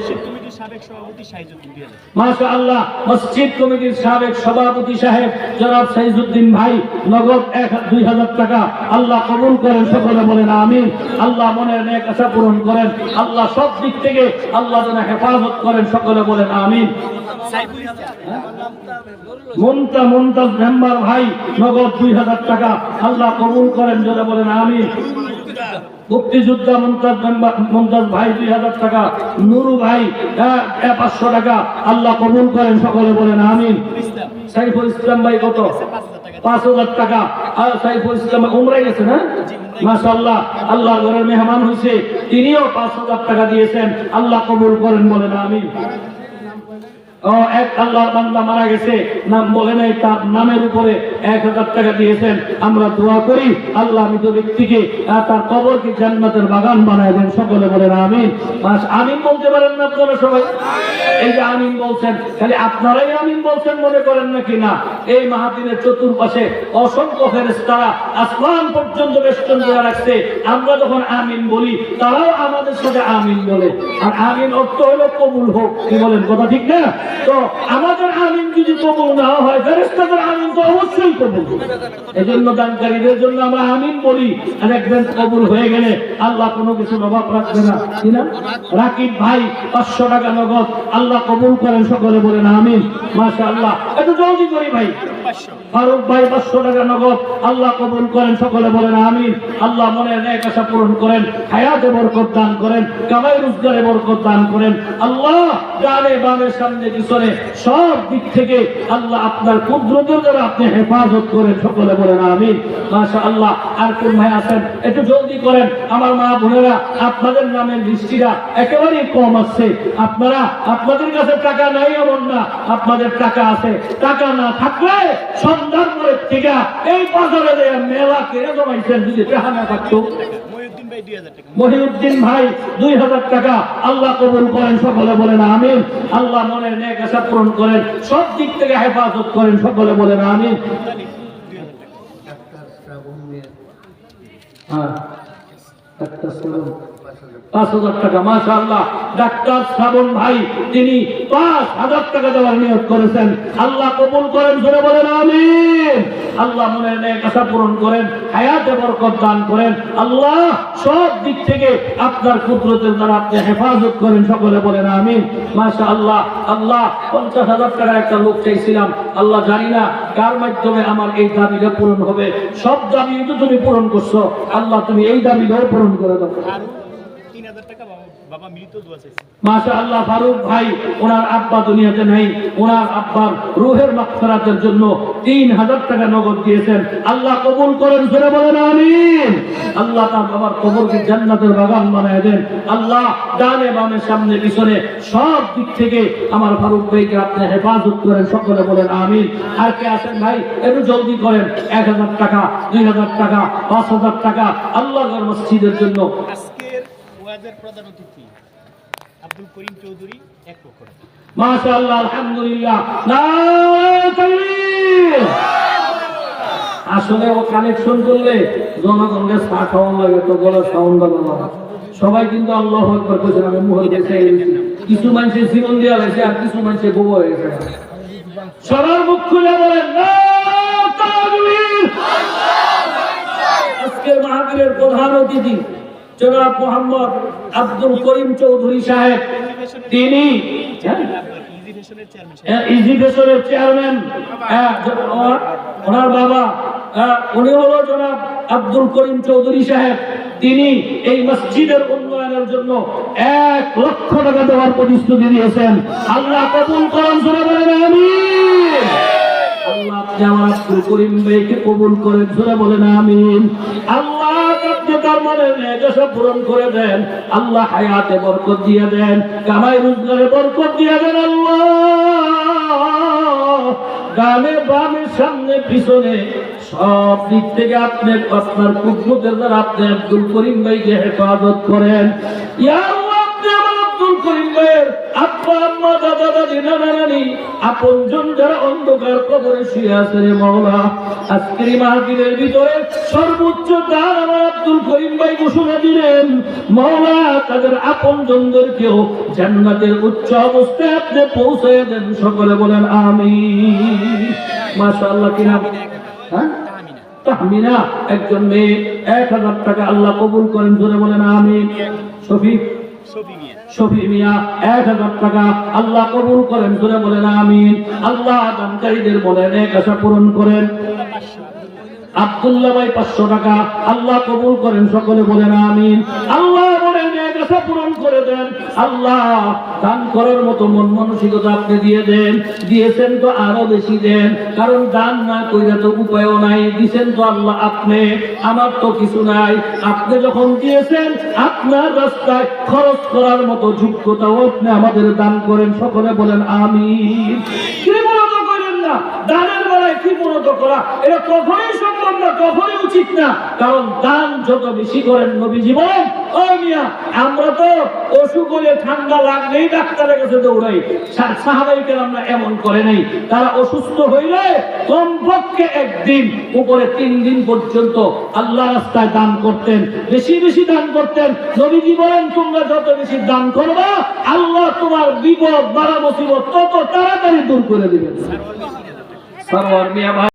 মাশাআল্লাহ, মসজিদ কমিটির সাবেক সভাপতি সাহেব জনাব সাইজুদ্দিন ভাই নগদ 2000 টাকা আল্লাহ কবুল করেন, সকলে বলেন আমিন। আল্লাহ মনের নেক আশা পূরণ করেন, আল্লাহ সব দিক থেকে আল্লাহ যেন হেফাজত করেন, সকলে বলেন আমিন। মুমতাজ মেম্বার ভাই নগদ 2000 টাকা আল্লাহ কবুল করেন, যারা বলেন আমিন। মুক্তিযোদ্ধা মুমতাজ ভাই 2000 টাকা, নুরু ভাই 500 টাকা আল্লাহ কবুল করেন, সকলে বলেন আমিন। সাইফুল ইসলাম ভাই কত? 5000 টাকা। সাইফুল ইসলাম উমরায় গেছে না? মাশাআল্লাহ, আল্লাহ ঘরের মেহমান হয়েছে, তিনিও 5000 টাকা দিয়েছেন, আল্লাহ কবুল করেন, বলেন আমিন। এক আল্লাহর বান্দা মারা গেছে, নাম বলে নাই, তার নামের উপরে 1000 টাকা দিয়েছেন। আমরা দোয়া করি আল্লাহ মৃত ব্যক্তিকে তার কবরকে জান্নাতের বাগান বানায় দেন, সকলে বলেন আমিন। আমিন বলতে পারেন না আপনারা সবাই? এই যে আমিন বলছেন, খালি আপনারাই আমিন বলছেন মনে করেন নাকি? না, এই মাহফিলের চতুর্পাশে অসংখ্য ফেরেশতারা আসমান পর্যন্ত বেষ্টন করে রাখছে। আমরা যখন আমিন বলি, তারাও আমাদের সাথে আমিন বলে। আর আমিন অর্থ হলো কবুল হোক, কি বলেন? কথা ঠিক না? তো আমাদের আমিন যদি কবুল না হয়, ফেরেশতাদের আমিন তো অবশ্যই কবুল। এজন্য দানকারীদের জন্য আমরা আমিন বলি, আর একজন কবুল হয়ে গেলে আল্লাহ কোনো কিছু অভাব রাখবে না, কি না? রাকিব ভাই 500 টাকা নগদ আল্লাহ কবুল করেন, সকলে বলেন আমিন। মাশাআল্লাহ, একটু জলদি করি ভাই। ফারুক ভাই 500 টাকা নগদ আল্লাহ কবুল করেন, সকলে বলেন আমিন। আল্লাহ মনের নেক আশা পূরণ করেন, হায়াতে বরকত দান করেন, কামাই রোজগারে বরকত দান করেন। আল্লাহ ডানে বামে সামনে পিছনে সব দিক থেকে আল্লাহ আপনার কুদরতের দ্বারা আপনি হেফাজত করেন, সকলে বলেন আমিন। মাশাআল্লাহ, আর কোন ভাই আছেন? একটু জলদি করেন আমার মা বোনেরা, আপনাদের নামের দৃষ্টিটা একেবারেই কম আসছে। আপনারা, আপনাদের কাছে টাকা নাই এমন না, আপনাদের টাকা আছে। টাকা না থাকলে সন্ধ্যার পরে থেকে এই বাজারে মেলা কিনে জমাইছেন, যদি টাকা না থাকতো। মহিউদ্দিন ভাই 2000 টাকা আল্লাহ কবুল করেন, সকলে বলেন আমিন। আল্লাহ মনের নেক আশা পূরণ করেন, সব দিক থেকে হেফাজত করেন, সকলে বলেন আমিন। হ্যাঁ, 5000 টাকা। মাশাআল্লাহ, ডাক্তার শ্রাবণ ভাই তিনি 5000 টাকা দেওয়ার নিয়ত করেছেন, আল্লাহ কবুল করেন, জোরে বলেন আমিন। আল্লাহ মনের নেক আশা পূরণ করেন, হায়াতে বরকত দান করেন। আল্লাহ সব দিক থেকে আপনার কুদরতের দ্বারা আপনি হেফাজত করেন, সকলে বলেন আমিন। মাশাআল্লাহ, আল্লাহ 50000 টাকা একটা লোক চাইছিলাম, আল্লাহ জানি না কার মাধ্যমে আমার এই দাবিটা পূরণ হবে। সব দাবি তো তুমি পূরণ করছো, আল্লাহ তুমি এই দাবিটাও পূরণ করে দাও। মাশাআল্লাহ, ফারুক ভাই ওনার আব্বা দুনিয়াতে নাই, ওনার আব্বার রূহের মাগফিরাতের জন্য 3000 টাকা নগদ দিয়েছেন, আল্লাহ কবুল করেন, জোরে বলেন আমিন। আল্লাহ তার বাবার কবরকে জান্নাতের বাগান বানায় দেন। আল্লাহ ডানে বামে সামনে পিছনে সব দিক থেকে আমার ফারুক ভাইকে আপনি হেফাজত করেন, সকলে বলেন আমিন। আর কে আছেন ভাই? একটু জলদি করেন। 1000 টাকা, 2000 টাকা, 5000 টাকা আল্লাহর মসজিদের জন্য। প্রধান অতিথি আব্দুল করিম চৌধুরী 1 লক্ষ টাকা। মাশাআল্লাহ, আলহামদুলিল্লাহ, নারায়ে তাকবীর। আসলে ও কানেকশন করলে জনগণকে চা খাওয়ানো লাগে, তো গলা সাউন্ড বাবা সবাই কিন্তু আল্লাহু আকবার কইছেন। আমি মুখে দেখে কিছু মানুষের জীবন দেওয়া হয়েছে, আর কিছু মানুষের গোব হয়ে গেছে। সবার মুখ খুলে বলেন নারায়ে তাকবীর। আজকের মাহফিলের প্রধান অতিথি জনাব মোহাম্মদ আব্দুল করিম চৌধুরী সাহেব, তিনি ইজিভেশনের চেয়ারম্যান, ওনার বাবা উনি হলো জনাব আব্দুল করিম চৌধুরী সাহেব। তিনি এই মসজিদের উন্নয়নের জন্য 1 লক্ষ টাকা দেওয়ার প্রতিশ্রুতি দিয়েছেন, আল্লাহ কবুল করেন, জোরে বলেন আমিন। আল্লাহ আপনি আমার আব্দুল করিম ভাইকে কবুল করেন, জোরে বলেন আমিন। আল্লাহ আপনি তার মনের নেক আশা পূরণ করে দেন, আল্লাহ হায়াতে বরকত দিয়ে দেন, কামাই রোজগারে বরকত দিয়ে দেন। আল্লাহ ডানে বামে সামনে পিছনে সব দিক থেকে আপনি আপনার কুদরতের দ্বারা আপনি আব্দুল করিম ভাইকে হেফাজত করেন। ইয়া আল্লাহ, আপনি আমার আব্দুল করিম ভাইয়ের আব্বা আম্মা দাদা দাদি নানা নানি আপনজন যারা অন্ধকার কবরে শুয়ে আছে রে মাওলা, আজকের মাহফিলের ভিতরে সর্বোচ্চ দান আমার আব্দুল করিম ভাই ঘোষণা দিলেন। মাওলা তাদের আপনজনদেরকেও জান্নাতের উচ্চ অবস্থায় আপনি পৌঁছে দেন, সকলে বলেন আমিন। মাশাআল্লাহ। কি নাম? হ্যাঁ, তাহমিনা। একজন মেয়ে, 1000 টাকা আল্লাহ কবুল করেন, জোরে বলেন আমিন। শফি মিয়া 1000 টাকা আল্লাহ কবুল করেন, জোরে বলেন আমিন। আল্লাহ দানকারীদের বলেন এক আশা পূরণ করেন। আব্দুল্লাহ ভাই 500 টাকা আল্লাহ কবুল করেন, সকলে বলেন আমিন। আল্লাহ বলেন এক আশা পূরণ করে দেন। আল্লাহ দান করার মতো মন মানসিকতা আপনি দিয়ে দেন, দিয়েছেন তো আরো বেশি দেন, কারণ দান না কইরা তো উপায়ও নাই। দিয়েছেন তো আল্লাহ আপনি, আমার তো কিছু নাই। আপনি যখন দিয়েছেন আপনার রাস্তায় খরচ করার মতো যোগ্যতাও আপনি আমাদের দান করেন, সকলে বলেন আমিন। কৃপণতা করেন না, দানের বেলায় কৃপণতা করা এটা কখনোই সম্ভব না, কখনোই উচিত না। কারণ দান যত বেশি করেন, নবীজি বলেন ও মিয়া আমরা তো অসুখ হলে ঠান্ডা লাগলেই ডাক্তারের কাছে দৌড়াই, সাহাবায়ে কেরামরা এমন করে নাই। তারা অসুস্থ হইলে কমপক্ষে একদিন উপরে 3 দিন পর্যন্ত আল্লাহ রাস্তায় দান করতেন, বেশি বেশি দান করতেন। নবীজি বলেন তোমরা যত বেশি দান করবা আল্লাহ তোমার বিপদ বালা মুসিবত তত তাড়াতাড়ি দূর করে দিবেন। সরওয়ার মিয়া ভাই